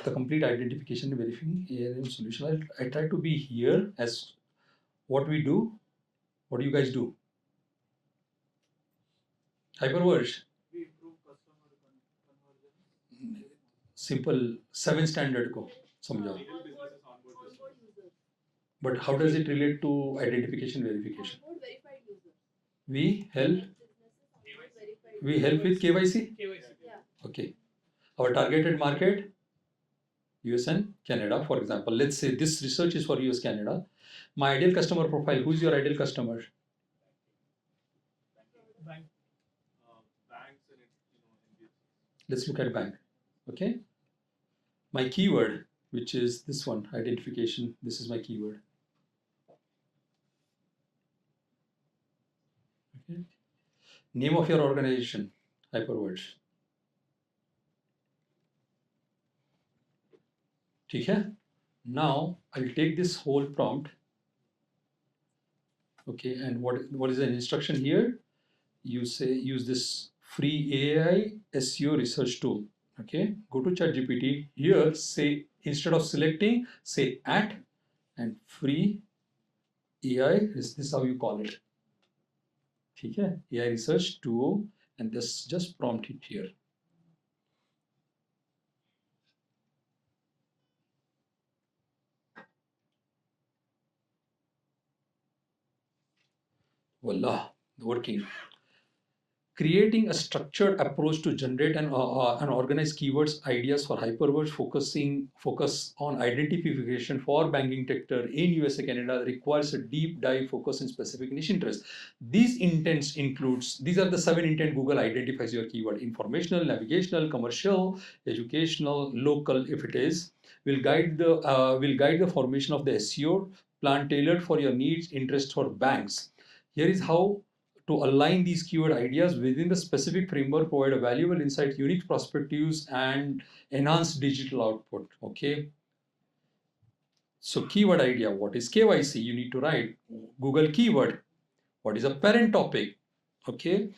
The complete identification and verification ARM solution. I try to be here as what we do. What do you guys do? Hyperverse. We improve customer conversion. Simple 7 standard ko samjhao. But how does it relate to identification verification? We help with KYC? Okay. Our targeted market, US and Canada, for example. Let's say this research is for US, Canada. My ideal customer profile, who's your ideal customer? Bank. Banks and Let's look at bank. Okay. My keyword, which is this one, identification, this is my keyword. Okay. Name of your organization, hyperwords. Okay. Now I'll take this whole prompt. Okay, and what is an instruction here? You say use this free AI SEO research tool. Okay, go to ChatGPT. Here, say instead of selecting, say at and free AI. Is this how you call it? Okay, AI research tool, and this just prompt it here. Voila, working. Creating a structured approach to generate and organize keywords ideas for hyperverse focus on identification for banking sector in USA Canada requires a deep dive focus in specific niche interests. These intents includes, these are the 7 intent Google identifies your keyword: informational, navigational, commercial, educational, local. If it is, will guide the formation of the SEO plan tailored for your needs, interests for banks. Here is how to align these keyword ideas within the specific framework, provide a valuable insight, unique perspectives, and enhanced digital output. Okay. So keyword idea, what is KYC? You need to write Google keyword. What is a parent topic? Okay.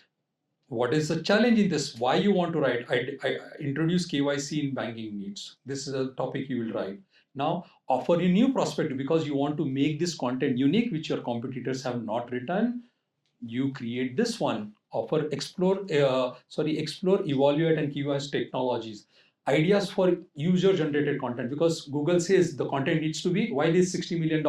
What is the challenge in this? Why you want to write? I introduce KYC in banking needs. This is a topic you will write. Now offer a new prospect because you want to make this content unique, which your competitors have not written. You create this one. Offer, explore, evaluate and keywords technologies. Ideas for user-generated content, because Google says the content needs to be, why this $60 million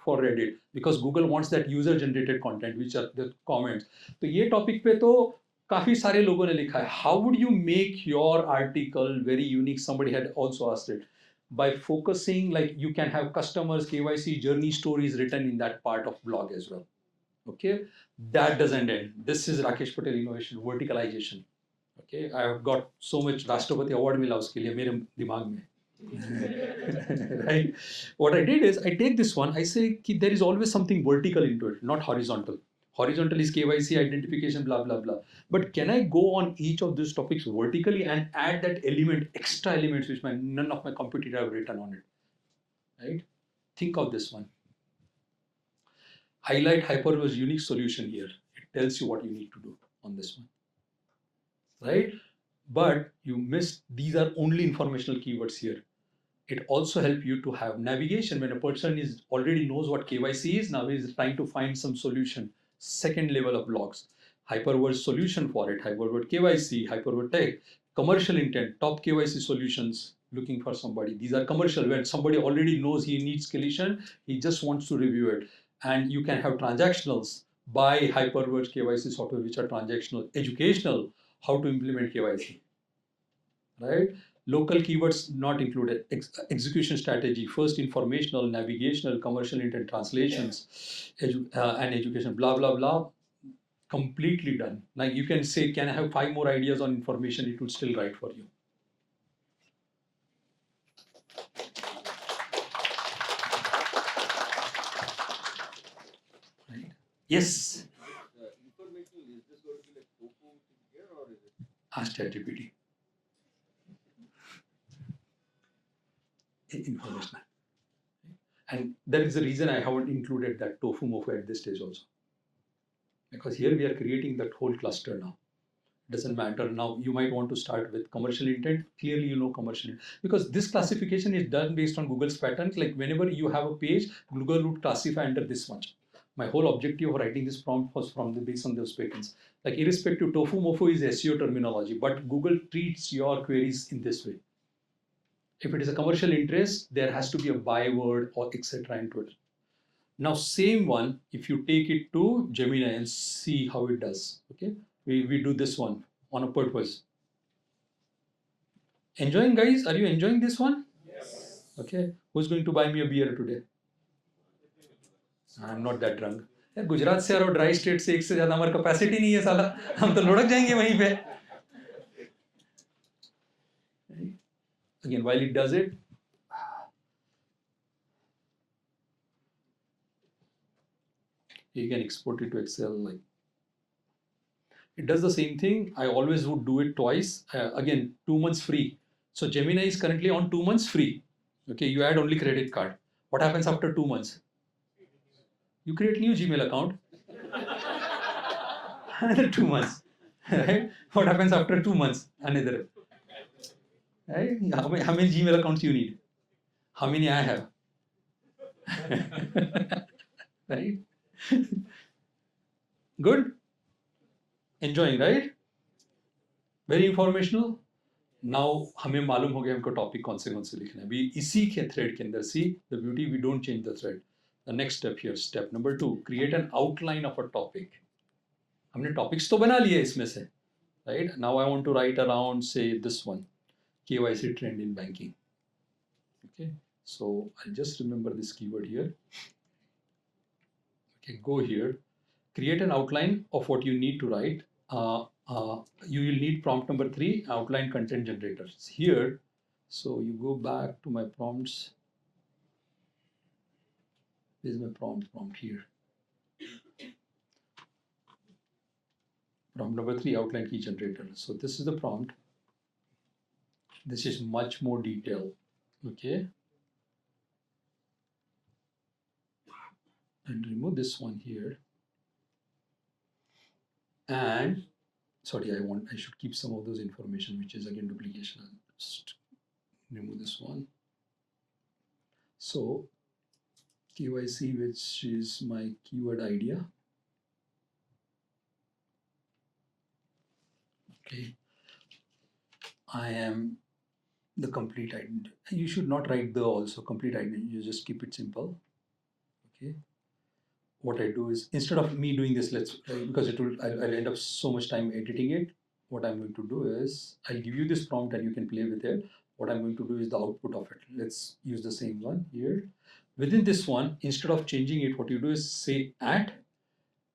for Reddit? Because Google wants that user-generated content, which are the comments. तो ये topic पे तो काफी सारे लोगों ने लिखा है. How would you make your article very unique? Somebody had also asked it. By focusing, like you can have customers, KYC, journey stories written in that part of blog as well. Okay, that doesn't end. This is Rakesh Patel innovation, verticalization. Okay, I have got so much Rashtrapati award मिला उसके लिए मेरे दिमाग में. Right? What I did is I take this one, I say कि there is always something vertical into it, not horizontal. Horizontal is KYC, identification, blah, blah, blah. But can I go on each of these topics vertically and add that element, extra elements which none of my competitors have written on it? Right? Think of this one. Highlight Hyperverse unique solution here. It tells you what you need to do on this one. Right? But you missed, these are only informational keywords here. It also helps you to have navigation when a person is already knows what KYC is, now is trying to find some solution. Second level of blogs. Hyperverse solution for it, hyperverse KYC, hyperverse tech, commercial intent, top KYC solutions, looking for somebody. These are commercial, when somebody already knows he needs solution, he just wants to review it. And you can have transactionals by hyperverse KYC software, which are transactional, educational, how to implement KYC, right? Local keywords not included, execution strategy, first informational, navigational, commercial intent, translations, and education, blah, blah, blah, completely done. Like you can say, can I have 5 more ideas on information? It will still write for you. Right. Yes? Information, is this going to be like tofu here or is it? Ask ChatGPT. Information. And that is the reason I haven't included that tofu mofu at this stage also. Because here we are creating that whole cluster now. Doesn't matter now. You might want to start with commercial intent. Clearly, you know commercial intent, because this classification is done based on Google's patterns. Like whenever you have a page, Google would classify under this much. My whole objective of writing this prompt was based on those patterns. Like irrespective, tofu mofu is SEO terminology, but Google treats your queries in this way. If it is a commercial interest, there has to be a byword or etc. into it. Now, same one, if you take it to Gemini and see how it does, okay? We do this one on a purpose. Enjoying, guys? Are you enjoying this one? Yes. Okay. Who's going to buy me a beer today? I'm not that drunk. Gujarat से और dry state से एक से ज्यादा हमारी capacity नहीं है साला, हम तो लुढ़क जाएंगे वहीं पे. Again, while it does it, you can export it to Excel. Like it does the same thing. I always would do it twice. Again, 2 months free. So Gemini is currently on 2 months free. Okay, you add only credit card. What happens after 2 months? You create new Gmail account. Another 2 months. Right? What happens after 2 months? Another. Right? How many Gmail accounts you need? How many I have? Right? Good? Enjoying, right? Very informational. Now हमें मालूम हो गया हमको topic कौन से लिखना है. भी इसी के थ्रेड के अंदर see the beauty, we don't change the thread. The next step here, step number 2, create an outline of a topic. हमने टॉपिक्स तो बना लिए इसमें से, right? Now I want to write around, say this one, KYC trend in banking. Okay, so I'll just remember this keyword here. Okay, go here, create an outline of what you need to write. You will need prompt number 3, outline content generators here. So you go back to my prompts. This is my prompt here. Prompt number 3, outline key generator. So this is the prompt. This is much more detailed. Okay. And remove this one here. And sorry, I should keep some of those information, which is again duplication. I'll just remove this one. So KYC, which is my keyword idea. Okay, I am the complete identity. You should not write the also complete identity. You just keep it simple. Okay. What I do is, instead of me doing this, because I'll end up so much time editing it. What I'm going to do is, I'll give you this prompt and you can play with it. What I'm going to do is the output of it. Let's use the same one here. Within this one, instead of changing it, what you do is say at,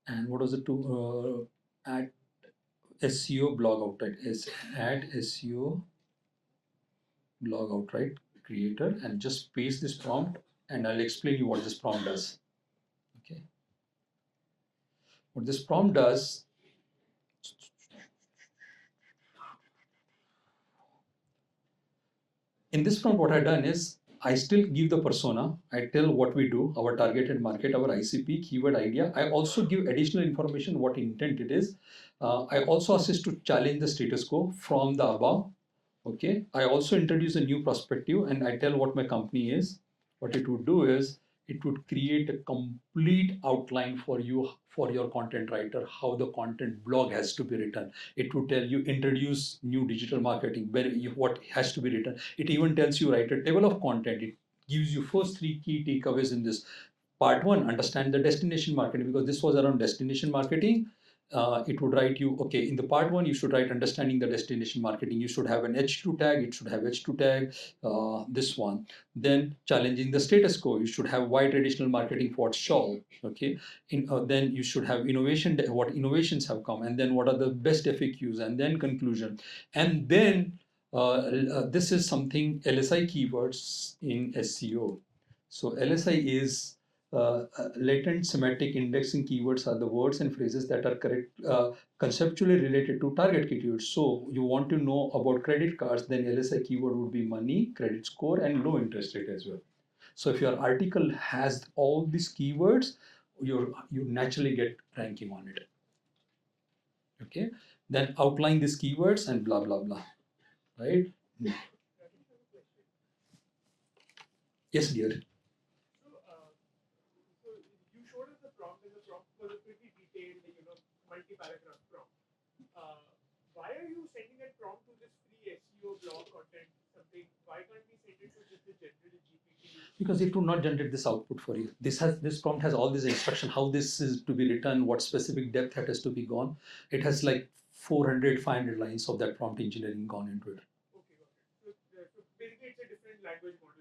and what was it to at SEO blog outright is add SEO blog outright creator, and just paste this prompt, and I'll explain you what this prompt does. Okay. What this prompt does, in this prompt, what I've done is I still give the persona. I tell what we do, our targeted market, our ICP, keyword idea. I also give additional information, what intent it is. I also assist to challenge the status quo from the above. Okay. I also introduce a new perspective and I tell what my company is. What it would do is, it would create a complete outline for you, for your content writer, how the content blog has to be written. It would tell you introduce new digital marketing, what has to be written. It even tells you write a table of content. It gives you first 3 key takeaways in this. Part 1, understand the destination marketing, because this was around destination marketing. It would write you, okay, in the part 1, you should write understanding the destination marketing. You should have an H2 tag. It should have H2 tag, this one. Then challenging the status quo. You should have why traditional marketing for shawl. Okay. Then you should have innovation, what innovations have come, and then what are the best FAQs, and then conclusion. And then this is something LSI keywords in SEO. So LSI is latent semantic indexing keywords are the words and phrases that are conceptually related to target keywords. So you want to know about credit cards, then LSI keyword would be money, credit score, and low interest rate as well. So if your article has all these keywords, you naturally get ranking on it. Okay, then outline these keywords and blah blah blah. Right? Yes, dear. You showed us the prompt, and the prompt was a pretty detailed, multi-paragraph prompt. Why are you sending that prompt to this free SEO blog content something? Why can't we send it to just the general GPT? Because it would not generate this output for you. This prompt has all this instruction, how this is to be written, what specific depth that has to be gone. It has like 400, 500 lines of that prompt engineering gone into it. Okay, got it. So basically, it's a different language model.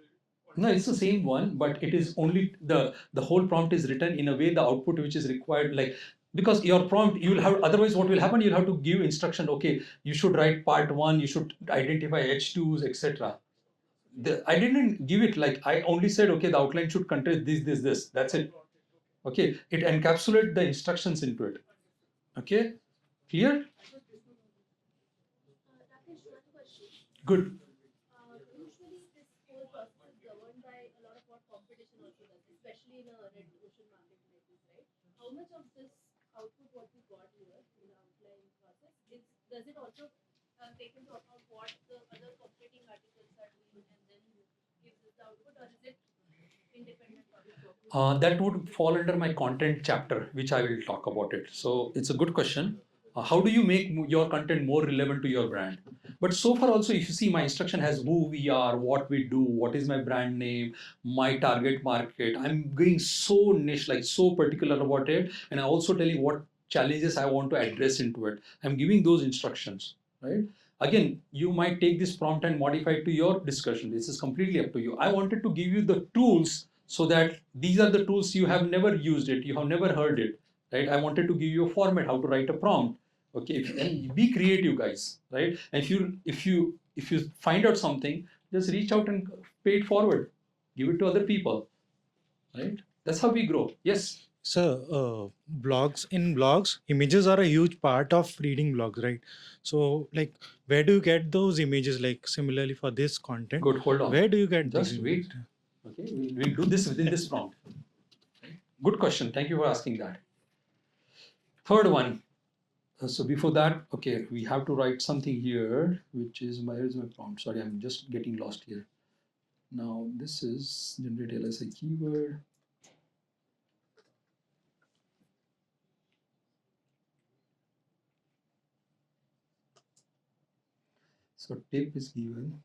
No, it's the same one, but it is only the whole prompt is written in a way, the output which is required, like, because your prompt, you will have, otherwise what will happen, you'll have to give instruction, okay, you should write part 1, you should identify H2s, etc. I didn't give it, like, I only said, okay, the outline should contain this, that's it. Okay, it encapsulates the instructions into it. Okay, clear? Good. Usually this whole process is governed by a lot of what competition also does, especially in a red ocean market like this, right? How much of this output what we got here in the outline process, does it also take into account what the other competing articles are doing and then gives us the output, or is it independent of it? That would fall under my content chapter, which I will talk about it. So it's a good question. How do you make your content more relevant to your brand? But so far also, if you see, my instruction has who we are, what we do, what is my brand name, my target market. I'm going so niche, like so particular about it. And I also tell you what challenges I want to address into it. I'm giving those instructions, right? Again, you might take this prompt and modify it to your discussion. This is completely up to you. I wanted to give you the tools so that these are the tools, you have never used it, you have never heard it, right? I wanted to give you a format, how to write a prompt. Okay, and be creative, guys, right? And if you find out something, just reach out and pay it forward, give it to other people, right? That's how we grow. Yes. So blogs, images are a huge part of reading blogs, right? So like, where do you get those images? Like similarly for this content, Good, hold on. Where do you get Just these wait. images? Okay, we'll do this within this prompt. Good question. Thank you for asking that. Third one. So before that, okay, we have to write something here, which is here's my prompt. Sorry, I'm just getting lost here. Now this is generate LSI keyword. So tip is given.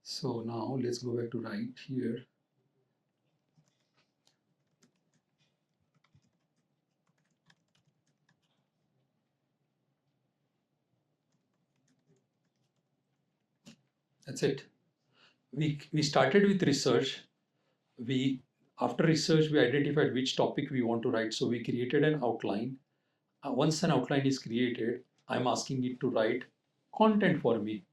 So now let's go back to right here. That's it. We started with research. After research, we identified which topic we want to write. So we created an outline. Once an outline is created, I'm asking it to write content for me.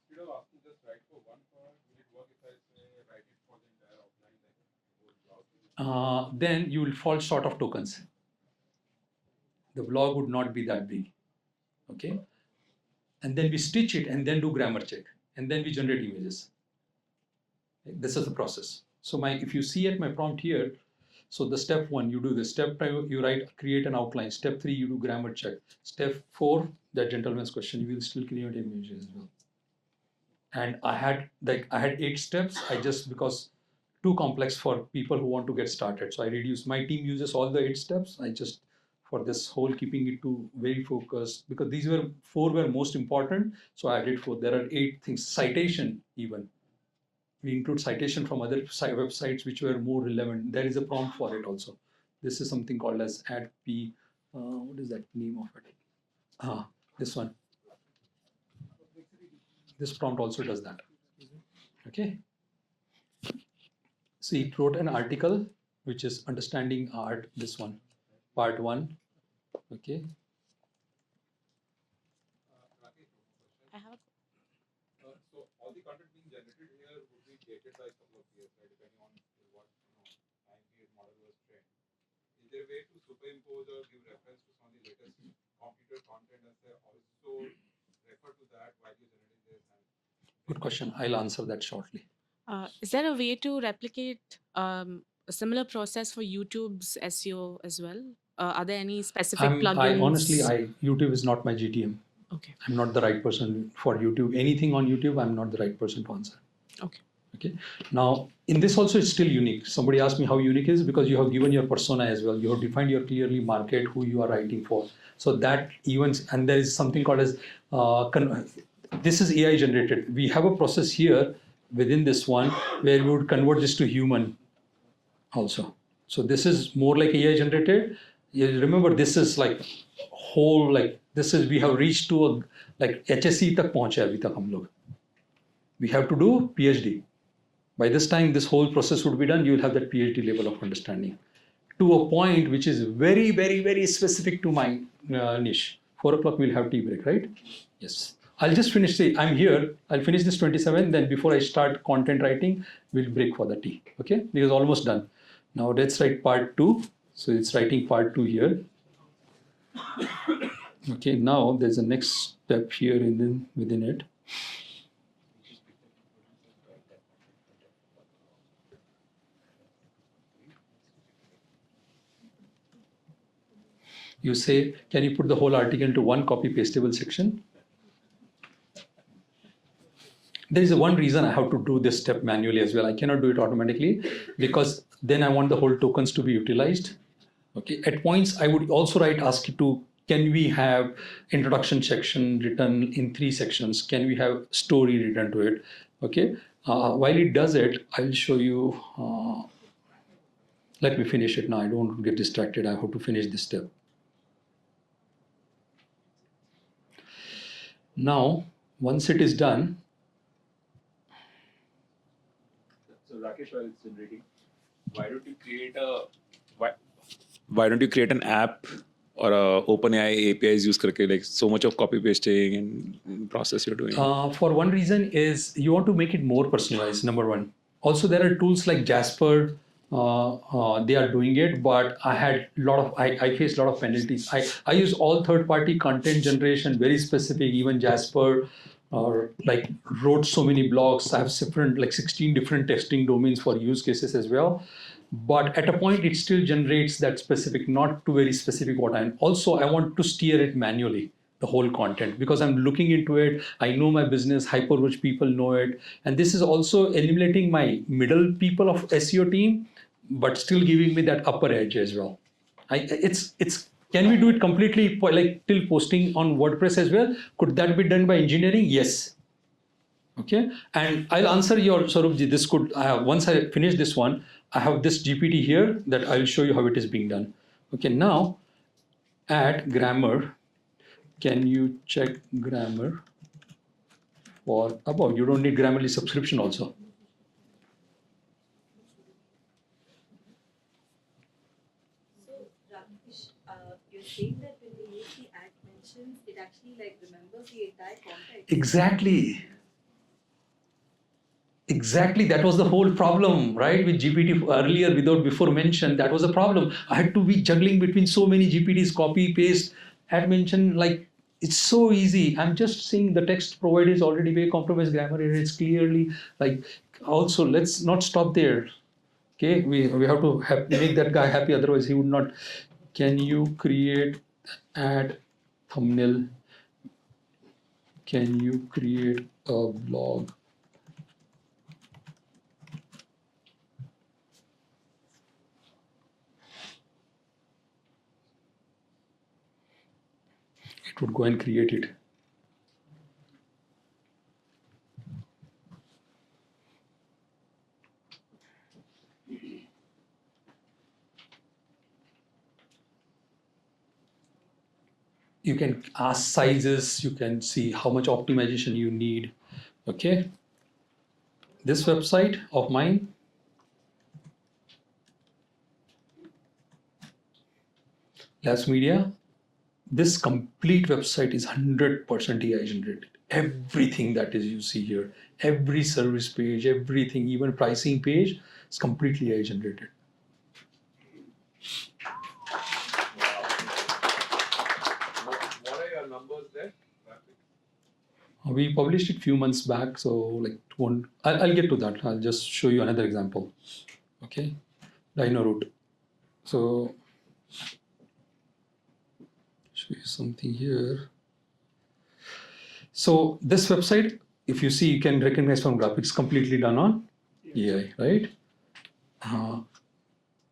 Instead of asking just write for one part, will it work if I say write it for the entire outline, like the whole blog? Then you will fall short of tokens. The blog would not be that big. Okay. And then we stitch it and then do grammar check. And then we generate images. This is the process. So if you see at my prompt here, so the step 1, you do this. Step 2, you create an outline. Step 3, you do grammar check. Step 4, that gentleman's question, you will still create images as well. And I had 8 steps. Because too complex for people who want to get started. So I reduced. My team uses all the 8 steps. I just, for this whole, keeping it to very focused, because these 4 were most important. So I added 4. There are 8 things. Citation even. We include citation from other websites which were more relevant. There is a prompt for it also. This is something called as add p. What is that name of it? This one. This prompt also does that. Okay. So it wrote an article which is understanding art. This one, part 1. Okay. I have so all the content being generated here would be dated by a couple of years, right? Depending on what time period model was trained. Is there a way to superimpose or give reference to some of the latest computer content and say also refer to that while you're generating this? Good question. I'll answer that shortly. Is there a way to replicate a similar process for YouTube's SEO as well? Are there any specific plugins? YouTube is not my GTM. Okay. I'm not the right person for YouTube. Anything on YouTube, I'm not the right person to answer. Okay. Okay. Now, in this also, it's still unique. Somebody asked me how unique it is because you have given your persona as well. You have defined your clearly market, who you are writing for. So that events, and there is something called as, this is AI generated. We have a process here within this one where we would convert this to human also. So this is more like AI generated. You remember, this is like whole, like this is, we have reached to a, like HSC tak पहुंचे अभी तक हम लोग. We have to do PhD. By this time, this whole process would be done. You will have that PhD level of understanding to a point which is very, very, very specific to my niche. 4 o'clock we'll have tea break, right? Yes. I'll just finish. I'm here. I'll finish this 27. Then before I start content writing, we'll break for the tea. Okay? Because almost done. Now let's write part 2. So it's writing part 2 here. Okay. Now there's a next step here within it. You say, can you put the whole article into one copy pastable section? There is one reason I have to do this step manually as well. I cannot do it automatically because then I want the whole tokens to be utilized. Okay. At points, I would also ask it to, can we have introduction section written in 3 sections? Can we have story written to it? Okay. While it does it, I'll show you. Let me finish it now. I don't get distracted. I have to finish this step. Now, once it is done. So Rakesh, while it's generating, why don't you create an app or a OpenAI APIs use करके, like so much of copy pasting and process you're doing? For one reason is you want to make it more personalized. Number one. Also, there are tools like Jasper. They are doing it, but I faced a lot of penalties. I use all third-party content generation, very specific. Even Jasper, or wrote so many blogs. I have 16 different testing domains for use cases as well. but at a point it still generates that specific, not too very specific what I'm. Also, I want to steer it manually, the whole content, because I'm looking into it. I know my business, hyper rich people know it. And this is also eliminating my middle people of SEO team, but still giving me that upper edge as well. It's can we do it completely like till posting on WordPress as well? Could that be done by engineering? Yes. Okay, and I'll answer your Swarupji. This could once I finish this one, I have this GPT here that I'll show you how it is being done. Okay, now add grammar. Can you check grammar for above? You don't need Grammarly subscription also. You're saying that when we use the add mentions, it actually like remembers the entire context. Exactly, that was the whole problem, right? With GPT earlier, before mention, that was a problem. I had to be juggling between so many GPTs, copy, paste, add mention, like it's so easy. I'm just saying the text provided is already very compromised grammar. It's clearly like, also let's not stop there. Okay, we have to make that guy happy, otherwise he would not. Can you create add thumbnail? Can you create a blog? It would go and create it. You can ask sizes, you can see how much optimization you need. Okay, this website of mine, Labs Media, this complete website is 100% AI generated. Everything that is you see here, every service page, everything, even pricing page is completely AI generated. What are your numbers there? We published it a few months back, so like I'll get to that. I'll just show you another example. Okay, Dino route. So show you something here. So this website, if you see, you can recognize from graphics, completely done on AI, right?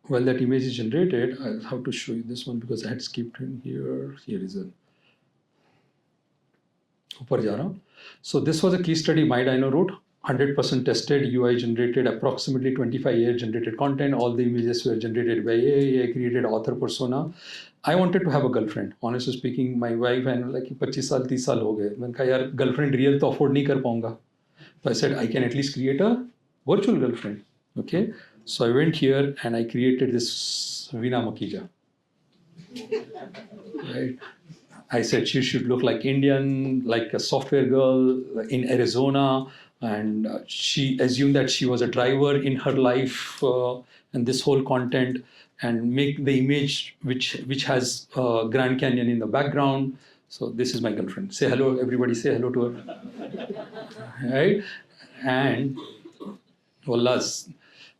Well, that image is generated. I'll have to show you this one because I had skipped in here. Here is a. So this was a case study, My Dino Route, 100% tested, UI generated, approximately 25 AI generated content. All the images were generated by AI created author persona. I wanted to have a girlfriend. Honestly speaking, my wife and like 25 saal, 30 saal ho gaye. मैंने कहा यार girlfriend real तो afford नहीं कर पाऊंगा. So I said I can at least create a virtual girlfriend. Okay, so I went here and I created this Veena Makija. Right. I said she should look like Indian, like a software girl in Arizona, and she assumed that she was a driver in her life, and this whole content, and make the image which has Grand Canyon in the background. So this is my girlfriend. Say hello, everybody. Say hello to her. Right, and wallas,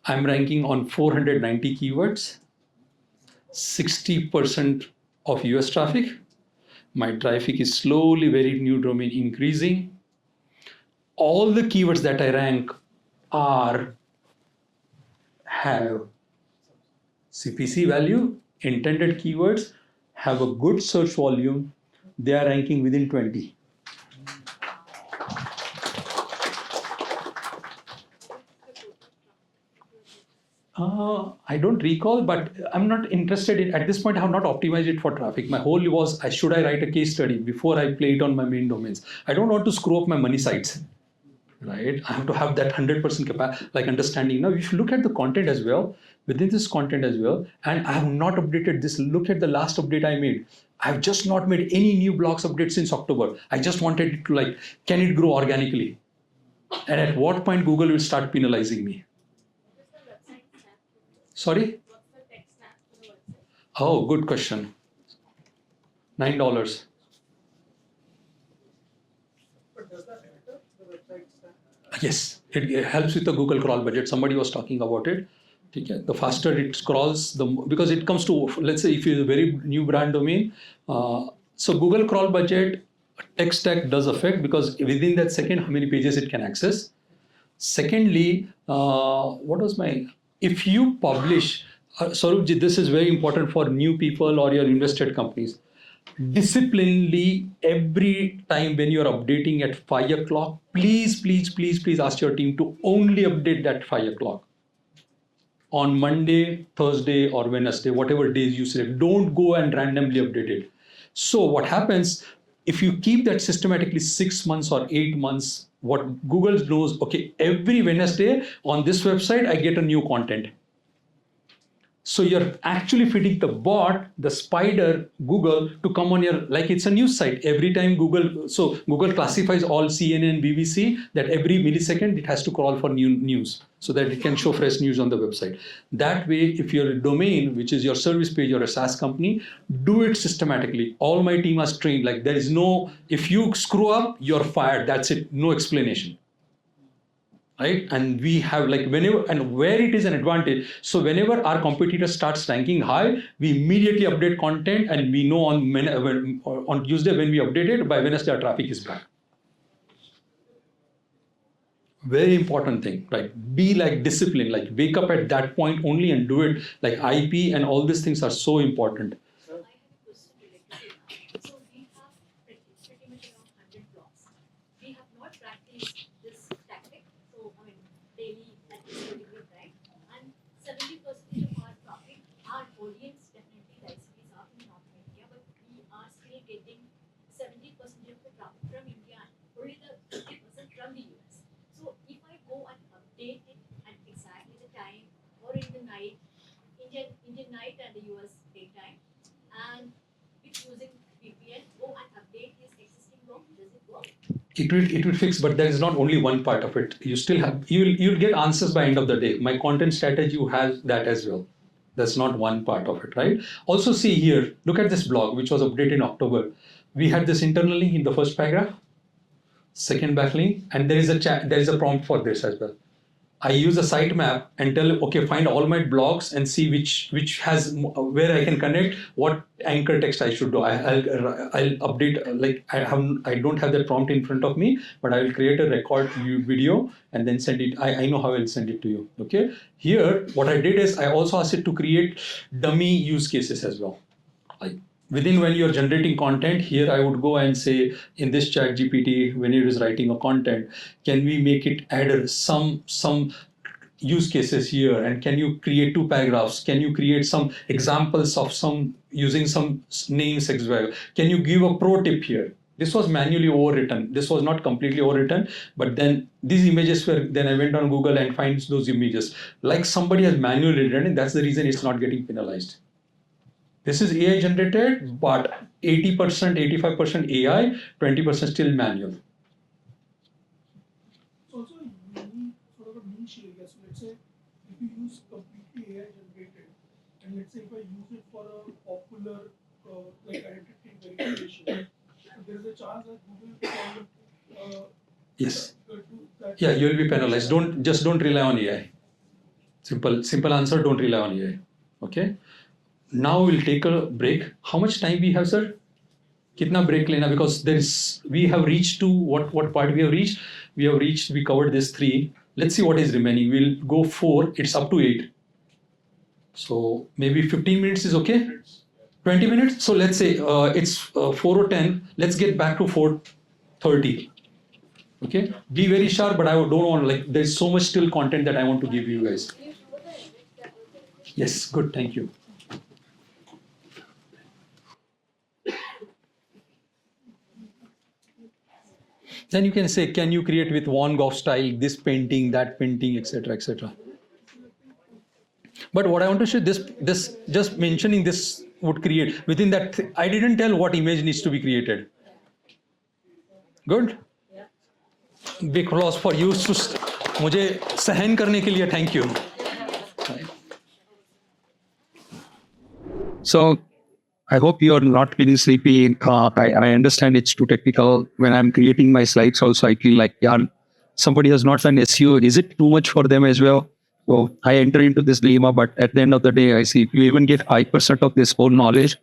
I'm ranking on 490 keywords, 60% of US traffic. My traffic is slowly, very new domain increasing. All the keywords that I rank have CPC value, intended keywords, have a good search volume. They are ranking within 20. I don't recall, but I'm not interested in, at this point, I have not optimized it for traffic. My whole was, should I write a case study before I play it on my main domains? I don't want to screw up my money sites, right? I have to have that 100% like understanding. Now, if you look at the content as well, within this content as well, and I have not updated this, look at the last update I made. I have just not made any new blogs updates since October. I just wanted it to like, can it grow organically? And at what point Google will start penalizing me? Sorry? Oh, good question. $9. But does that matter? The website stack? Yes, it helps with the Google crawl budget. Somebody was talking about it. Okay? The faster it scrolls, because it comes to, let's say if it's a very new brand domain, so Google crawl budget, tech stack does affect, because within that second, how many pages it can access. Secondly, if you publish, Swarupji, this is very important for new people or your invested companies. Disciplinedly, every time when you're updating at 5 o'clock, please ask your team to only update that 5 o'clock. On Monday, Thursday, or Wednesday, whatever days you select, don't go and randomly update it. So what happens, if you keep that systematically 6 months or 8 months, what Google knows, okay, every Wednesday on this website, I get a new content. So you're actually feeding the bot, the spider, Google, to come on your, like it's a news site. Every time Google classifies all CNN, BBC, that every millisecond it has to crawl for new news, so that it can show fresh news on the website. That way, if you're a domain, which is your service page or a SaaS company, do it systematically. All my team is trained. Like there is no, if you screw up, you're fired. That's it. No explanation. Right? And we have like whenever and where it is an advantage. So whenever our competitor starts ranking high, we immediately update content, and we know on Tuesday when we update it, by Wednesday our traffic is back. Very important thing, right? Be like disciplined, like wake up at that point only and do it. Like IP and all these things are so important. Indian night and the US daytime, and it's using VPN, go and update this existing blog. Does it work? It will fix, but there is not only one part of it. You still have, you'll get answers by end of the day. My content strategy has that as well. That's not one part of it, right? Also see here, look at this blog, which was updated in October. We had this internal link in the first paragraph, second backlink, and there is a prompt for this as well. I use a sitemap and tell, okay, find all my blogs and see which has where I can connect, what anchor text I should do. I'll update, like I don't have that prompt in front of me, but I will create a record video and then send it. I know how I'll send it to you. Okay. Here, what I did is I also asked it to create dummy use cases as well. Like within when you're generating content, here I would go and say in this ChatGPT, when it is writing a content, can we make it add some use cases here, and can you create 2 paragraphs? Can you create some examples of some using some names as well? Can you give a pro tip here? This was manually overwritten. This was not completely overwritten, but then these images were, then I went on Google and finds those images. Like somebody has manually written it, that's the reason it's not getting penalized. This is AI generated, but 80%, 85% AI, 20% still manual. It's also a unique sort of a niche area. So let's say if you use completely AI generated, and let's say if I use it for a popular like identity verification, there is a chance that Google can yes. do that. Yeah, you will be penalized. Don't rely on AI. Simple answer. Don't rely on AI. Okay. Now we'll take a break. How much time we have, sir? Kitna break lena? Because we have reached to what part we have reached? We covered this 3. Let's see what is remaining. We'll go 4. It's up to 8. So maybe 15 minutes is okay? 20 minutes? So let's say it's 4 or 10. Let's get back to 4:30. Okay? Be very sharp, but I don't want, like, there's so much still content that I want to give you guys. Yes, good. Thank you. Then you can say, can you create with Van Gogh style, this painting, that painting, etc., etc. But what I want to show, this just mentioning this would create within that. I didn't tell what image needs to be created. Good. Big applause for you. मुझे सहन करने के लिए thank you. So I hope you're not feeling sleepy. I understand it's too technical. When I'm creating my slides also, I feel like, yeah, somebody has not done SEO. Is it too much for them as well? So I enter into this dilemma, but at the end of the day, I see if you even get 5% of this whole knowledge,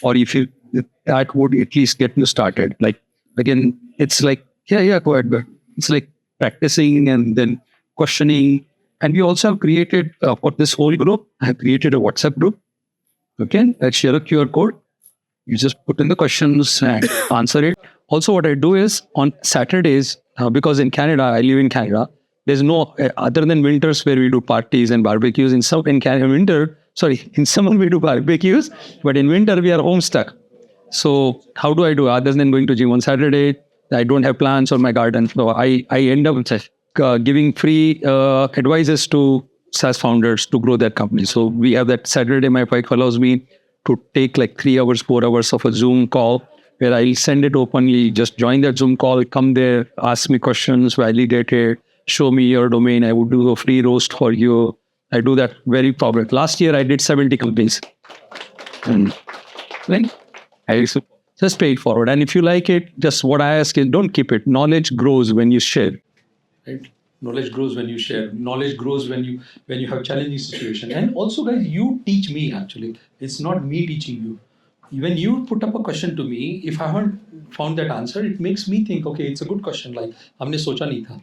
or if you, that would at least get you started. Like, again, it's like, yeah, go ahead, but it's like practicing and then questioning. And we also have created for this whole group, I have created a WhatsApp group. Okay, I share a QR code. You just put in the questions and answer it. Also, what I do is on Saturdays, because in Canada, I live in Canada, there's no, other than winters where we do parties and barbecues, in Canada, in summer we do barbecues, but in winter we are home stuck. So how do I do other than going to gym on Saturday? I don't have plants on my garden. So I end up giving free advices to SaaS founders to grow their company. So we have that Saturday, my wife allows me to take like 3 hours, 4 hours of a Zoom call where I send it openly, just join that Zoom call, come there, ask me questions, validate it, show me your domain. I would do a free roast for you. I do that very public. Last year, I did 70 companies. And then it's just straightforward. And if you like it, just what I ask is don't keep it. Knowledge grows when you share. Right? Knowledge grows when you share. Knowledge grows when you have challenging situation. And also, guys, you teach me actually. It's not me teaching you. When you put up a question to me, if I haven't found that answer, it makes me think, okay, it's a good question. Like, हमने सोचा नहीं था.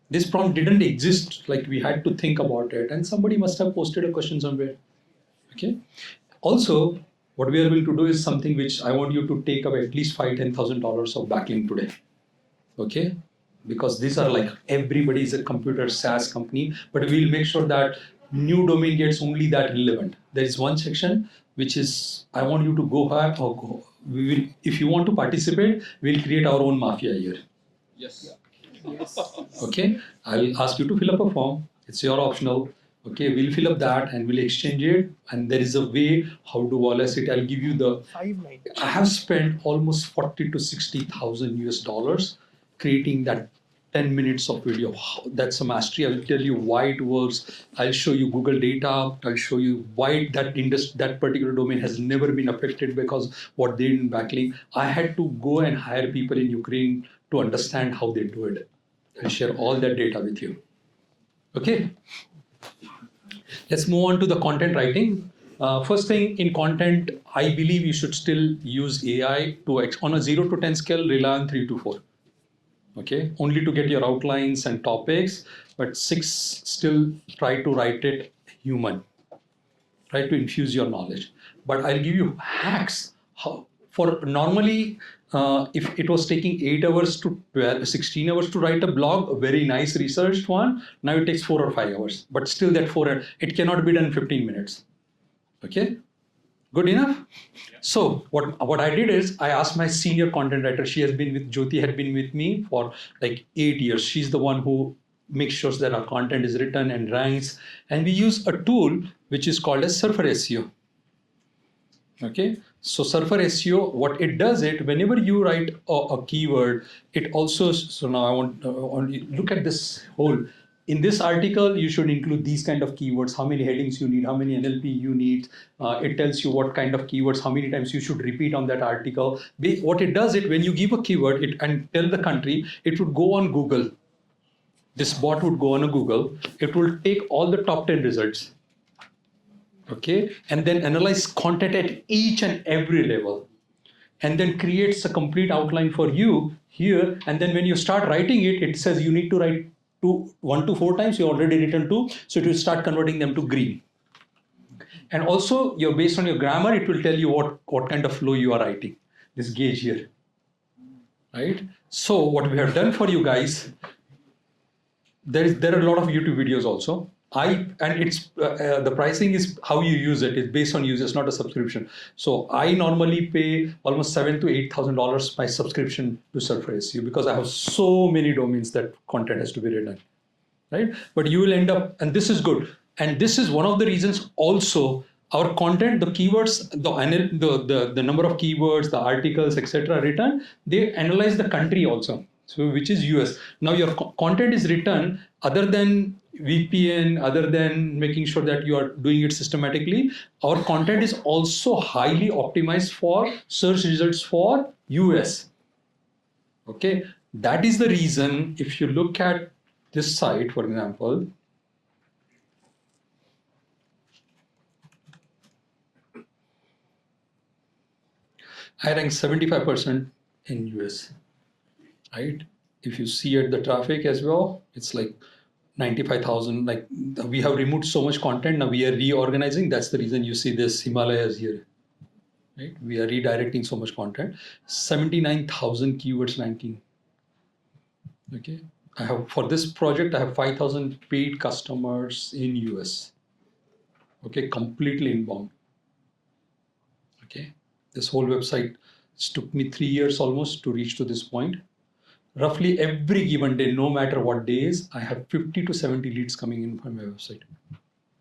This prompt didn't exist. Like, we had to think about it, and somebody must have posted a question somewhere. Okay. Also, what we are going to do is something which I want you to take up at least $5,000-$10,000 of backlink today. Okay. Because these are like, everybody is a computer SaaS company, but we'll make sure that new domain gets only that relevant. There is one section which is, I want you to go back or go. We will, if you want to participate, we'll create our own mafia here. Yes. Okay. I'll ask you to fill up a form. It's your optional. Okay. We'll fill up that and we'll exchange it. And there is a way how to wallet it. I'll give you the, I have spent almost 40 to 60,000 US dollars creating that 10 minutes of video. That's a mastery. I'll tell you why it works. I'll show you Google data. I'll show you why that particular domain has never been affected because what they did in backlink. I had to go and hire people in Ukraine to understand how they do it. I'll share all that data with you. Okay. Let's move on to the content writing. First thing in content, I believe you should still use AI to, on a 0 to 10 scale, rely on 3 to 4. Okay, only to get your outlines and topics, but 6, still try to write it human. Try to infuse your knowledge. But I'll give you hacks. How, for normally, if it was taking 8 hours to 12, 16 hours to write a blog, a very nice researched one, now it takes 4 or 5 hours. But still that 4, it cannot be done in 15 minutes. Okay. Good enough? Yeah. So what I did is I asked my senior content writer. She has been with Jyoti, had been with me for like 8 years. She's the one who makes sure that our content is written and ranks. And we use a tool which is called as SurferSEO. Okay. So SurferSEO, what it does it, whenever you write a keyword, it also, so now I want look at this whole. In this article, you should include these kind of keywords, how many headings you need, how many NLP you need. It tells you what kind of keywords, how many times you should repeat on that article. What it does it, when you give a keyword and tell the country, it would go on Google. This bot would go on a Google. It will take all the top 10 results. Okay. And then analyze content at each and every level. And then creates a complete outline for you here. And then when you start writing it, it says you need to write 1 to 4 times. You already written 2, so it will start converting them to green. And also, you're based on your grammar, it will tell you what kind of flow you are writing. This gauge here, right? So what we have done for you guys, there are a lot of YouTube videos also. And it's the pricing is how you use it. It's based on users, not a subscription. So I normally pay almost $7,000 to $8,000 my subscription to SurferSEO because I have so many domains that content has to be written, right? But you will end up, and this is good. And this is one of the reasons also our content, the keywords, the number of keywords, the articles, etc. written, they analyze the country also. So which is US. Now your content is written other than VPN, other than making sure that you are doing it systematically, our content is also highly optimized for search results for US. Okay, that is the reason if you look at this site, for example, I rank 75% in US, right? If you see at the traffic as well, it's like 95,000. Like we have removed so much content. Now we are reorganizing. That's the reason you see this Himalayas here, right? We are redirecting so much content. 79,000 keywords ranking. Okay. I have, for this project, I have 5,000 paid customers in US. Okay. Completely inbound. Okay. This whole website took me 3 years almost to reach to this point. Roughly every given day, no matter what days, I have 50 to 70 leads coming in from my website.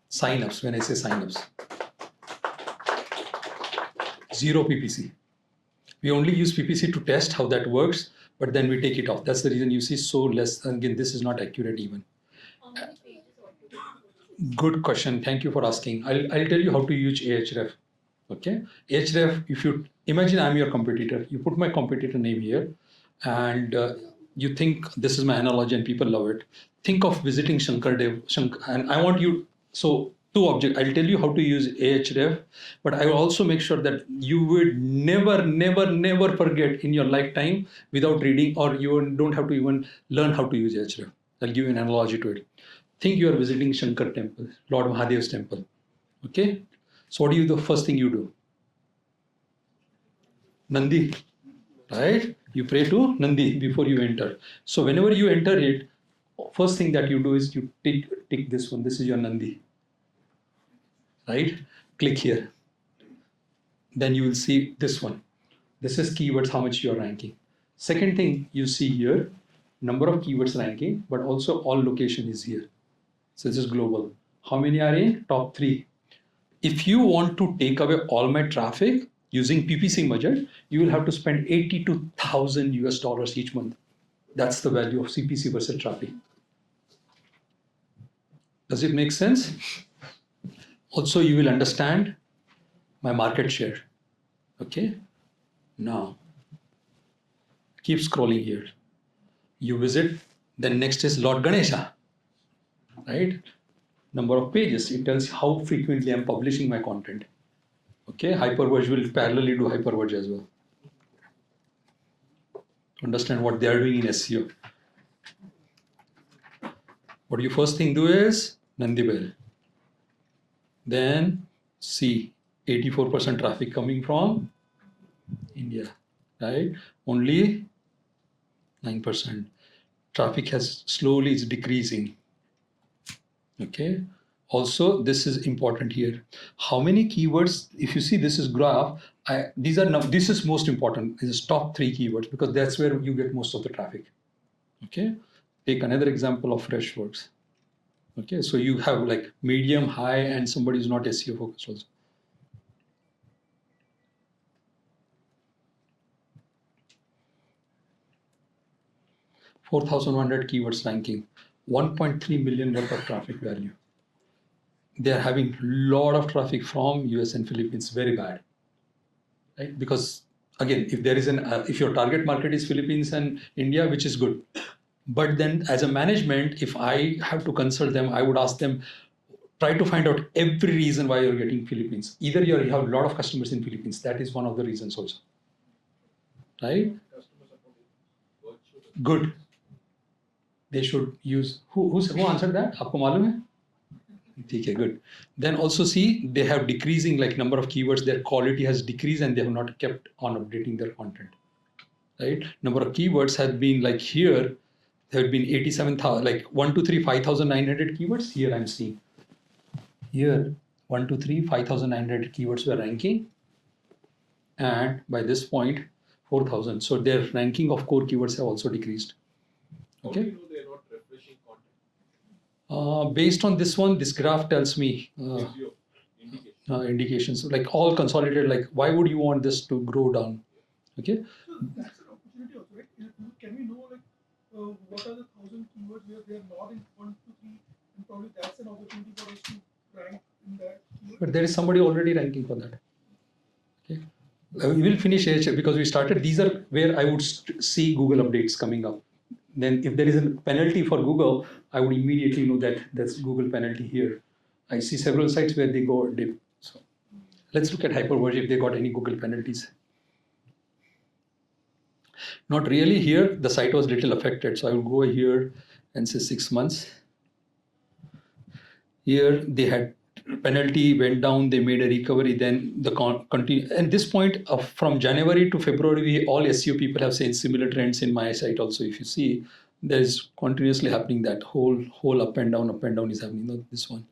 Sign-ups, when I say sign-ups. Zero PPC. We only use PPC to test how that works, but then we take it off. That's the reason you see so less. Again, this is not accurate even. Good question. Thank you for asking. I'll tell you how to use Ahref. Okay. Ahref, if you imagine I'm your competitor, you put my competitor name here, and you think this is my analogy and people love it. Think of visiting Shankar, and I want you, so two objects. I'll tell you how to use Ahref, but I will also make sure that you would never forget in your lifetime without reading, or you don't have to even learn how to use Ahref. I'll give you an analogy to it. Think you are visiting Shankar temple, Lord Mahadev's temple. Okay. So what do you do? The first thing you do? Nandi, right? You pray to Nandi before you enter. So whenever you enter it, first thing that you do is you take this one. This is your Nandi, right? Click here. Then you will see this one. This is keywords, how much you are ranking. Second thing you see here, number of keywords ranking, but also all location is here. So this is global. How many are in? Top 3. If you want to take away all my traffic using PPC budget, you will have to spend $82,000 US each month. That's the value of CPC versus traffic. Does it make sense? Also, you will understand my market share. Okay. Now, keep scrolling here. You visit, then next is Lord Ganesha, right? Number of pages. It tells how frequently I'm publishing my content. Okay, Hyperverge will parallelly do Hyperverge as well. Understand what they are doing in SEO. What you first thing do is Nandibel. Then see 84% traffic coming from India, right? Only 9%. Traffic has slowly is decreasing. Okay. Also, this is important here. How many keywords? If you see, this is graph. This is most important. This is top 3 keywords because that's where you get most of the traffic. Okay. Take another example of Freshworks. Okay. So you have like medium, high, and somebody is not SEO focused also. $4,100 keywords ranking, 1.3 million worth of traffic value. They are having a lot of traffic from US and Philippines, very bad, right? Because again, if there is if your target market is Philippines and India, which is good, but then as a management, if I have to consult them, I would ask them, try to find out every reason why you're getting Philippines. Either you have a lot of customers in Philippines, that is one of the reasons also, right? Good. They should use, who answered that? Aapko malum hai? Okay, good. Then also see, they have decreasing like number of keywords, their quality has decreased and they have not kept on updating their content, right? Number of keywords have been like here, there have been 87,000, like 1, 2, 3, 5,900 keywords. Here I'm seeing, here 1, 2, 3, 5,900 keywords were ranking. And by this point, 4,000. So their ranking of core keywords have also decreased. Okay. How do you know they're not refreshing content? Based on this one, this graph tells me indications. Like all consolidated, like why would you want this to grow down? Okay. So that's an opportunity also, right? Can we know like what are the 1,000 keywords where they are not in 1, 2, 3, and probably that's an opportunity for us to rank in that keyword? But there is somebody already ranking for that. Okay. We will finish here because we started. These are where I would see Google updates coming up. Then if there is a penalty for Google, I would immediately know that that's Google penalty here. I see several sites where they go dip. So let's look at Hyperverge if they got any Google penalties. Not really. Here, the site was little affected. So I will go here and say 6 months. Here they had penalty went down, they made a recovery, then the continue. And this point from January to February, all SEO people have seen similar trends in my site also. If you see, there's continuously happening that whole up and down is happening. Not this one.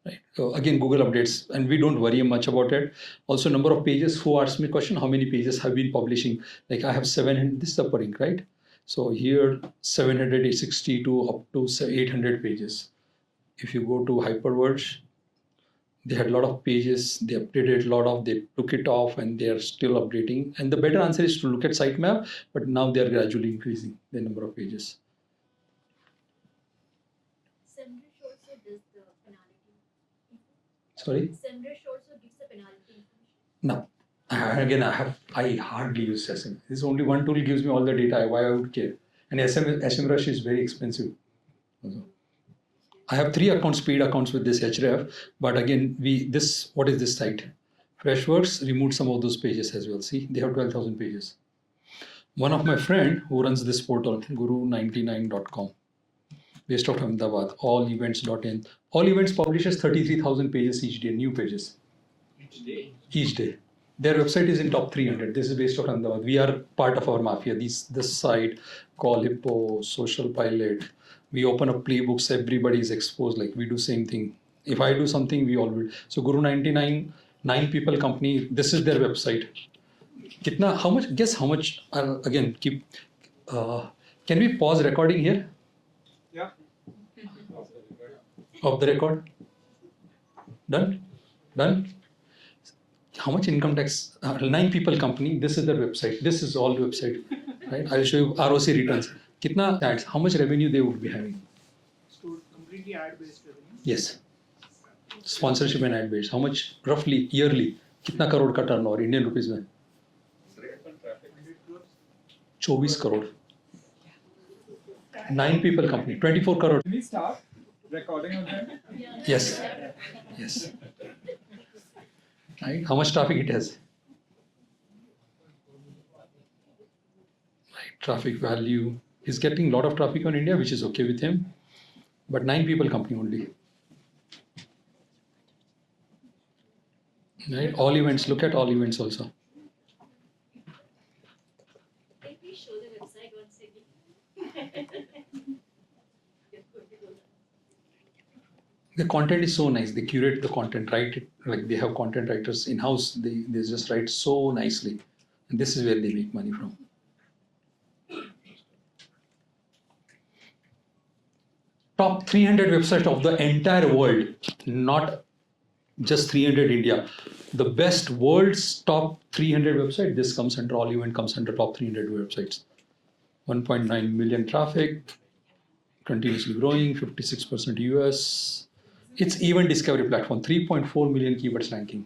Right. So again, Google updates, and we don't worry much about it. Also, number of pages. Who asked me a question? How many pages have been publishing? Like I have 700. This is the link, right? So here 762 up to 800 pages. If you go to Hyperverge, they had a lot of pages. They updated a lot of. They took it off, and they are still updating. And the better answer is to look at sitemap. But now they are gradually increasing the number of pages. SEMrush also does the penalty. Sorry. SEMrush also gives the penalty. No. Again, I hardly use SM. This only one tool gives me all the data. Why I would care? And SEMrush is very expensive. Also. I have 3 accounts, paid accounts with this Ahrefs. But again, what is this site? Freshworks removed some of those pages as well. See, they have 12,000 pages. One of my friend who runs this portal, guru99.com, based out of Ahmedabad, allevents.in. All Events publishes 33,000 pages each day, new pages. Each day. Their website is in top 300. This is based out of Ahmedabad. We are part of our mafia. This site, Call Hippo, Social Pilot. We open up playbooks. Everybody is exposed. Like we do same thing. If I do something, we all will. So Guru99, 9 people company. This is their website. Kitna? How much? Guess how much? Again, keep. Can we pause recording here? Yeah. Of the record. Done. How much income tax? 9 people company. This is their website. This is all website, right? I'll show you ROC returns. Kitna ads? How much revenue they would be having? So completely ad-based revenue. Yes. Sponsorship and ad based. How much roughly yearly? Kitna crore ka turnover Indian rupees mein? 24 crore. 9 people company. 24 crore. Can we start recording on that? Yes. Right? How much traffic it has? Right. Traffic value. He's getting a lot of traffic on India, which is okay with him. But 9 people company only. Right? All events. Look at all events also. Can we show the website once again? The content is so nice. They curate the content, write it like they have content writers in house. They just write so nicely, and this is where they make money from. Top 300 websites of the entire world, not just 300 India. The best world's top 300 website. This comes under all event, comes under top 300 websites. 1.9 million traffic, continuously growing, 56% US. It's event discovery platform, 3.4 million keywords ranking.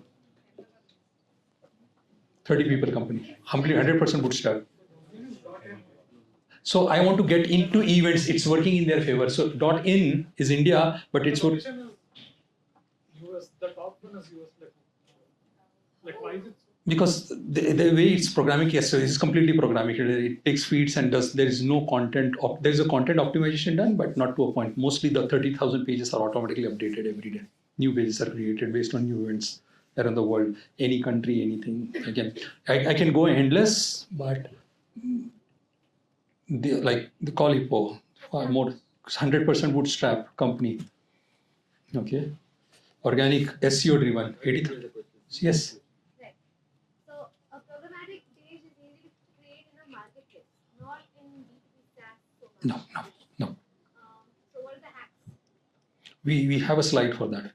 30 people company, 100% bootstrap. So I want to get into events. It's working in their favor. So .in is India, but it's what? US, the top one is US. Like why is it? Because the way it's programming, yes, so it's completely programming. It takes feeds and there is no content. There is a content optimization done, but not to a point. Mostly the 30,000 pages are automatically updated every day. New pages are created based on new events around the world, any country, anything. Again, I can go endless, but the Call Hippo, more 100% bootstrap company. Okay, organic SEO driven. 83. Yes. No. So what are the hacks? We have a slide for that.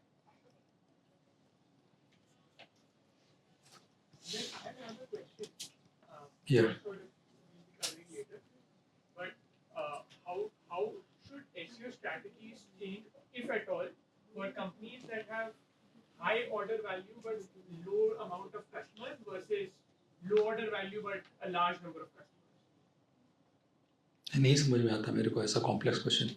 I have another question. Yeah. But how should SEO strategies change, if at all, for companies that have high order value but low amount of customers versus low order value but a large number of customers? नहीं समझ में आता मेरे को ऐसा complex question.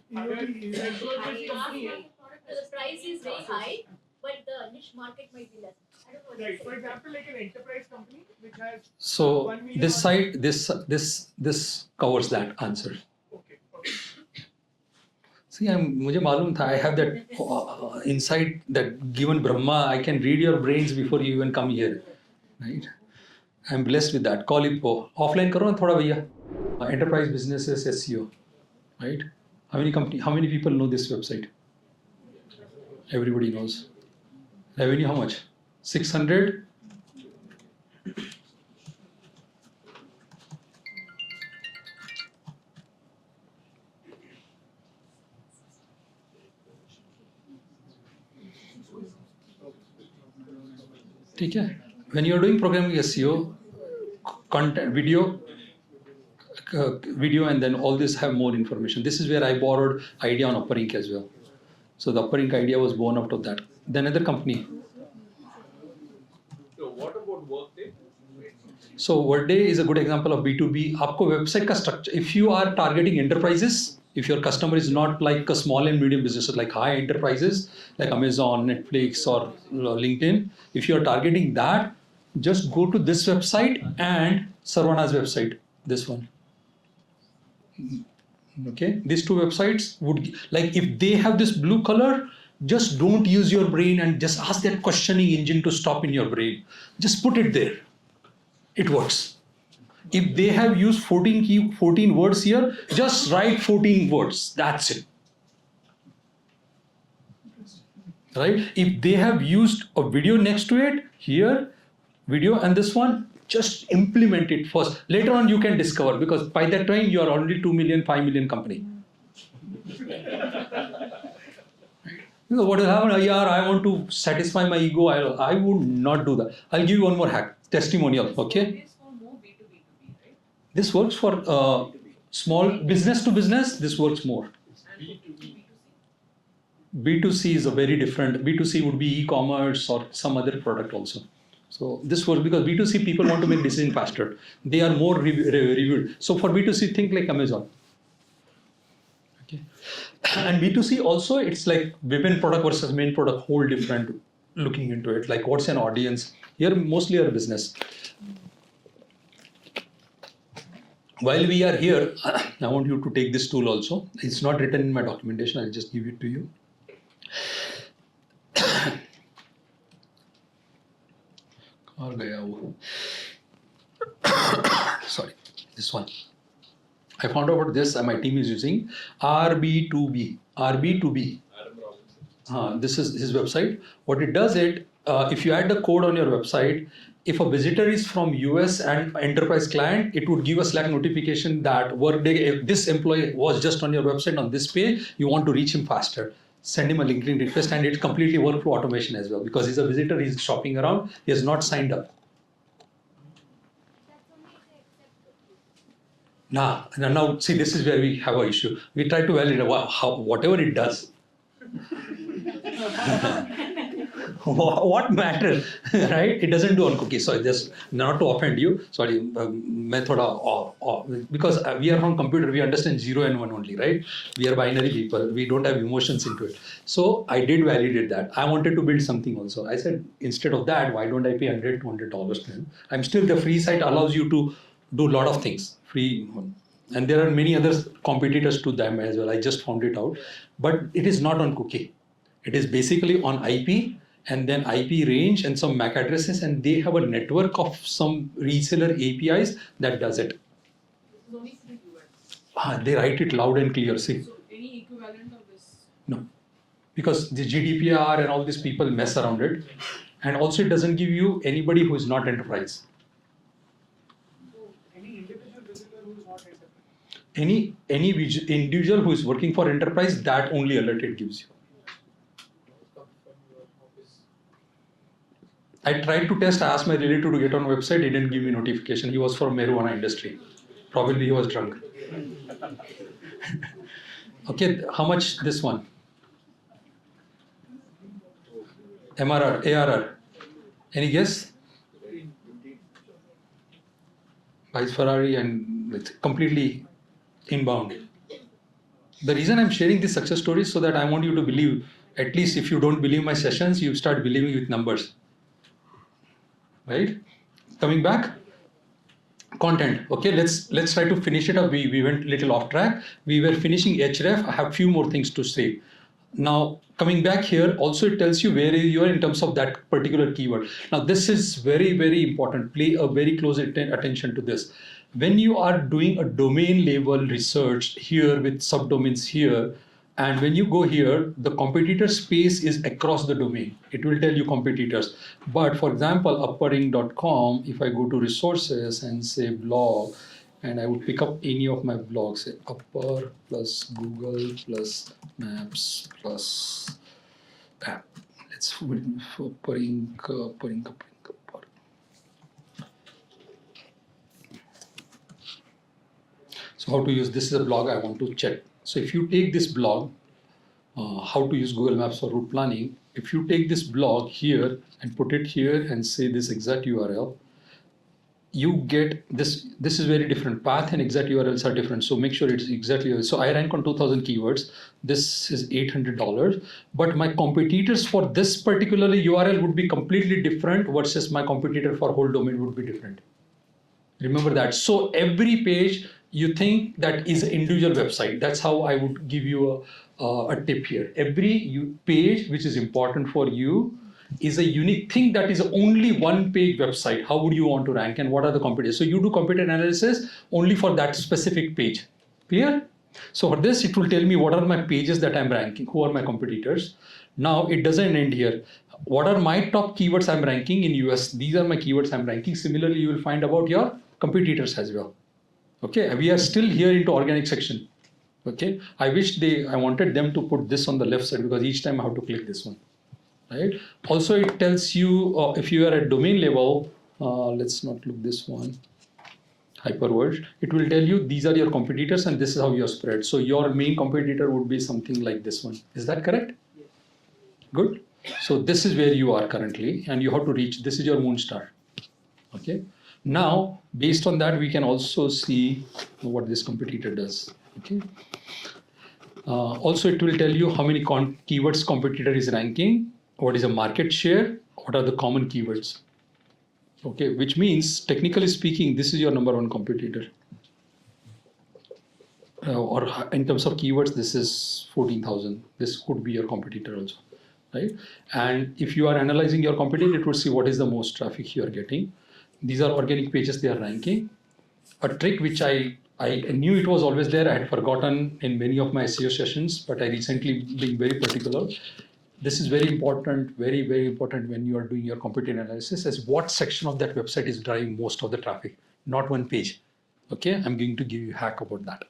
The price is very high, but the niche market might be less. I don't know. Right. For example, like an enterprise company which has So 1 million this or- side, this covers that answer. Okay. Okay. See, मुझे मालूम था, I have that insight that given Brahma, I can read your brains before you even come here, right? I'm blessed with that. Call it offline करो ना थोड़ा भैया. Enterprise businesses SEO, right? How many people know this website? Everybody knows. Revenue how much? 600. ठीक है? When you are doing programming SEO, content, video and then all this have more information. This is where I borrowed idea on Upperink as well. So the Upperink idea was born out of that. Then another company. So what about Workday? So Workday is a good example of B2B. आपको website का structure. If you are targeting enterprises, if your customer is not like a small and medium businesses, like high enterprises, like Amazon, Netflix, or LinkedIn, if you are targeting that, just go to this website and Sarvana's website, this one. Okay, these two websites would, like, if they have this blue color, just don't use your brain and just ask that questioning engine to stop in your brain. Just put it there. It works. If they have used 14 words here, just write 14 words. That's it. Right? If they have used a video next to it, here, video and this one, just implement it first. Later on, you can discover, because by that time, you are already 2 million, 5 million company. You know, what will happen? I want to satisfy my ego. I would not do that. I'll give you one more hack. Testimonial. Okay. This works for small business to business. This works more. B2C is a very different. B2C would be e-commerce or some other product also. So this works because B2C people want to make decisions faster. They are more reviewed. So for B2C, think like Amazon. Okay. And B2C also, it's like women product versus main product, whole different looking into it. Like what's an audience? Here mostly are business. While we are here, I want you to take this tool also. It's not written in my documentation. I'll just give it to you. Sorry, this one. I found out about this and my team is using RB2B. RB2B. This is his website. What it does, if you add the code on your website, if a visitor is from US and enterprise client, it would give a Slack notification that Workday, if this employee was just on your website on this page, you want to reach him faster. Send him a LinkedIn request, and it completely workflow automation as well, because he's a visitor, he's shopping around, he has not signed up. Now see, this is where we have an issue. We try to validate whatever it does. What matters, right? It doesn't do on cookies. So just not to offend you, sorry, because we are from computer, we understand 0 and 1 only, right? We are binary people. We don't have emotions into it. So I did validate that. I wanted to build something also. I said, instead of that, why don't I pay $100, $200 to him? I'm still, the free site allows you to do a lot of things, free. And there are many other competitors to them as well. I just found it out. But it is not on cookie. It is basically on IP and then IP range and some MAC addresses, and they have a network of some reseller APIs that does it. They write it loud and clear. See. So any equivalent of this? No, because the GDPR and all these people mess around it, and also it doesn't give you anybody who is not enterprise. Any individual visitor who is not enterprise. Any individual who is working for enterprise, that only alert it gives you. I tried to test, I asked my relative to get on website, he didn't give me notification. He was from marijuana industry. Probably he was drunk. Okay, how much this one? MRR, ARR. Any guess? Vice Ferrari, and it's completely inbound. The reason I'm sharing this success story is so that I want you to believe At least if you don't believe my sessions, you start believing with numbers, right? Coming back, content. Okay, let's try to finish it up. We went a little off track. We were finishing Href. I have few more things to say. Now coming back here, also it tells you where you are in terms of that particular keyword. Now this is very, very important. Pay a very close attention to this. When you are doing a domain level research here with subdomains here, and when you go here, the competitor space is across the domain. It will tell you competitors. But for example, uppering.com, if I go to resources and say blog, and I would pick up any of my blogs, say upper plus Google plus maps plus app. Let's uppering. So how to use, this is a blog I want to check. So if you take this blog, how to use Google Maps for route planning, if you take this blog here and put it here and say this exact URL, you get this. This is very different. Path and exact URLs are different. So make sure it's exactly. So I rank on 2,000 keywords. This is $800, but my competitors for this particular URL would be completely different versus my competitor for whole domain would be different. Remember that. So every page you think that is an individual website. That's how I would give you a tip here. Every page which is important for you is a unique thing that is only one page website. How would you want to rank and what are the competitors? So you do competitor analysis only for that specific page. Clear? So for this, it will tell me what are my pages that I'm ranking, who are my competitors. Now it doesn't end here. What are my top keywords I'm ranking in US? These are my keywords I'm ranking. Similarly, you will find about your competitors as well. Okay, we are still here into organic section. Okay, I wanted them to put this on the left side because each time I have to click this one. Right. Also, it tells you if you are at domain level, let's not look this one, hyperword, it will tell you these are your competitors and this is how you're spread. So your main competitor would be something like this one. Is that correct? Yes. Good. So this is where you are currently and you have to reach, this is your moon star. Okay. Now, based on that, we can also see what this competitor does. Okay. Also, it will tell you how many keywords competitor is ranking, what is the market share, what are the common keywords. Okay, which means technically speaking, this is your number one competitor. Or in terms of keywords, this is 14,000. This could be your competitor also, right? And if you are analyzing your competitor, it will see what is the most traffic you are getting. These are organic pages they are ranking. A trick which I knew it was always there, I had forgotten in many of my SEO sessions, but I recently being very particular. This is very important, very, very important when you are doing your competitor analysis, is what section of that website is driving most of the traffic, not one page. Okay, I'm going to give you a hack about that.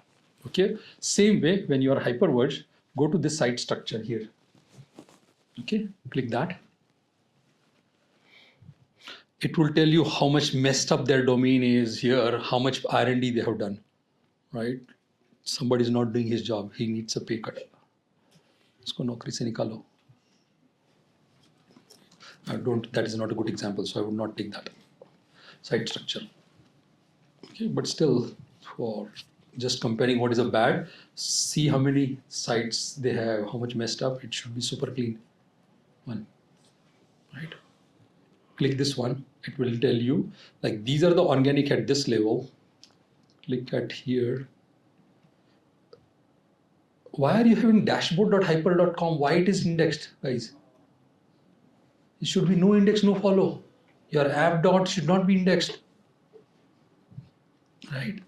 Okay, same way when you are hyperverse, go to this site structure here. Okay, click that. It will tell you how much messed up their domain is here, how much R&D they have done, right? Somebody is not doing his job. He needs a pay cut. Usko naukri se nikalo. That is not a good example, so I would not take that. Site structure. Okay, but still, for just comparing what is a bad, see how many sites they have, how much messed up. It should be super clean. One, right? Click this one. It will tell you, like these are the organic at this level. Click at here. Why are you having dashboard.hyper.com? Why it is indexed, guys? It should be no index, no follow. Your app dot should not be indexed. Right?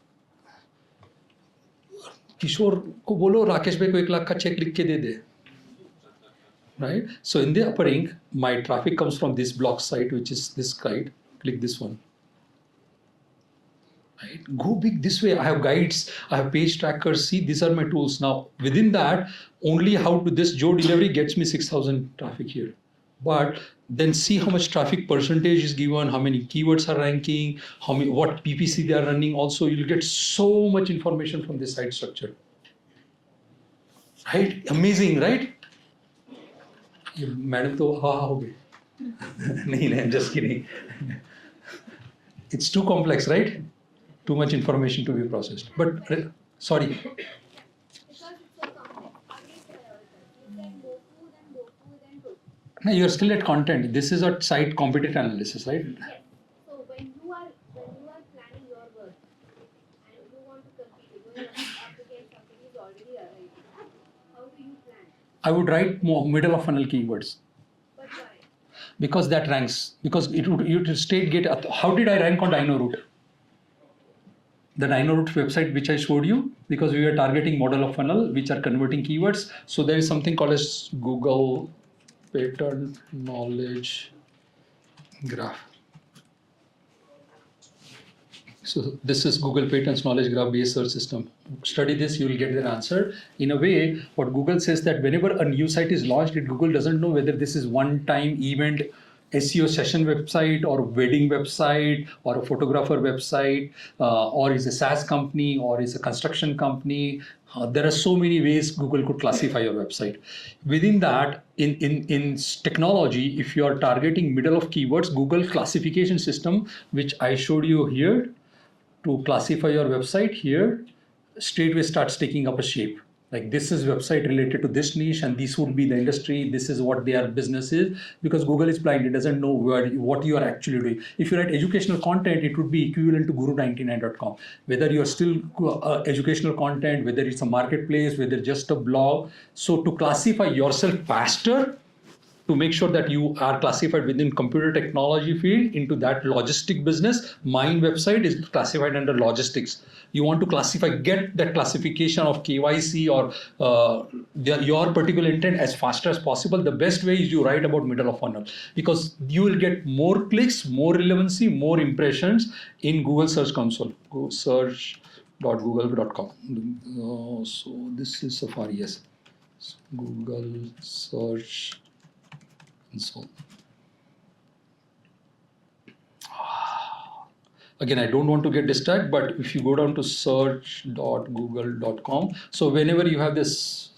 Kishore ko bolo Rakesh bhai ko 1 lakh ka check लिख के दे दे. Right? So in the upper ink, my traffic comes from this blog site, which is this guide. Click this one. Right? Go big this way. I have guides, I have page trackers. See, these are my tools. Now, within that, only how to this Joe delivery gets me 6,000 traffic here. But then see how much traffic percentage is given, how many keywords are ranking, what PPC they are running. Also, you'll get so much information from this site structure. Right? Amazing, right? Madam, to ha ho gayi. Nahi, I'm just kidding. It's too complex, right? Too much information to be processed. But sorry. No, you're still at content. This is a site competitor analysis, right? So when you are planning your work and you want to compete, you are up against somebody who's already arrived, how do you plan? I would write more middle of funnel keywords. But why? Because that ranks. Because it would straight get. How did I rank on DynoRoot? The DynoRoot website which I showed you, because we were targeting model of funnel which are converting keywords. So there is something called as Google Pattern Knowledge Graph. So this is Google Patents Knowledge Graph based search system. Study this, you will get the answer. In a way, what Google says that whenever a new site is launched, Google doesn't know whether this is one-time event SEO session website or wedding website or a photographer website or is a SaaS company or is a construction company. There are so many ways Google could classify your website. Within that, in technology, if you are targeting middle of keywords, Google classification system, which I showed you here, to classify your website here, straightway starts taking up a shape. Like this is website related to this niche and this would be the industry, this is what their business is, because Google is blind, it doesn't know what you are actually doing. If you write educational content, it would be equivalent to guru99.com. Whether you're still educational content, whether it's a marketplace, whether just a blog. So to classify yourself faster, to make sure that you are classified within computer technology field into that logistic business, mine website is classified under logistics. You want to classify, get that classification of KYC or your particular intent as fast as possible. The best way is you write about middle of funnel, because you will get more clicks, more relevancy, more impressions in Google Search Console. Go search.google.com. So this is Safari, yes. Google Search Console. Again, I don't want to get distracted, but if you go down to search.google.com, so whenever you have this,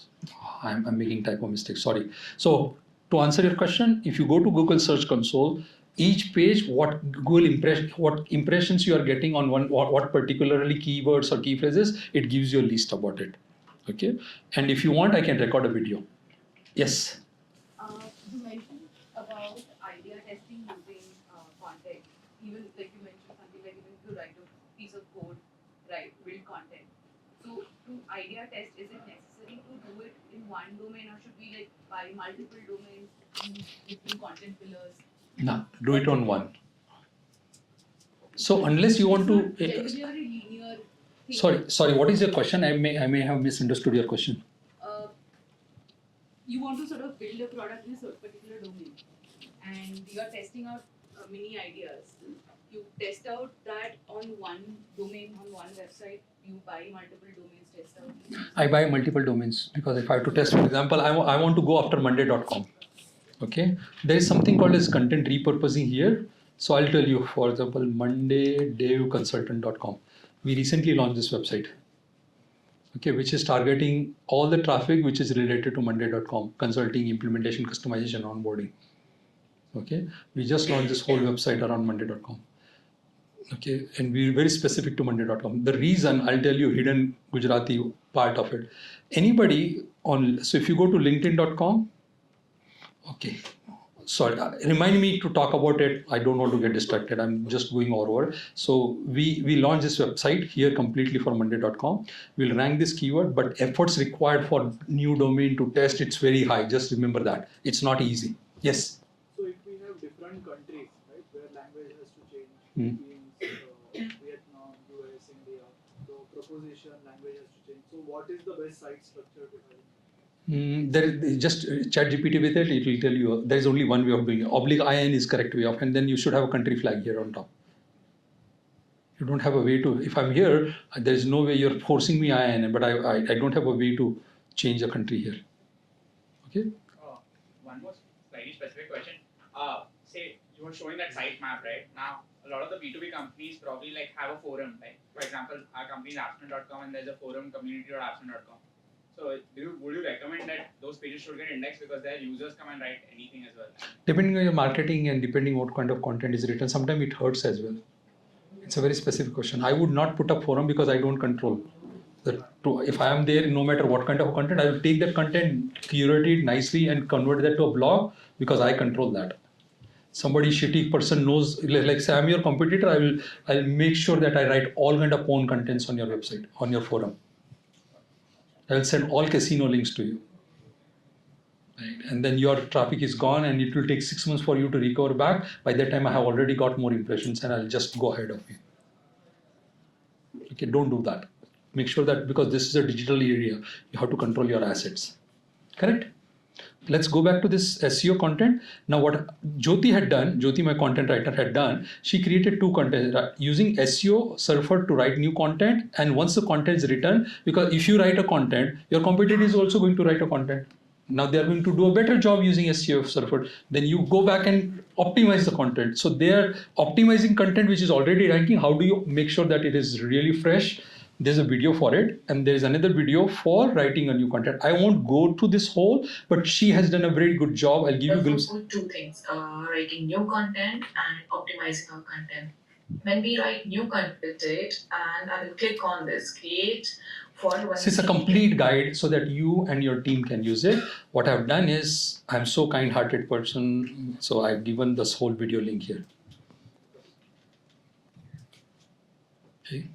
I'm making typo mistakes, sorry. So to answer your question, if you go to Google Search Console, each page, what impressions you are getting on what particularly keywords or key phrases, it gives you a list about it. Okay, and if you want, I can record a video. Yes. You mentioned about idea testing using content. Even like you mentioned something like even to write a piece of code, build content. So to idea test, is it necessary to do it in one domain, or should we like buy multiple domains, use different content pillars? No, do it on one. So unless you want to. Linear Sorry. What is your question? I may have misunderstood your question. You want to sort of build a product in a particular domain, and you are testing out many ideas. You test out that on one domain, on one website. You buy multiple domains, test out. I buy multiple domains because if I have to test, for example, I want to go after monday.com. Okay, there is something called as content repurposing here. So I'll tell you, for example, mondaydevconsultant.com. We recently launched this website. Okay, which is targeting all the traffic which is related to monday.com, consulting, implementation, customization, onboarding. Okay, we just launched this whole website around monday.com. Okay, and we're very specific to monday.com. The reason, I'll tell you, hidden Gujarati part of it. Anybody on, so if you go to linkedin.com, okay, sorry, remind me to talk about it. I don't want to get distracted. I'm just going over. So we launched this website here completely for monday.com. We'll rank this keyword, but efforts required for new domain to test, it's very high. Just remember that. It's not easy. Yes? So if we have different countries, right, where language has to change, Vietnam, US, India, so proposition, language has to change. So what is the best site structure to have? There is just ChatGPT with it. It will tell you there is only one way of doing it. /IN is correct way of, and then you should have a country flag here on top. You don't have a way to. If I'm here, there is no way you're forcing me IN, but I don't have a way to change a country here. Okay. One more slightly specific question. Say you were showing that sitemap, right? Now a lot of the B2B companies probably like have a forum. Like for example, our company is Appsman.com, and there's a forum community.appsman.com. So would you recommend that those pages should get indexed because their users come and write anything as well? Depending on your marketing and depending what kind of content is written, sometimes it hurts as well. It's a very specific question. I would not put up forum because I don't control. If I am there, no matter what kind of content, I will take that content, curate it nicely, and convert that to a blog because I control that. Somebody shitty person knows, like say I'm your competitor, I'll make sure that I write all kind of porn contents on your website, on your forum. I will send all casino links to you. Right? And then your traffic is gone, and it will take 6 months for you to recover back. By that time, I have already got more impressions, and I'll just go ahead of you. Okay, don't do that. Make sure that, because this is a digital area, you have to control your assets. Correct? Let's go back to this SEO content. Now, what Jyoti had done, Jyoti, my content writer, had done, she created 2 content using SEO Surfer to write new content. And once the content is written, because if you write a content, your competitor is also going to write a content. Now they are going to do a better job using SEO Surfer. Then you go back and optimize the content. So they are optimizing content which is already ranking. How do you make sure that it is really fresh? There's a video for it, and there's another video for writing a new content. I won't go to this whole, but she has done a very good job. I'll give you a glimpse. 2 things, writing new content and optimizing our content. When we write new content, and I will click on this, create for one. This is a complete guide so that you and your team can use it. What I've done is, I'm so kind-hearted person, so I've given this whole video link here. Okay.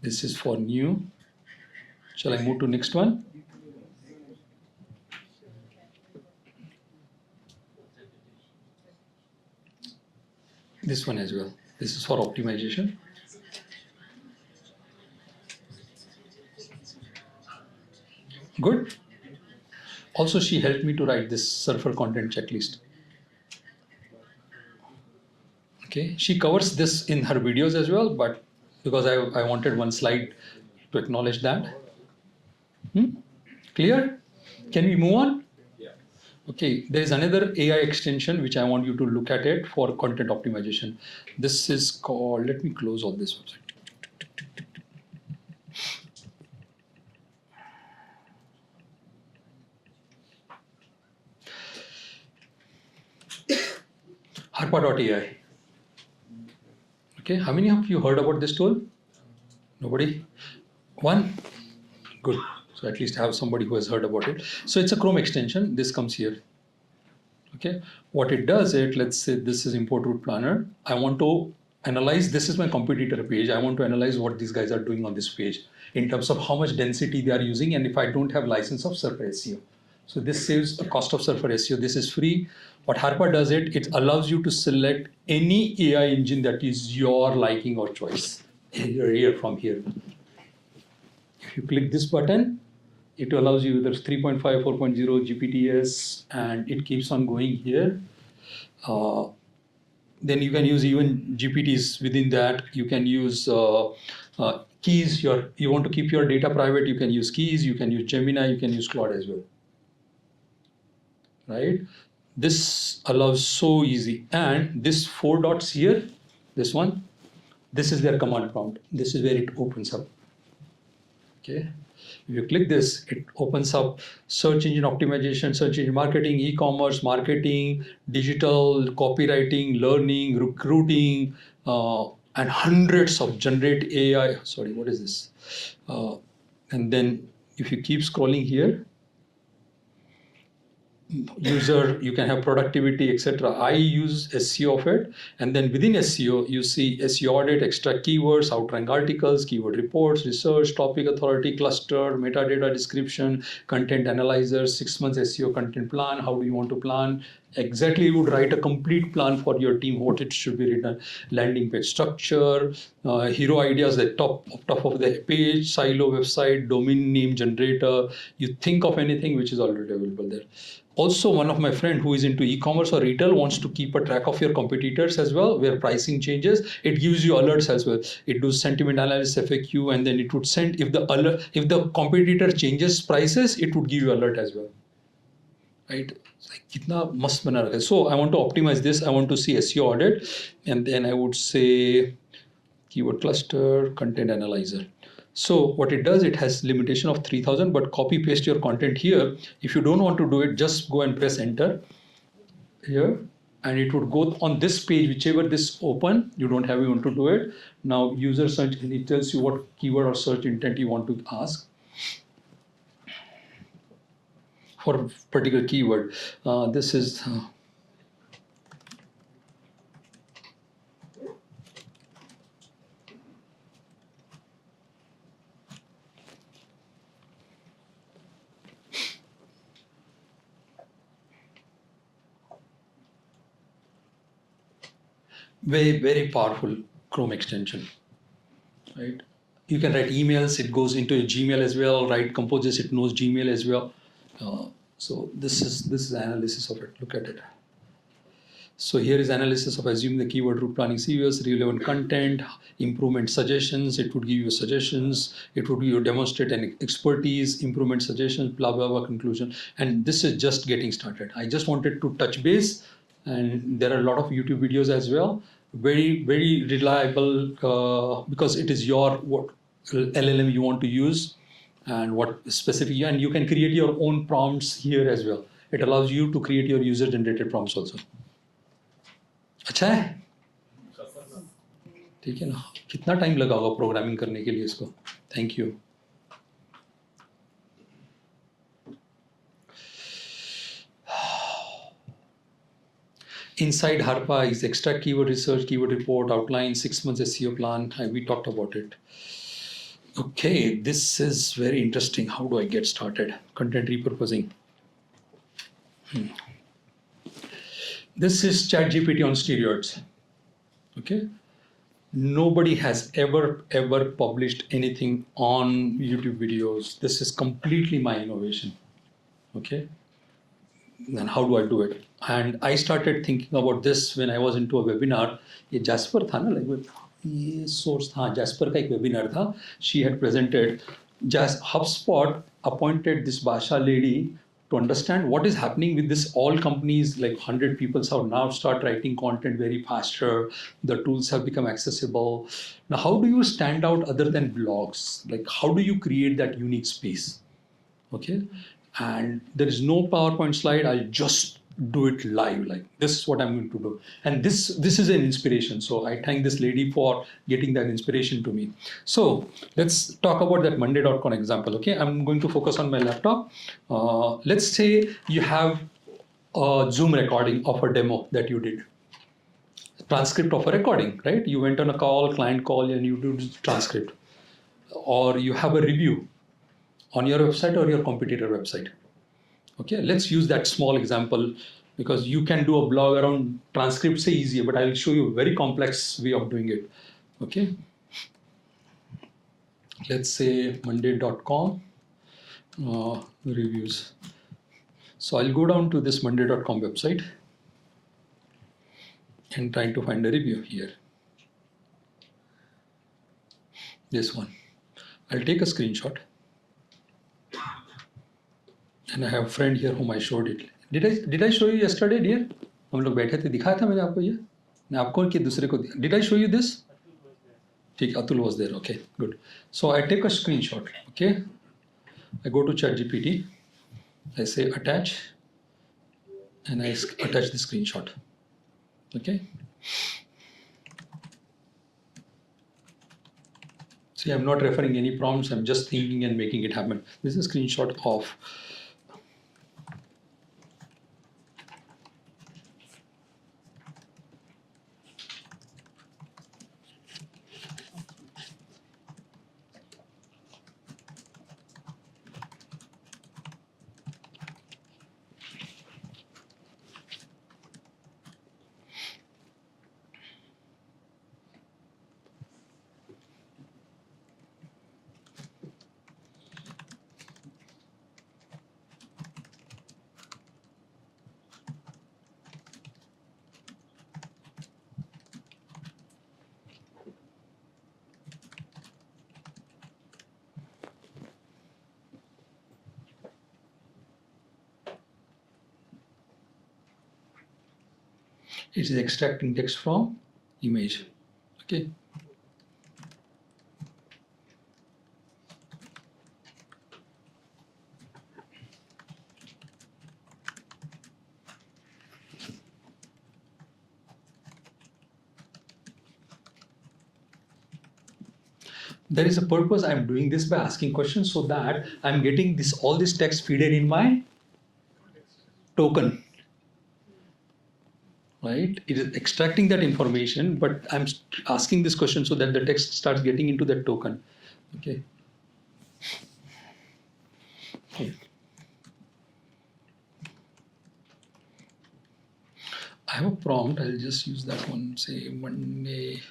This is for new. Shall I move to next one? This one as well. This is for optimization. Good. Also, she helped me to write this Surfer content checklist. Okay. She covers this in her videos as well, but because I wanted one slide to acknowledge that. Clear? Can we move on? Yeah. Okay, there is another AI extension which I want you to look at it for content optimization. This is called, let me close all this website. Harpa AI. Okay, how many of you heard about this tool? Nobody? One? Good. So at least have somebody who has heard about it. So it's a Chrome extension. This comes here. Okay. What it does, let's say this is import route planner. I want to analyze, this is my competitor page. I want to analyze what these guys are doing on this page in terms of how much density they are using, and if I don't have license of SurferSEO. So this saves a cost of SurferSEO. This is free. What Harpa does, it allows you to select any AI engine that is your liking or choice here from here. If you click this button, it allows you, there's 3.5, 4.0, GPTs, and it keeps on going here. Then you can use even GPTs within that. You can use keys. You want to keep your data private, you can use keys, you can use Gemini, you can use Claude as well. Right? This allows so easy. And this 4 dots here, this one, this is their command prompt. This is where it opens up. Okay. If you click this, it opens up search engine optimization, search engine marketing, e-commerce, marketing, digital, copywriting, learning, recruiting, and hundreds of generate AI. Sorry, what is this? And then if you keep scrolling here, user, you can have productivity, etc. I use SEO of it, and then within SEO you see SEO audit, extract keywords, outrank articles, keyword reports, research, topic authority, cluster, metadata description, content analyzer, 6 months SEO content plan. How do you want to plan? Exactly, you would write a complete plan for your team, what it should be written, landing page structure, hero ideas at top of the page, silo website, domain name generator. You think of anything which is already available there. Also, one of my friend who is into e-commerce or retail wants to keep a track of your competitors as well, where pricing changes. It gives you alerts as well. It does sentiment analysis, FAQ, and then it would send, if the competitor changes prices, it would give you alert as well. Right? Like, kitna mast bana rakha hai. So I want to optimize this. I want to see SEO audit, and then I would say keyword cluster, content analyzer. So what it does, it has limitation of 3000, but copy paste your content here. If you don't want to do it, just go and press enter here, and it would go on this page, whichever this open, you don't have even to do it. Now user search, and it tells you what keyword or search intent you want to ask for a particular keyword. This is very powerful Chrome extension, right? You can write emails, it goes into your Gmail as well, write composes, it knows Gmail as well. So this is analysis of it. Look at it. So here is analysis of assuming the keyword route planning CVS, relevant content, improvement suggestions. It would give you suggestions. It would give you demonstrate an expertise, improvement suggestions, blah, blah, blah, conclusion. And this is just getting started. I just wanted to touch base, and there are a lot of YouTube videos as well. Very reliable because it is your what LLM you want to use and what specific, and you can create your own prompts here as well. It allows you to create your user generated prompts also. अच्छा है, ठीक है ना? कितना time लगा होगा programming करने के लिए इसको? Thank you. Inside Harpa is extract keyword research, keyword report, outline, 6 months SEO plan. We talked about it. Okay, this is very interesting. How do I get started? Content repurposing. This is ChatGPT on steroids. Okay. Nobody has ever published anything on YouTube videos. This is completely my innovation. Okay. And how do I do it? And I started thinking about this when I was into a webinar. ये Jasper था ना, like ये source था, Jasper का एक webinar था. She had presented. HubSpot appointed this Basha lady to understand what is happening with this. All companies, like 100 people, have now start writing content very faster. The tools have become accessible. Now, how do you stand out other than blogs? Like, how do you create that unique space? Okay. And there is no PowerPoint slide. I'll just do it live. Like, this is what I'm going to do. And this is an inspiration. So I thank this lady for getting that inspiration to me. So let's talk about that Monday.com example. Okay, I'm going to focus on my laptop. Let's say you have a Zoom recording of a demo that you did. Transcript of a recording, right? You went on a call, client call, and you do transcript. Or you have a review on your website or your competitor website. Okay, let's use that small example because you can do a blog around transcripts easier, but I'll show you a very complex way of doing it. Okay, let's say Monday.com reviews. So I'll go down to this Monday.com website and trying to find a review here. This one. I'll take a screenshot. And I have a friend here whom I showed it. Did I show you yesterday, dear? हम लोग बैठे थे, दिखाया था मैंने आपको ये? मैं आपको कि दूसरे को दिखा. Did I show you this? ठीक, Atul was there. Okay, good. So I take a screenshot. Okay, I go to ChatGPT. I say attach, and I attach the screenshot. Okay. See, I'm not referring any prompts. I'm just thinking and making it happen. This is a screenshot of. It is extracting text from image. Okay. there is a purpose. I'm doing this by asking questions so that I'm getting all this text fed in my token. Right? It is extracting that information, but I'm asking this question so that the text starts getting into that token. Okay. I have a prompt. I'll just use that one. Say monday.com.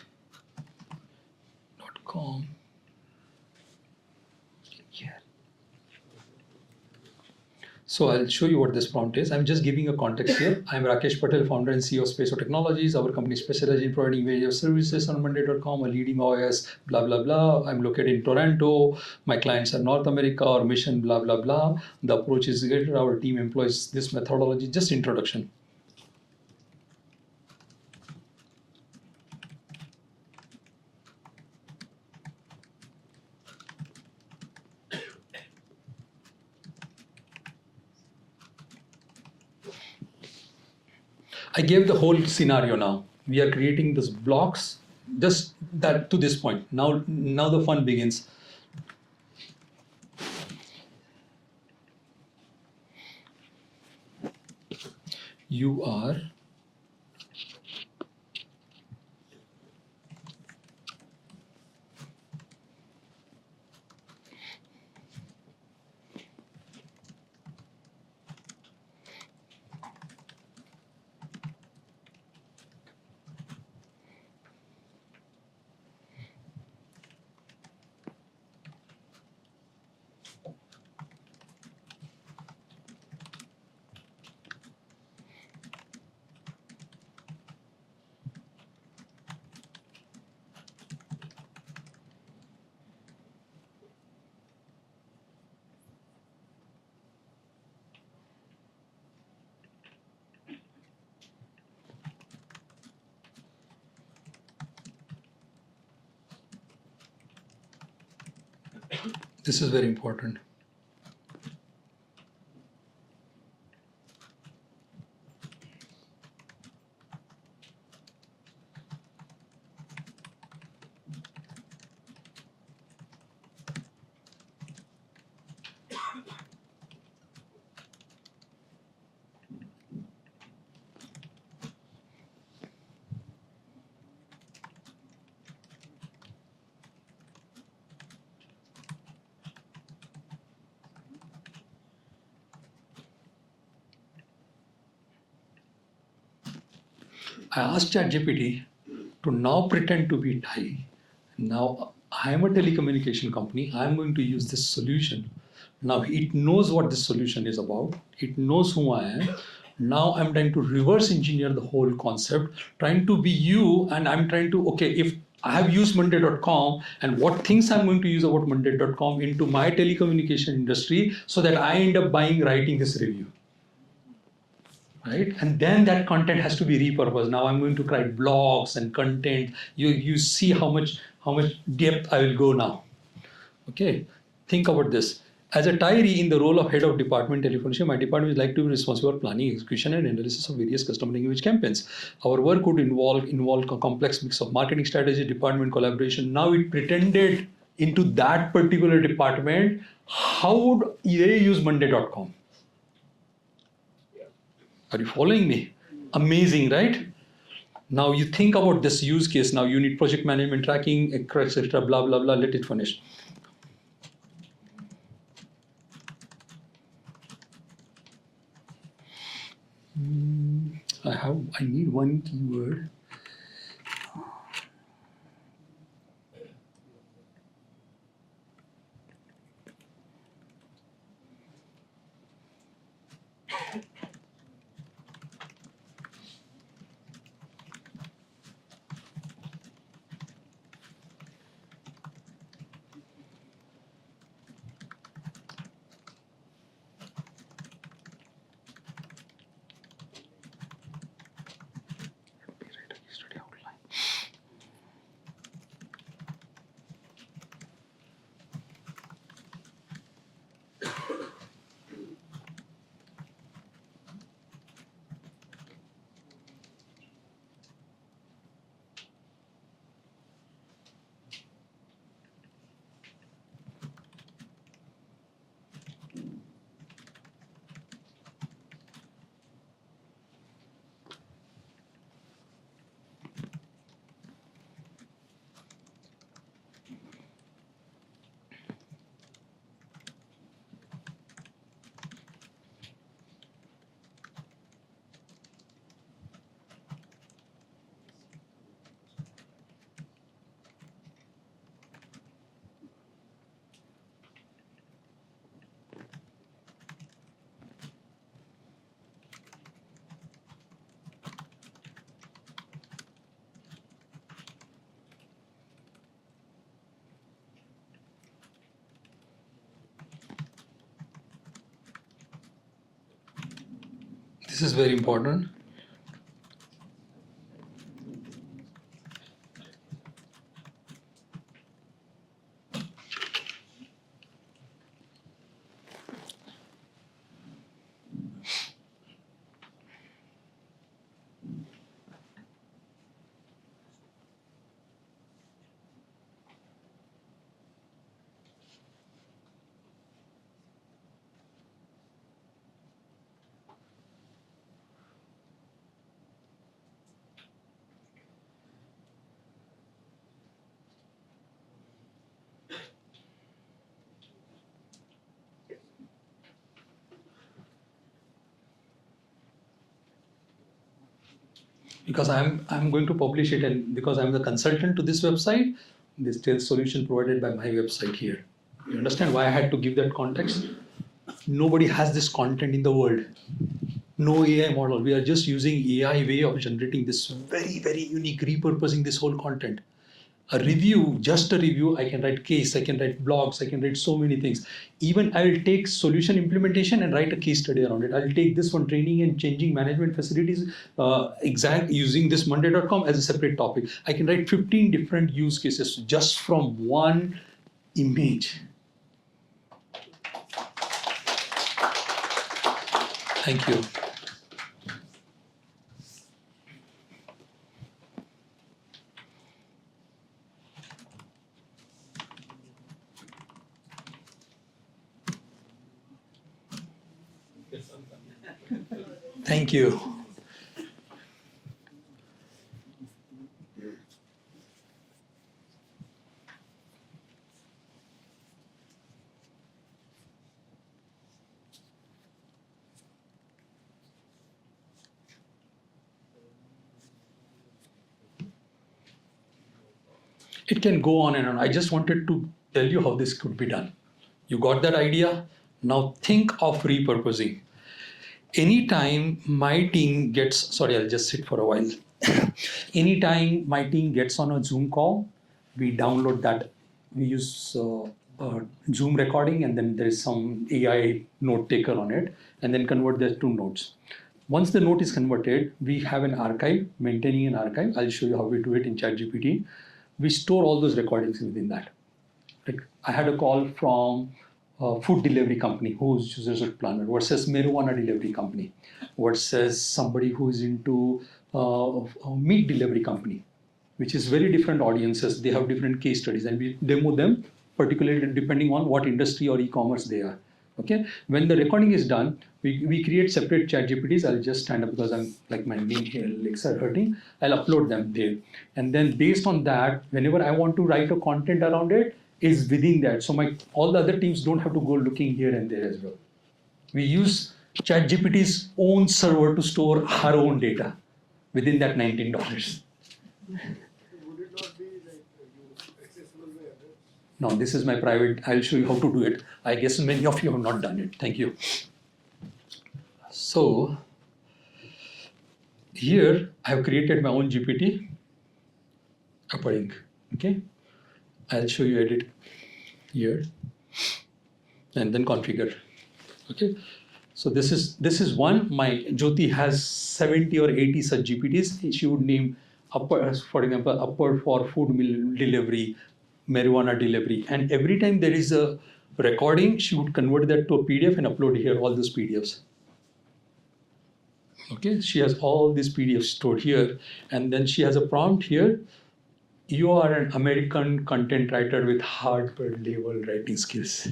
So I'll show you what this prompt is. I'm just giving a context here. I'm Rakesh Patel, founder and CEO of SpaceO Technologies. Our company specializes in providing various services on monday.com, a leading OS, blah, blah, blah. I'm located in Toronto. My clients are North America. Our mission, blah, blah, blah. The approach is greater. Our team employs this methodology. Just introduction. I gave the whole scenario now. We are creating these blocks, just that to this point. Now the fun begins. You are this is very important. I asked ChatGPT to now pretend to be Thai. Now I am a telecommunication company. I'm going to use this solution. Now it knows what this solution is about. It knows who I am. Now I'm trying to reverse engineer the whole concept, trying to be you, and I'm trying to, okay, if I have used monday.com and what things I'm going to use about monday.com into my telecommunication industry so that I end up writing this review. Right? And then that content has to be repurposed. Now I'm going to write blogs and content. You see how much depth I will go now. Okay, think about this. As a Tyree in the role of head of department telephony, my department is like to be responsible for planning, execution, and analysis of various customer engagement campaigns. Our work would involve a complex mix of marketing strategy, department collaboration. Now it pretended into that particular department. How would they use monday.com? Are you following me? Amazing, right? Now you think about this use case. Now you need project management, tracking, etc. Blah blah blah. Let it finish. I need one keyword. This is very important. Because I'm going to publish it, and because I'm the consultant to this website, this tells solution provided by my website here. You understand why I had to give that context? Nobody has this content in the world. No AI model. We are just using AI way of generating this very, very unique, repurposing this whole content. A review, just a review, I can write case, I can write blogs, I can write so many things. Even I will take solution implementation and write a case study around it. I'll take this one, training and changing management facilities, using this monday.com as a separate topic. I can write 15 different use cases just from one image. Thank you. Thank you. It can go on and on. I just wanted to tell you how this could be done. You got that idea? Now think of repurposing. Anytime my team gets, sorry, I'll just sit for a while. Anytime my team gets on a Zoom call, we download that. We use Zoom recording, and then there is some AI note taker on it, and then convert that to notes. Once the note is converted, we have an archive, maintaining an archive. I'll show you how we do it in ChatGPT. We store all those recordings within that. Like I had a call from a food delivery company whose users would planner versus marijuana delivery company versus somebody who is into a meat delivery company, which is very different audiences. They have different case studies, and we demo them particularly depending on what industry or e-commerce they are. Okay, when the recording is done, we create separate ChatGPTs. I'll just stand up because I'm like my knee here, legs are hurting. I'll upload them there, and then based on that, whenever I want to write a content around it, is within that. So all the other teams don't have to go looking here and there as well. We use ChatGPT's own server to store our own data within that $19. Would it not be accessible by others? No, this is my private. I'll show you how to do it. I guess many of you have not done it. Thank you. So here I have created my own GPT. Upper-ink. Okay. I'll show you edit here and then configure. Okay. So this is one. My Jyoti has 70 or 80 such GPTs. She would name upper, for example, upper for food meal delivery, marijuana delivery, and every time there is a recording, she would convert that to a PDF and upload here all those PDFs. Okay, she has all these PDFs stored here, and then she has a prompt here. You are an American content writer with Harvard level writing skills.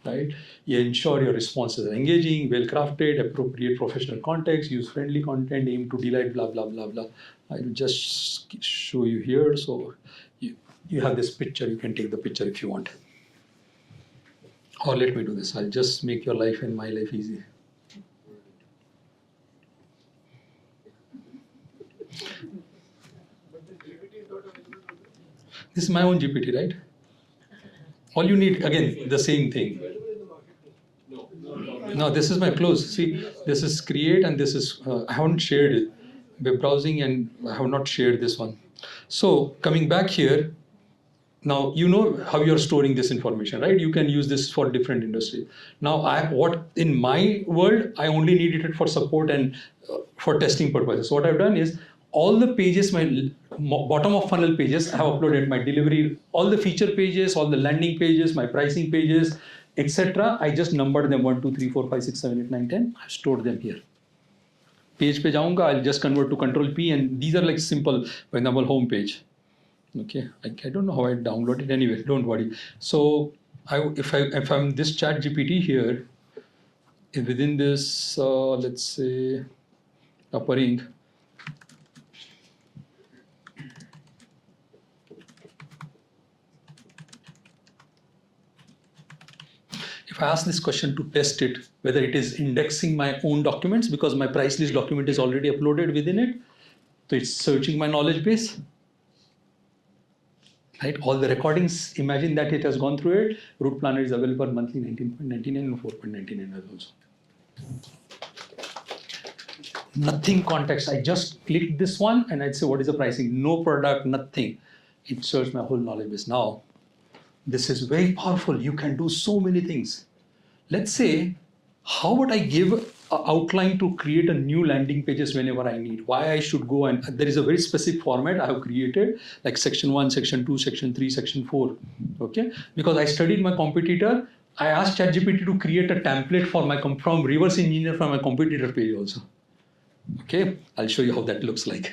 Right? You ensure your responses are engaging, well crafted, appropriate professional context, use friendly content, aim to delight, blah, blah, blah, blah. I will just show you here. So you have this picture, you can take the picture if you want. Or let me do this. I'll just make your life and my life easy. This is my own GPT, right? All you need, again, the same thing. No, this is my close. See, this is create and this is, I haven't shared it. Web browsing and I have not shared this one. So coming back here, now you know how you're storing this information, right? You can use this for different industry. Now what in my world, I only needed it for support and for testing purposes. So what I've done is all the pages, my bottom of funnel pages, I have uploaded my delivery, all the feature pages, all the landing pages, my pricing pages, etc. I just numbered them 1, 2, 3, 4, 5, 6, 7, 8, 9, 10. I stored them here. Page pe jaunga, I'll just convert to Control P, and these are like simple, for example, home page. Okay, I don't know how I download it anyway. Don't worry. So if I'm this ChatGPT here, within this let's say upper ink, if I ask this question to test it, whether it is indexing my own documents because my price list document is already uploaded within it, so it's searching my knowledge base. Right, all the recordings, imagine that it has gone through it. Route Planner is available monthly 19.99 and 4.99 also. Nothing context. I just click this one and I'd say, what is the pricing? No product, nothing. It serves my whole knowledge base. Now, this is very powerful. You can do so many things. Let's say, how would I give an outline to create a new landing pages whenever I need? Why I should go, and there is a very specific format I have created, like section 1, section 2, section 3, section 4. Okay, because I studied my competitor, I asked ChatGPT to create a template for my from reverse engineer from my competitor page also. Okay, I'll show you how that looks like.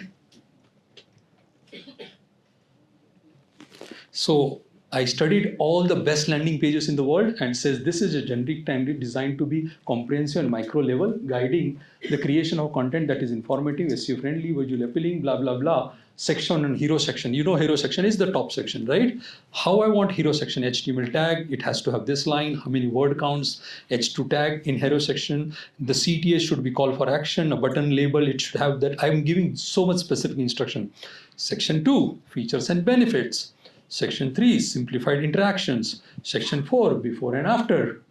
So I studied all the best landing pages in the world and says this is a generic template designed to be comprehensive and micro level, guiding the creation of content that is informative, SEO friendly, visual appealing, blah, blah, blah. Section and hero section. You know hero section is the top section, right? How I want hero section, HTML tag, it has to have this line, how many word counts, H2 tag in hero section. The CTA should be call for action, a button label, it should have that. I'm giving so much specific instruction. Section 2, features and benefits. Section 3, simplified interactions. Section 4, before and after.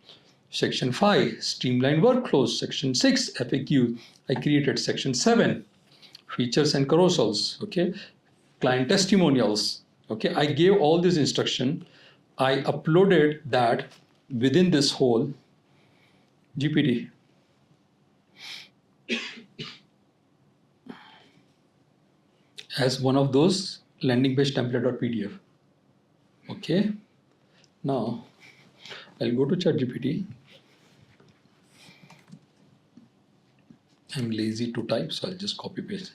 Section 5, streamlined workflows. Section 6, FAQ. I created section 7, features and carousels. Okay, client testimonials. Okay, I gave all this instruction. I uploaded that within this whole GPT. As one of those landing page template.pdf. Okay, now I'll go to ChatGPT. I'm lazy to type, so I'll just copy paste.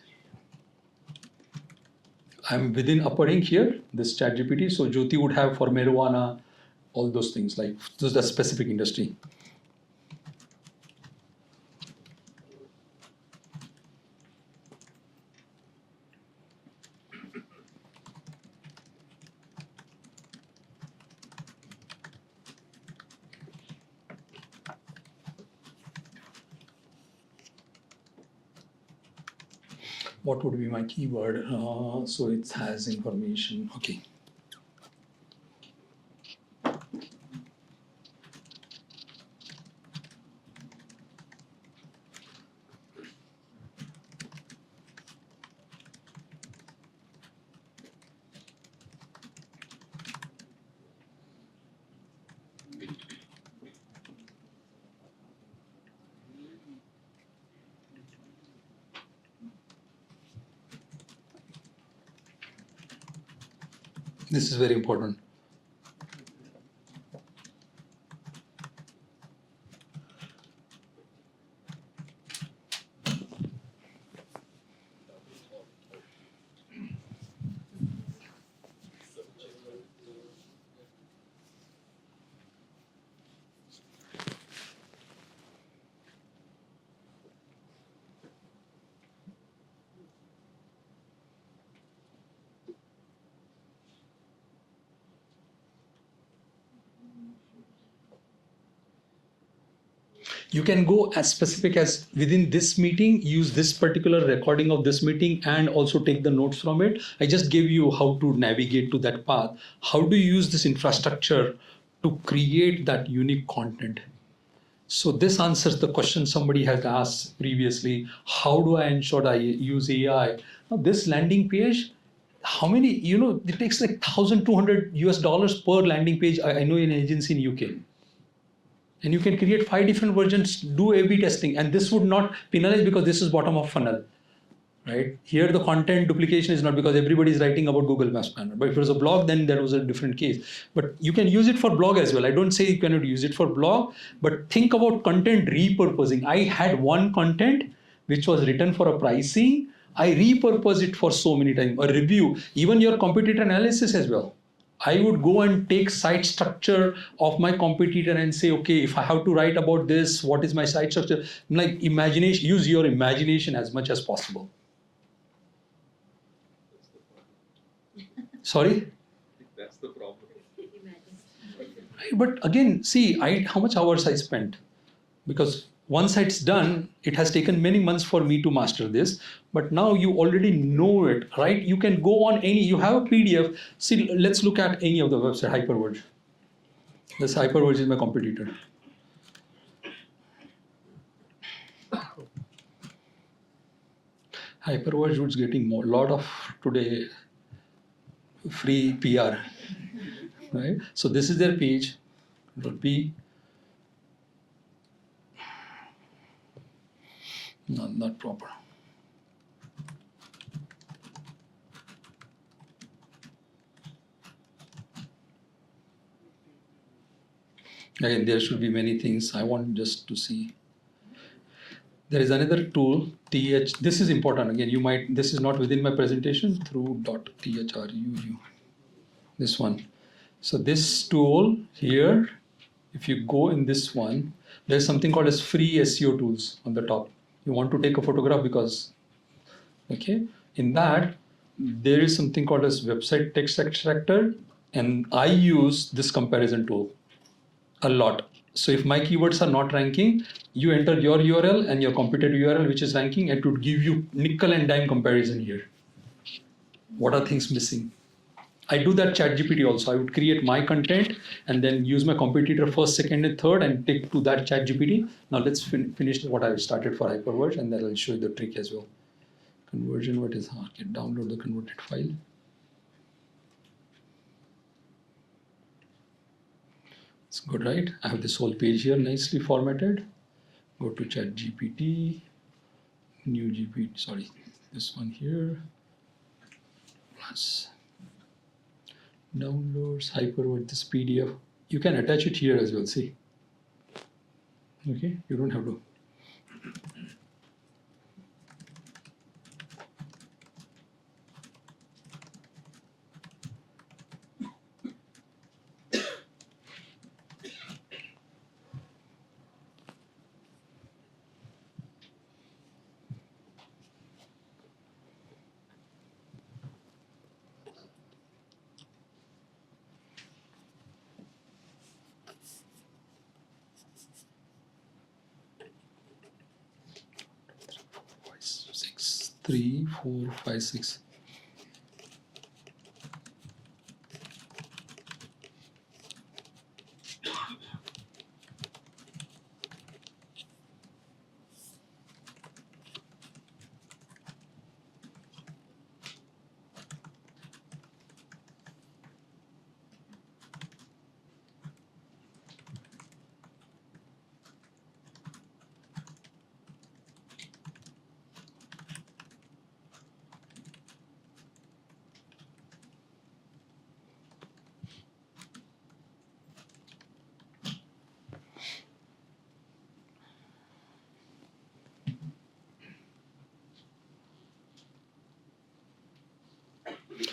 I'm within upper ink here, this ChatGPT. So Jyoti would have for marijuana, all those things, like those are specific industry. What would be my keyword? So it has information. Okay. This is very important. You can go as specific as within this meeting, use this particular recording of this meeting and also take the notes from it. I just gave you how to navigate to that path. How do you use this infrastructure to create that unique content? So this answers the question somebody has asked previously. How do I ensure I use AI? Now this landing page how many, it takes like $1,200 per landing page. I know an agency in UK. And you can create 5 different versions, do A/B testing, and this would not penalize because this is bottom of funnel, right? Here the content duplication is not because everybody is writing about Google Maps Planner. But if it was a blog, then that was a different case. But you can use it for blog as well. I don't say you cannot use it for blog, but think about content repurposing. I had one content which was written for a pricing. I repurpose it for so many times. A review, even your competitor analysis as well. I would go and take site structure of my competitor and say, okay, if I have to write about this, what is my site structure? Like imagination, use your imagination as much as possible. Sorry? That's the problem. But again, see, how much hours I spent. Because once it's done, it has taken many months for me to master this. But now you already know it, right? You can go on you have a PDF. See, let's look at any of the website, Hyperverge. This Hyperverge is my competitor. Hyperverge was getting a lot of today free PR, right? So this is their page. Control P. No, not proper. Again, there should be many things. I want just to see. There is another tool, TH. This is important. Again, this is not within my presentation, through .thruu. This one. So this tool here, if you go in this one, there's something called as free SEO tools on the top. You want to take a photograph because, okay, in that, there is something called as website text extractor, and I use this comparison tool a lot. So if my keywords are not ranking, you enter your URL and your competitor URL which is ranking, and it would give you nickel and dime comparison here. What are things missing? I do that ChatGPT also. I would create my content and then use my competitor first, second, and third and take to that ChatGPT. Now let's finish what I started for Hyperverge, and then I'll show you the trick as well. Conversion, what is hard? Okay, download the converted file. It's good, right? I have this whole page here nicely formatted. Go to ChatGPT, new GPT, sorry, this one here, plus downloads, Hyperverge, this PDF. You can attach it here as well, see? Okay, you don't have to. Six, 3, 4, 5, 6.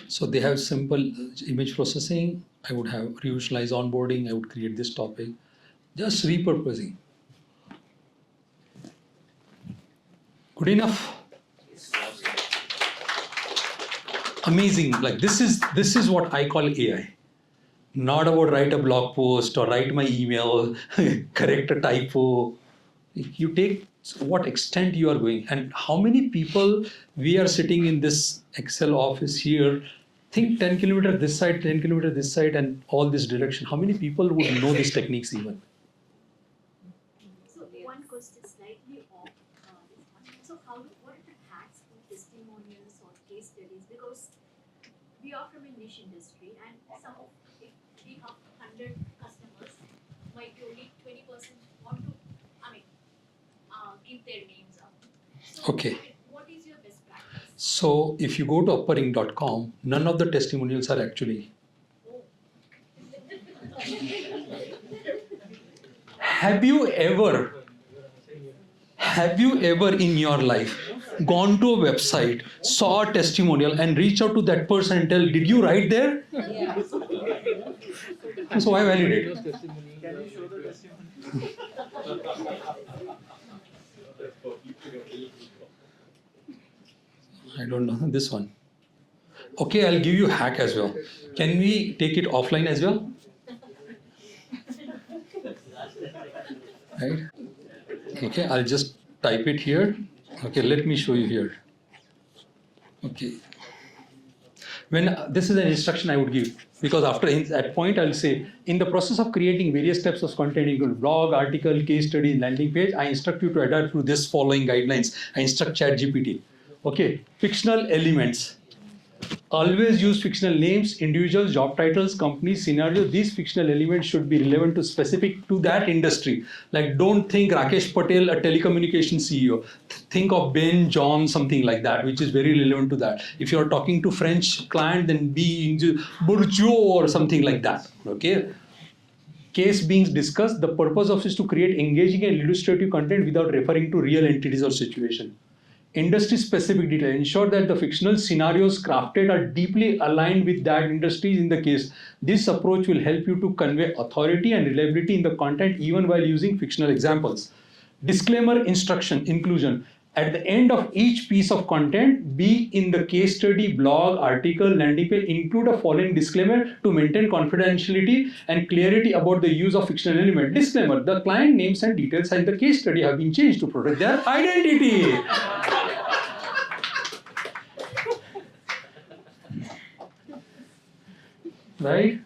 So they have simple image processing. I would have revisualize onboarding. I would create this topic, just repurposing. Good enough. Amazing. Like this is what I call AI. Not about write a blog post or write my email, correct a typo. You take what extent you are going, and how many people we are sitting in this Excel office here. Think 10 kilometers this side, 10 kilometers this side, and all this direction. How many people would know these techniques even? So one question slightly off this one. So what are the hacks for testimonials or case studies? Because we are from a niche industry, and some of if we have 100 customers, might be only 20% want to, give their names out. So Okay. what is your best practice? So if you go to uppering.com, none of the testimonials are actually. Have you ever in your life gone to a website, saw a testimonial and reached out to that person and tell, did you write there? Yeah. So why validate? Can you show the testimony? I don't know this one. Okay, I'll give you a hack as well. Can we take it offline as well? Right? Okay, I'll just type it here. Okay, let me show you here. Okay. When this is an instruction I would give, because after that point I'll say, in the process of creating various types of content, including blog, article, case study, landing page, I instruct you to adhere to this following guidelines. I instruct ChatGPT. Okay, fictional elements. Always use fictional names, individuals, job titles, companies, scenarios. These fictional elements should be relevant to specific to that industry. Like, don't think Rakesh Patel, a telecommunication CEO. Think of Ben, John, something like that, which is very relevant to that. If you're talking to French client, then be Bourgeois or something like that. Okay. Case being discussed, the purpose of is to create engaging and illustrative content without referring to real entities or situation. Industry specific detail. Ensure that the fictional scenarios crafted are deeply aligned with that industry in the case. This approach will help you to convey authority and reliability in the content even while using fictional examples. Disclaimer, instruction, inclusion. At the end of each piece of content, be in the case study, blog, article, landing page, include a following disclaimer to maintain confidentiality and clarity about the use of fictional element. Disclaimer, the client names and details in the case study have been changed to protect their identity. Right?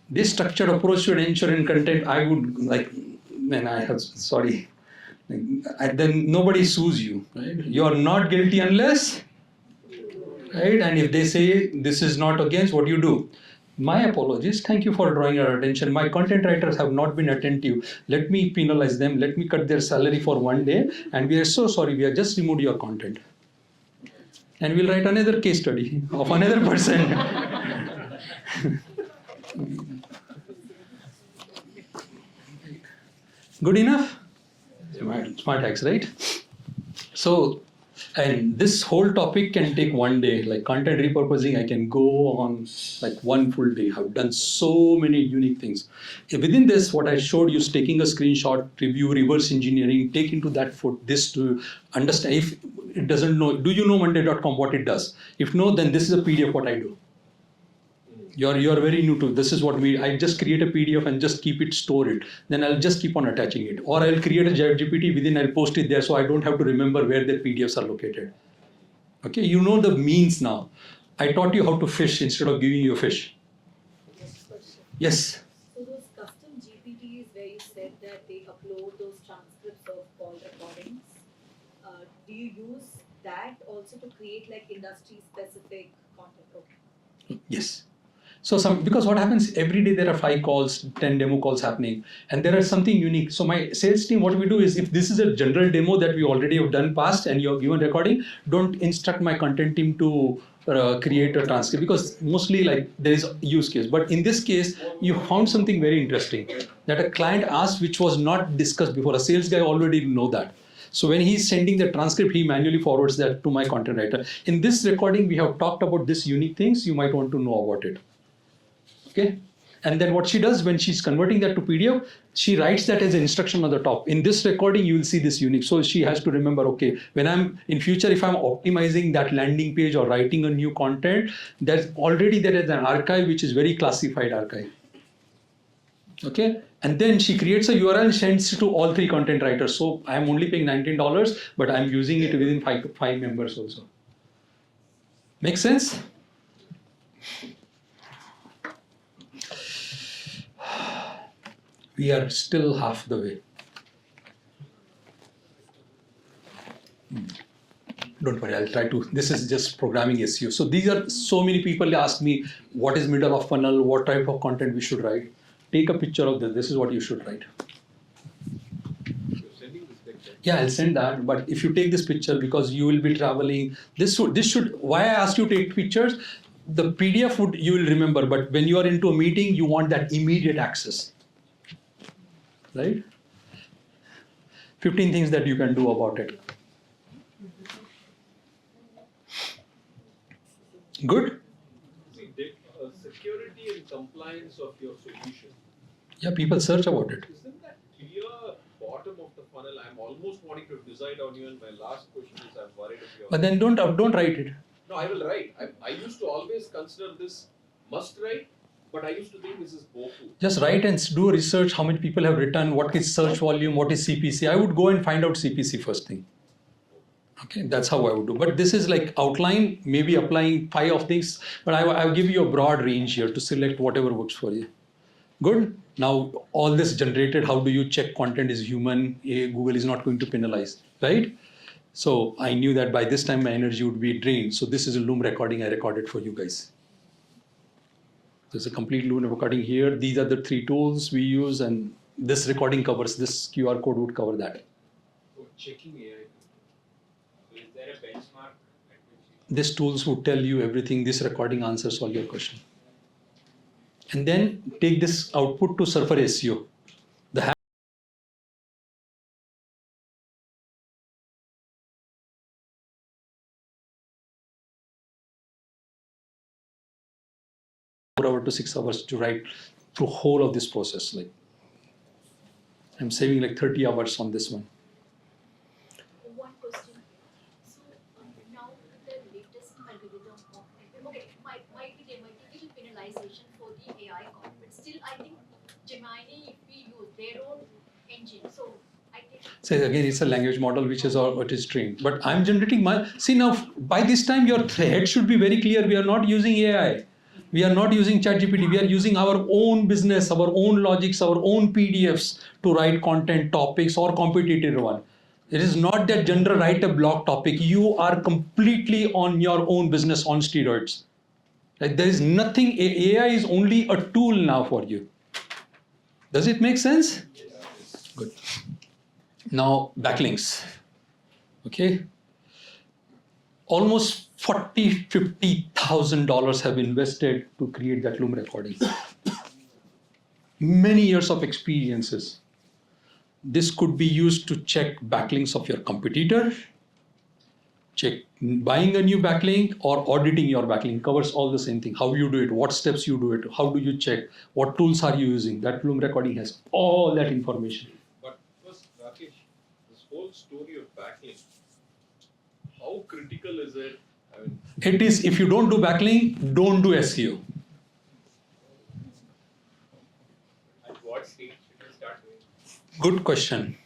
This structured approach should ensure in content, I would like, when I have, sorry, then nobody sues you, right? You are not guilty unless, right? And if they say this is not against, what you do? My apologies. Thank you for drawing our attention. My content writers have not been attentive. Let me penalize them. Let me cut their salary for 1 day. And we are so sorry. We have just removed your content. And we'll write another case study of another person. Good enough? Smart hacks, right? So, and this whole topic can take 1 day. Like content repurposing, I can go on like 1 full day. I've done so many unique things. Within this, what I showed you is taking a screenshot, review, reverse engineering, take into that this to understand. If it doesn't know, do you know Monday.com what it does? If no, then this is a PDF what I do. You're very new to this is what I just create a PDF and just keep it, store it. Then I'll just keep on attaching it. Or I'll create a GPT within, I'll post it there so I don't have to remember where the PDFs are located. Okay, you know the means now. I taught you how to fish instead of giving you a fish. Yes. So those custom GPTs where you said that they upload those transcripts of call recordings, do you use that also to create like industry specific content? Okay. Yes. So because what happens every day there are 5 calls, 10 demo calls happening, and there is something unique. So my sales team, what we do is if this is a general demo that we already have done past and you have given recording, don't instruct my content team to create a transcript because mostly like there is a use case. But in this case, you found something very interesting that a client asked which was not discussed before. A sales guy already know that. So when he's sending the transcript, he manually forwards that to my content writer. In this recording, we have talked about this unique things. You might want to know about it. Okay, and then what she does when she's converting that to PDF, she writes that as an instruction on the top. In this recording, you will see this unique. So she has to remember, okay, when I'm in future, if I'm optimizing that landing page or writing a new content, there is an archive which is very classified archive. Okay, and then she creates a URL and sends it to all 3 content writers. So I'm only paying $19, but I'm using it within 5 members also. Make sense? We are still half the way. Don't worry, I'll try to. This is just programming SEO. So these are so many people ask me what is middle of funnel, what type of content we should write. Take a picture of this. This is what you should write. Yeah, I'll send that. But if you take this picture, because you will be traveling, this should. Why I asked you to take pictures? The PDF would you will remember, but when you are into a meeting, you want that immediate access, right? 15 things that you can do about it. Good? Security and compliance of your solution. Yeah, people search about it. Isn't that clear bottom of the funnel? I'm almost wanting to decide on you, and my last question is I'm worried if you're... But then don't write it. No, I will write. I used to always consider this must write, but I used to think this is bofu. Just write and do a research, how many people have written, what is search volume, what is CPC. I would go and find out CPC first thing. Okay, that's how I would do. But this is like outline, maybe applying 5 of these, but I'll give you a broad range here to select whatever works for you. Good. Now, all this generated, how do you check content is human? Google is not going to penalize, right? So I knew that by this time my energy would be drained. So this is a Loom recording I recorded for you guys. There's a complete Loom recording here. These are the 3 tools we use, and this recording covers, this QR code would cover that. So checking AI. So is there a benchmark? These tools would tell you everything. This recording answers all your questions. And then take this output to SurferSEO. The to 6 hours to write through whole of this process. Like I'm saving like 30 hours on this one. One question here. So now with the latest algorithm of might be there might be penalization for the AI code, but still I think Gemini, if we use their own engine, so I think. So again, it's a language model which is all what is trained. But I'm generating my see now by this time your head should be very clear. We are not using AI. We are not using ChatGPT. We are using our own business, our own logics, our own PDFs to write content topics or competitive one. It is not that general write a blog topic. You are completely on your own business on steroids. Like there is nothing. AI is only a tool now for you. Does it make sense? Good. Now backlinks. Okay. Almost $40,000-$50,000 have invested to create that Loom recording. Many years of experiences. This could be used to check backlinks of your competitor, check buying a new backlink or auditing your backlink. Covers all the same thing. How you do it, what steps you do it, how do you check, what tools are you using. That Loom recording has all that information. But first, Rakesh, this whole story of backlink, how critical is it? I mean, it is, if you don't do backlink, don't do SEO. at what stage should you start doing? Good question.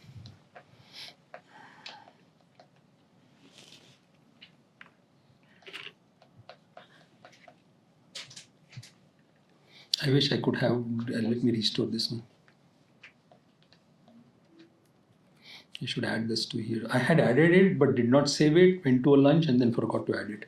I wish I could have, let me restore this one. You should add this to here. I had added it, but did not save it, went to a lunch and then forgot to add it.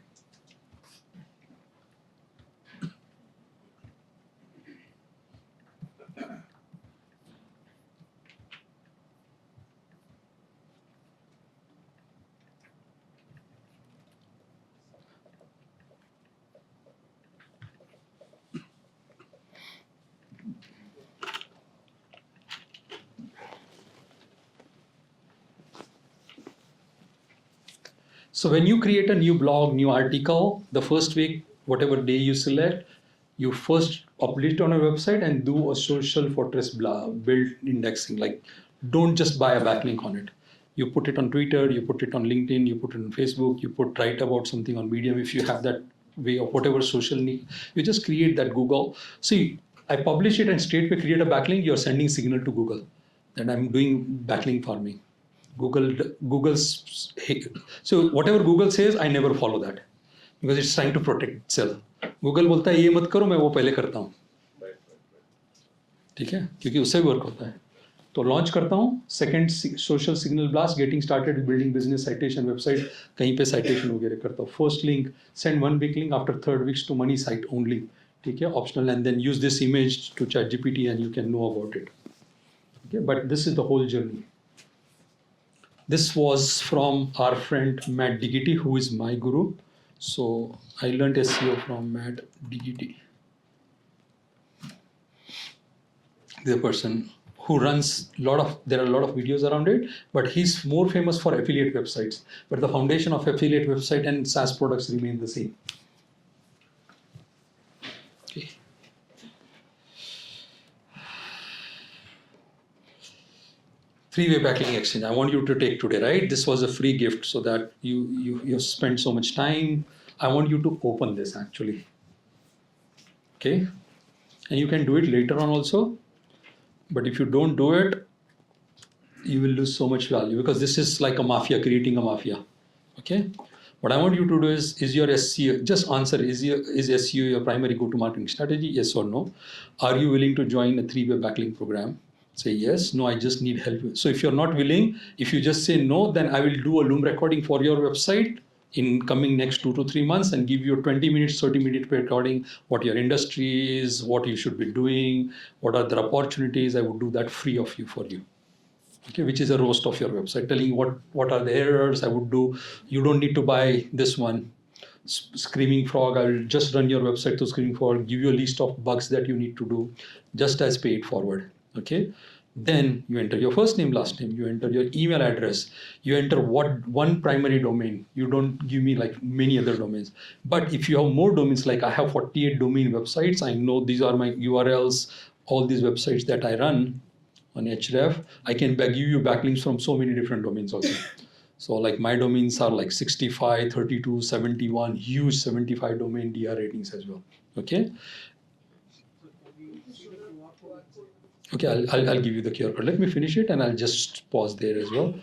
So when you create a new blog, new article, the first week, whatever day you select, you first publish it on a website and do a social fortress build indexing. Like, don't just buy a backlink on it. You put it on Twitter, you put it on LinkedIn, you put it on Facebook, you write about something on Medium. If you have that way of whatever social need, you just create that Google. See, I publish it and straightway create a backlink. You're sending signal to Google that I'm doing backlink farming. Google's, so whatever Google says, I never follow that because it's trying to protect itself. Google बोलता है ये मत करो, मैं वो पहले करता हूँ, ठीक है, क्योंकि उससे भी वर्क होता है. तो लॉन्च करता हूँ. Second social signal blast, getting started building business citation website, कहीं पे साइटेशन वगैरह करता हूँ. First link send 1 week link after 3rd week to money site only. ठीक है, optional, and then use this image to ChatGPT and you can know about it. Okay, but this is the whole journey. This was from our friend Matt Diggity, who is my guru. So I learned SEO from Matt Diggity, the person who runs there are a lot of videos around it, but he's more famous for affiliate websites. But the foundation of affiliate website and SaaS products remain the same. Okay. Three-way backlink exchange. I want you to take today, right? This was a free gift, so that you spent so much time. I want you to open this actually. Okay, and you can do it later on also. But if you don't do it, you will lose so much value, because this is like a mafia, creating a mafia. Okay. What I want you to do is your SEO, just answer, is SEO your primary go-to-marketing strategy? Yes or no? Are you willing to join a 3-way backlink program? Say yes. No, I just need help. So if you're not willing, if you just say no, then I will do a Loom recording for your website in coming next 2 to 3 months and give you a 20 minutes, 30-minute recording, what your industry is, what you should be doing, what are the opportunities. I would do that free of you for you. Okay, which is a roast of your website, telling you what are the errors I would do. You don't need to buy this one, Screaming Frog. I will just run your website to Screaming Frog, give you a list of bugs that you need to do, just as pay it forward. Okay. Then you enter your first name, last name, you enter your email address, you enter one primary domain. You don't give me like many other domains. But if you have more domains, like I have 48 domain websites, I know these are my URLs, all these websites that I run on Ahrefs, I can give you backlinks from so many different domains also. So like my domains are like 65, 32, 71, huge 75 domain DR ratings as well. Okay. Okay, I'll give you the QR code. Let me finish it and I'll just pause there as well.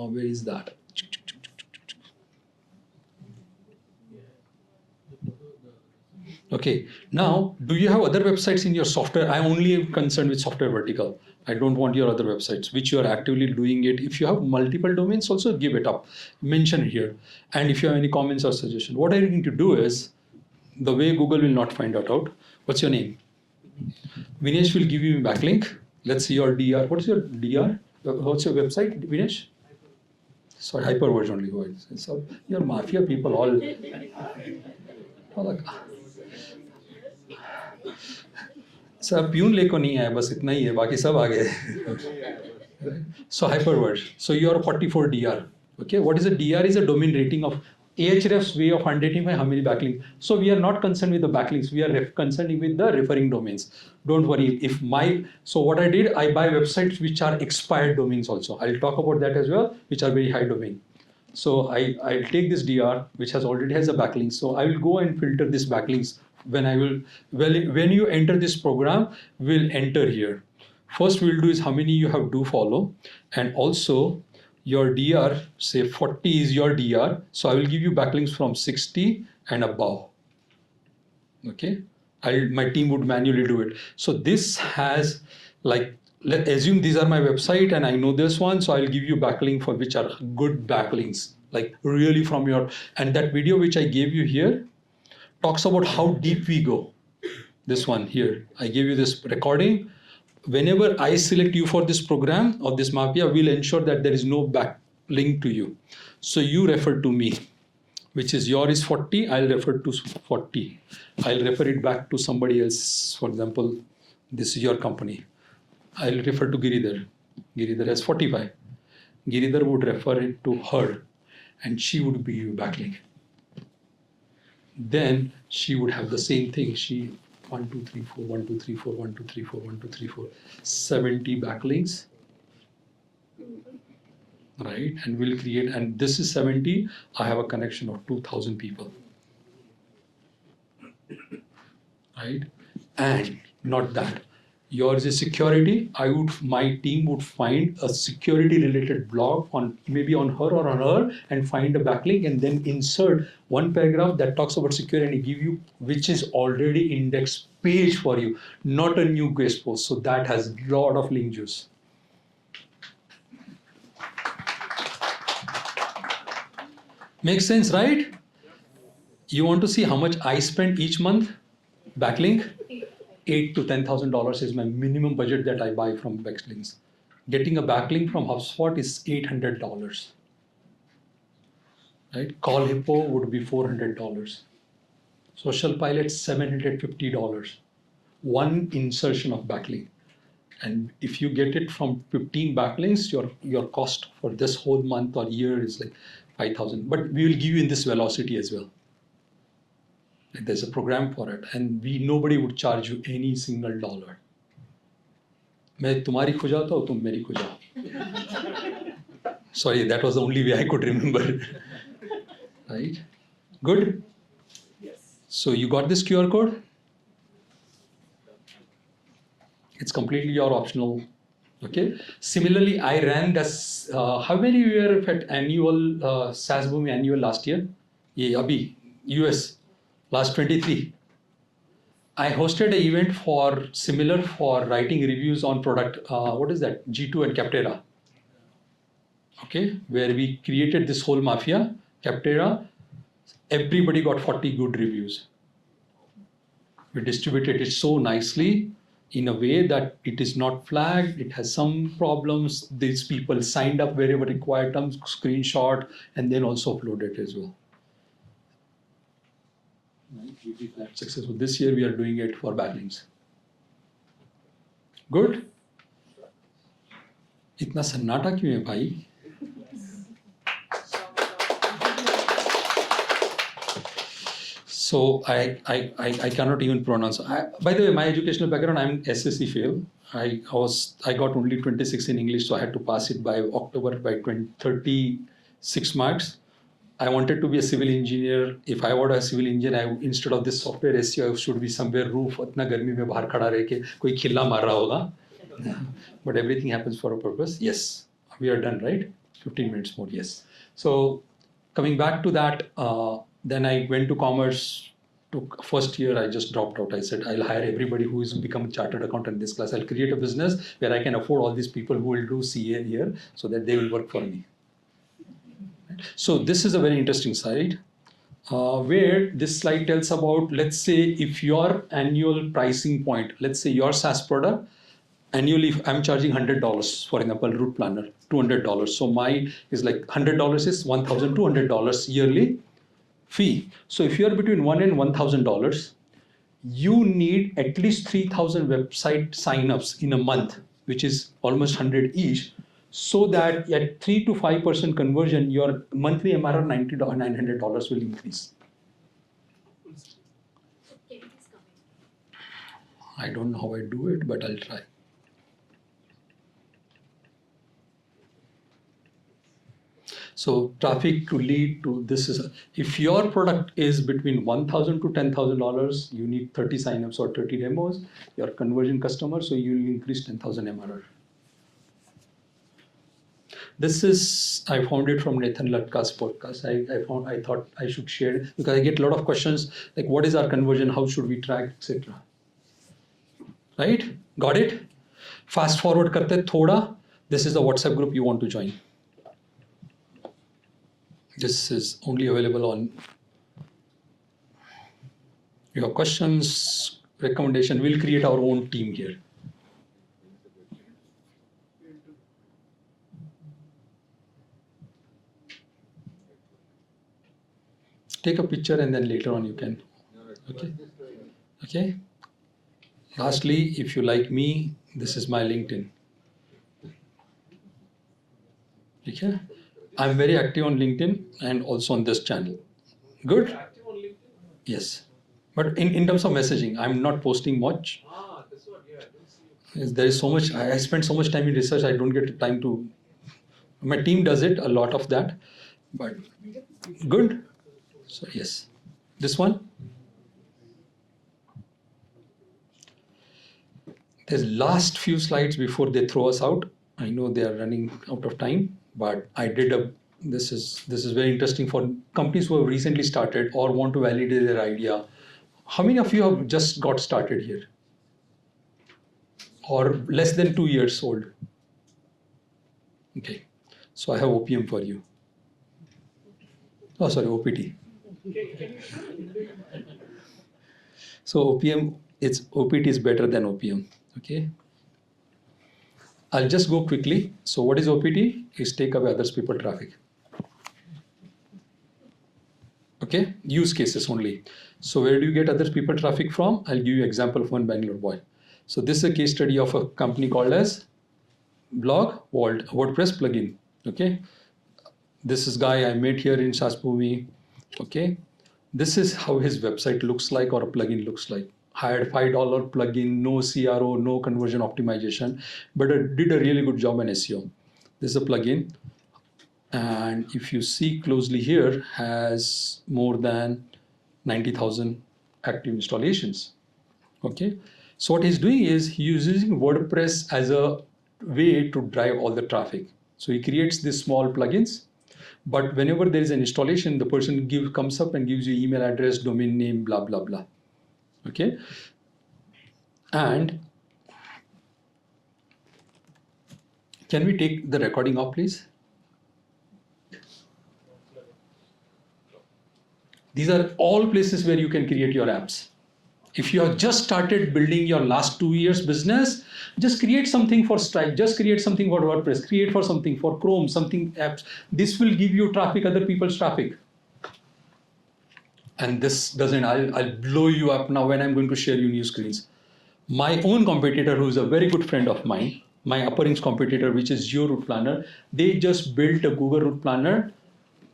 Where is that? Okay, now do you have other websites in your software? I'm only concerned with software vertical. I don't want your other websites, which you are actively doing it. If you have multiple domains, also give it up. Mention here. And if you have any comments or suggestions, what I need to do is, the way Google will not find out. What's your name? Vinesh will give you a backlink. Let's see your DR. What's your DR? What's your website, Vinesh? Sorry, Hyperverse only. So you're mafia people all. सब peon लेको नहीं आया, बस इतना ही है, बाकी सब आ गए. So hyperverse. So you are 44 DR. Okay, what is a DR? Is a domain rating of Ahrefs way of identifying how many backlinks. So we are not concerned with the backlinks. We are concerned with the referring domains. Don't worry. So what I did, I buy websites which are expired domains also. I'll talk about that as well, which are very high domain. So I'll take this DR, which already has a backlink. So I will go and filter these backlinks. When you enter this program, we'll enter here. First we'll do is how many you have to follow, and also your DR, say 40 is your DR. So I will give you backlinks from 60 and above. Okay, my team would manually do it. So this has let's assume these are my website and I know this one. So I'll give you backlink for which are good backlinks, like really from your, and that video which I gave you here talks about how deep we go. This one here, I gave you this recording. Whenever I select you for this program or this mafia, we'll ensure that there is no backlink to you. So you refer to me, which is yours is 40, I'll refer to 40. I'll refer it back to somebody else. For example, this is your company. I'll refer to Giridhar. Giridhar has 45. Giridhar would refer it to her and she would be your backlink. Then she would have the same thing. 1, 2, 3, 4, 1, 2, 3, 4, 1, 2, 3, 4, 1, 2, 3, 4, 70 backlinks, right? And we'll create, and this is 70. I have a connection of 2,000 people, right? And not that. Yours is security. My team would find a security related blog maybe on her or on her and find a backlink and then insert one paragraph that talks about security and give you, which is already indexed page for you, not a new guest post. So that has a lot of link juice. Makes sense, right? You want to see how much I spend each month? Backlink? $8,000 to $10,000 is my minimum budget that I buy from backlinks. Getting a backlink from HubSpot is $800. Right? Call Hippo would be $400. Social Pilot $750. One insertion of backlink. And if you get it from 15 backlinks, your cost for this whole month or year is like 5,000. But we will give you in this velocity as well. There's a program for it, and nobody would charge you any single dollar. मैं तुम्हारी खुजाता हूँ, तुम मेरी खुजाओ. Sorry, that was the only way I could remember. Right? Good? Yes. So you got this QR code? It's completely your optional. Okay. Similarly, I ran this. How many were at annual SaaSBhoomi annual last year? Yeah, Abhi, US, last 23. I hosted an event for writing reviews on product. What is that? G2 and Capterra. Okay, where we created this whole mafia, Capterra. Everybody got 40 good reviews. We distributed it so nicely in a way that it is not flagged, it has some problems. These people signed up wherever required, screenshot, and then also uploaded as well. We did that successful. This year we are doing it for backlinks. Good? इतना सन्नाटा क्यों है भाई? So I cannot even pronounce. By the way, my educational background, I'm SSC fail. I got only 26 in English, so I had to pass it by October by 36 marks. I wanted to be a civil engineer. If I were a civil engineer, instead of this software SEO, I should be somewhere roof. इतना गर्मी में बाहर खड़ा रह के कोई खिल्ला मार रहा होगा. But everything happens for a purpose. Yes, we are done, right? 15 minutes more. Yes. So coming back to that, then I went to commerce. First year, I just dropped out. I said, I'll hire everybody who is become a chartered accountant in this class. I'll create a business where I can afford all these people who will do CA here so that they will work for me. So this is a very interesting slide where this slide tells about, let's say if your annual pricing point, let's say your SaaS product, annually I'm charging $100, for example, route planner, $200. So my is like $100 is $1,200 yearly fee. So if you're between $1,000 and $1,000, you need at least 3,000 website signups in a month, which is almost 100 each, so that at 3 to 5% conversion, your monthly MRR $90, $900 will increase. I don't know how I do it, but I'll try. So traffic to lead to this is, if your product is between $1,000 to $10,000, you need 30 signups or 30 demos, your conversion customer, so you will increase 10,000 MRR. This is, I found it from Nathan Latka's podcast. I thought I should share it because I get a lot of questions like what is our conversion, how should we track, etc. Right? Got it? Fast forward karte thoda. This is the WhatsApp group you want to join. This is only available on your questions, recommendation. We'll create our own team here. Take a picture and then later on you can. Okay. Okay. Lastly, if you like me, this is my LinkedIn. Okay. I'm very active on LinkedIn and also on this channel. Good? Yes. But in terms of messaging, I'm not posting much. There is so much, I spend so much time in research, I don't get time to, my team does it, a lot of that, but good. So yes, this one. There's last few slides before they throw us out. I know they are running out of time, but I did this is very interesting for companies who have recently started or want to validate their idea. How many of you have just got started here? Or less than 2 years old? Okay, so I have OPM for you. Oh, sorry, OPT. So OPT is better than OPM. Okay. I'll just go quickly. So what is OPT? Is take away others people traffic. Okay, use cases only. So where do you get other people traffic from? I'll give you example of one Bangalore boy. So this is a case study of a company called as WordPress plugin. Okay, this is guy I met here in SaaSBhoomi. Okay, this is how his website looks like or a plugin looks like. Hired $5 plugin, no CRO, no conversion optimization, but did a really good job on SEO. This is a plugin. And if you see closely here, has more than 90,000 active installations. Okay, so what he's doing is he's using WordPress as a way to drive all the traffic. So he creates these small plugins, but whenever there is an installation, the person comes up and gives you email address, domain name, blah blah blah. Okay, and can we take the recording off, please? These are all places where you can create your apps. If you have just started building your last 2 years business, just create something for Stripe, just create something for WordPress, create for something for Chrome, something apps. This will give you traffic, other people's traffic. And this doesn't, I'll blow you up now when I'm going to share you new screens. My own competitor, who is a very good friend of mine, my upper range competitor, which is Geo Route Planner, they just built a Google Route Planner,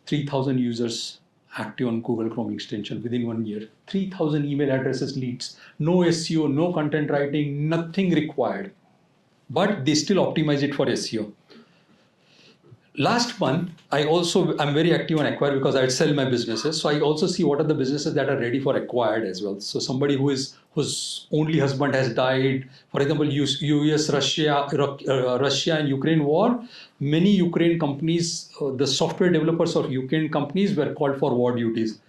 3,000 users active on Google Chrome extension within 1 year, 3,000 email addresses leads, no SEO, no content writing, nothing required, but they still optimize it for SEO. Last month, I'm very active on Acquire because I sell my businesses. So I also see what are the businesses that are ready for acquired as well. So somebody whose only husband has died, for example, Russia and Ukraine war, many Ukraine companies, the software developers of Ukraine companies were called for war duties.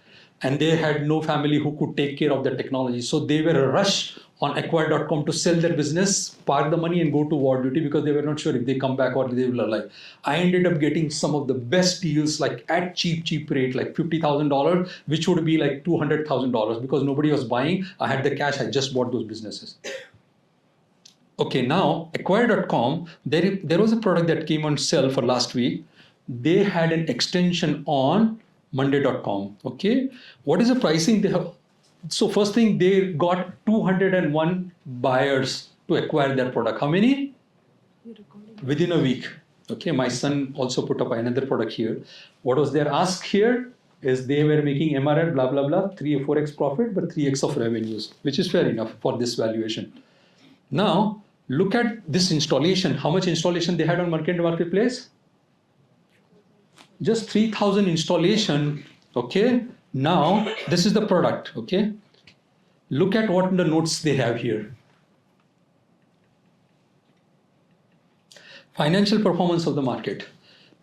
And they had no family who could take care of the technology. So they were rushed on acquire.com to sell their business, park the money and go to war duty because they were not sure if they come back or they will alive. I ended up getting some of the best deals like at cheap rate, like $50,000, which would be like $200,000 because nobody was buying. I had the cash, I just bought those businesses. Okay, now acquire.com, there was a product that came on sale for last week. They had an extension on monday.com. Okay, what is the pricing they have? So first thing, they got 201 buyers to acquire their product. How many? Within a week. Okay, my son also put up another product here. What was their ask here is they were making MRR, blah, blah, blah, 3 or 4x profit, but 3x of revenues, which is fair enough for this valuation. Now, look at this installation. How much installation they had on Marketplace? Just 3,000 installation. Okay. Now, this is the product. Okay. Look at what the notes they have here. Financial performance of the market.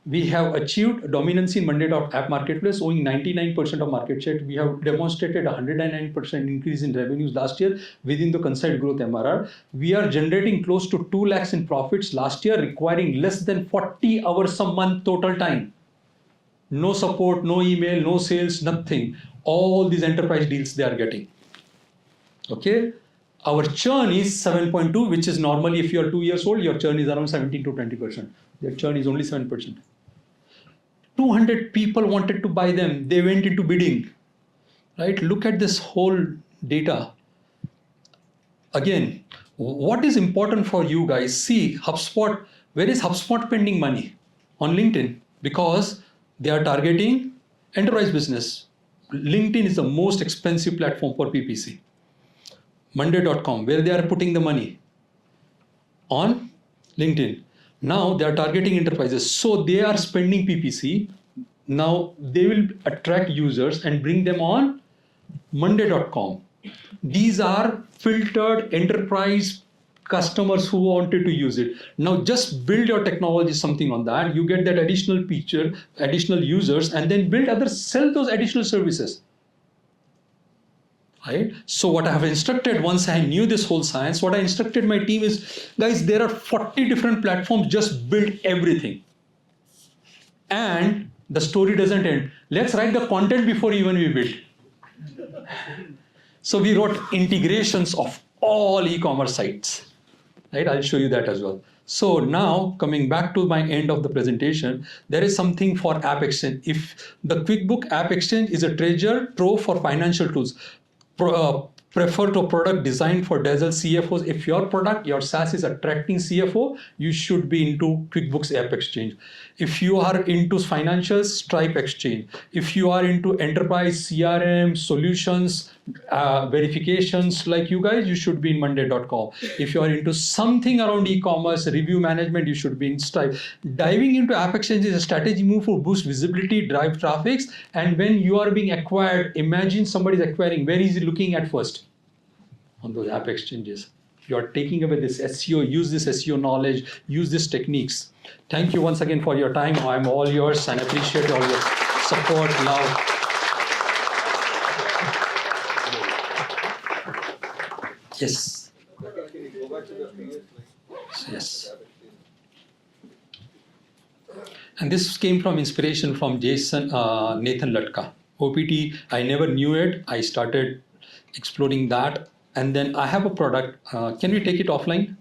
We have achieved dominance in Monday.app marketplace, owing 99% of market share. We have demonstrated 109% increase in revenues last year within the consolidated growth MRR. We are generating close to 2 lakhs in profits last year, requiring less than 40 hours a month total time. No support, no email, no sales, nothing. All these enterprise deals they are getting. Okay. Our churn is 7.2, which is normally if you are 2 years old, your churn is around 17 to 20%. Their churn is only 7%. 200 people wanted to buy them. They went into bidding. Right? Look at this whole data. Again, what is important for you guys? See, HubSpot, where is HubSpot spending money? On LinkedIn. Because they are targeting enterprise business. LinkedIn is the most expensive platform for PPC. Monday.com, where they are putting the money? On LinkedIn. Now they are targeting enterprises. So they are spending PPC. Now they will attract users and bring them on Monday.com. These are filtered enterprise customers who wanted to use it. Now just build your technology, something on that. You get that additional feature, additional users, and then build others, sell those additional services. Right? So what I have instructed, once I knew this whole science, what I instructed my team is, guys, there are 40 different platforms, just build everything. And The story doesn't end. Let's write the content before even we build. So we wrote integrations of all e-commerce sites. Right? I'll show you that as well. So now coming back to my end of the presentation, there is something for App Exchange. If the QuickBook App Exchange is a treasure trove for financial tools, prefer to product designed for Dazzle CFOs. If your product, your SaaS is attracting CFO, you should be into QuickBooks App Exchange. If you are into financials, Stripe Exchange. If you are into enterprise CRM solutions, verifications like you guys, you should be in Monday.com. If you are into something around e-commerce, review management, you should be in Stripe. Diving into App Exchange is a strategy move for boost visibility, drive traffics. And when you are being acquired, imagine somebody is acquiring, where is he looking at first? On those App Exchanges. You are taking away this SEO, use this SEO knowledge, use these techniques. Thank you once again for your time. I'm all yours and appreciate all your support, love. Yes. Yes. And this came from inspiration from Nathan Latka. OPT, I never knew it. I started exploring that. And then I have a product. Can we take it offline?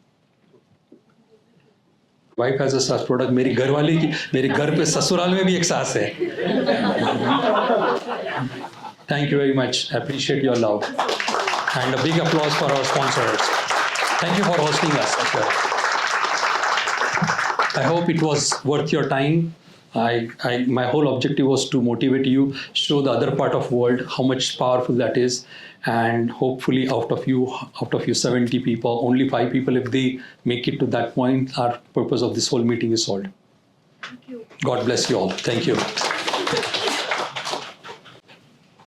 Wife has a SaaS product. मेरी घरवाली की मेरे घर पे ससुराल में भी एक SaaS है. Thank you very much. I appreciate your love. And a big applause for our sponsors. Thank you for hosting us. I hope it was worth your time. My whole objective was to motivate you, show the other part of world, how much powerful that is. And hopefully out of you 70 people, only 5 people, if they make it to that point, our purpose of this whole meeting is solved. Thank you. God bless you all. Thank you.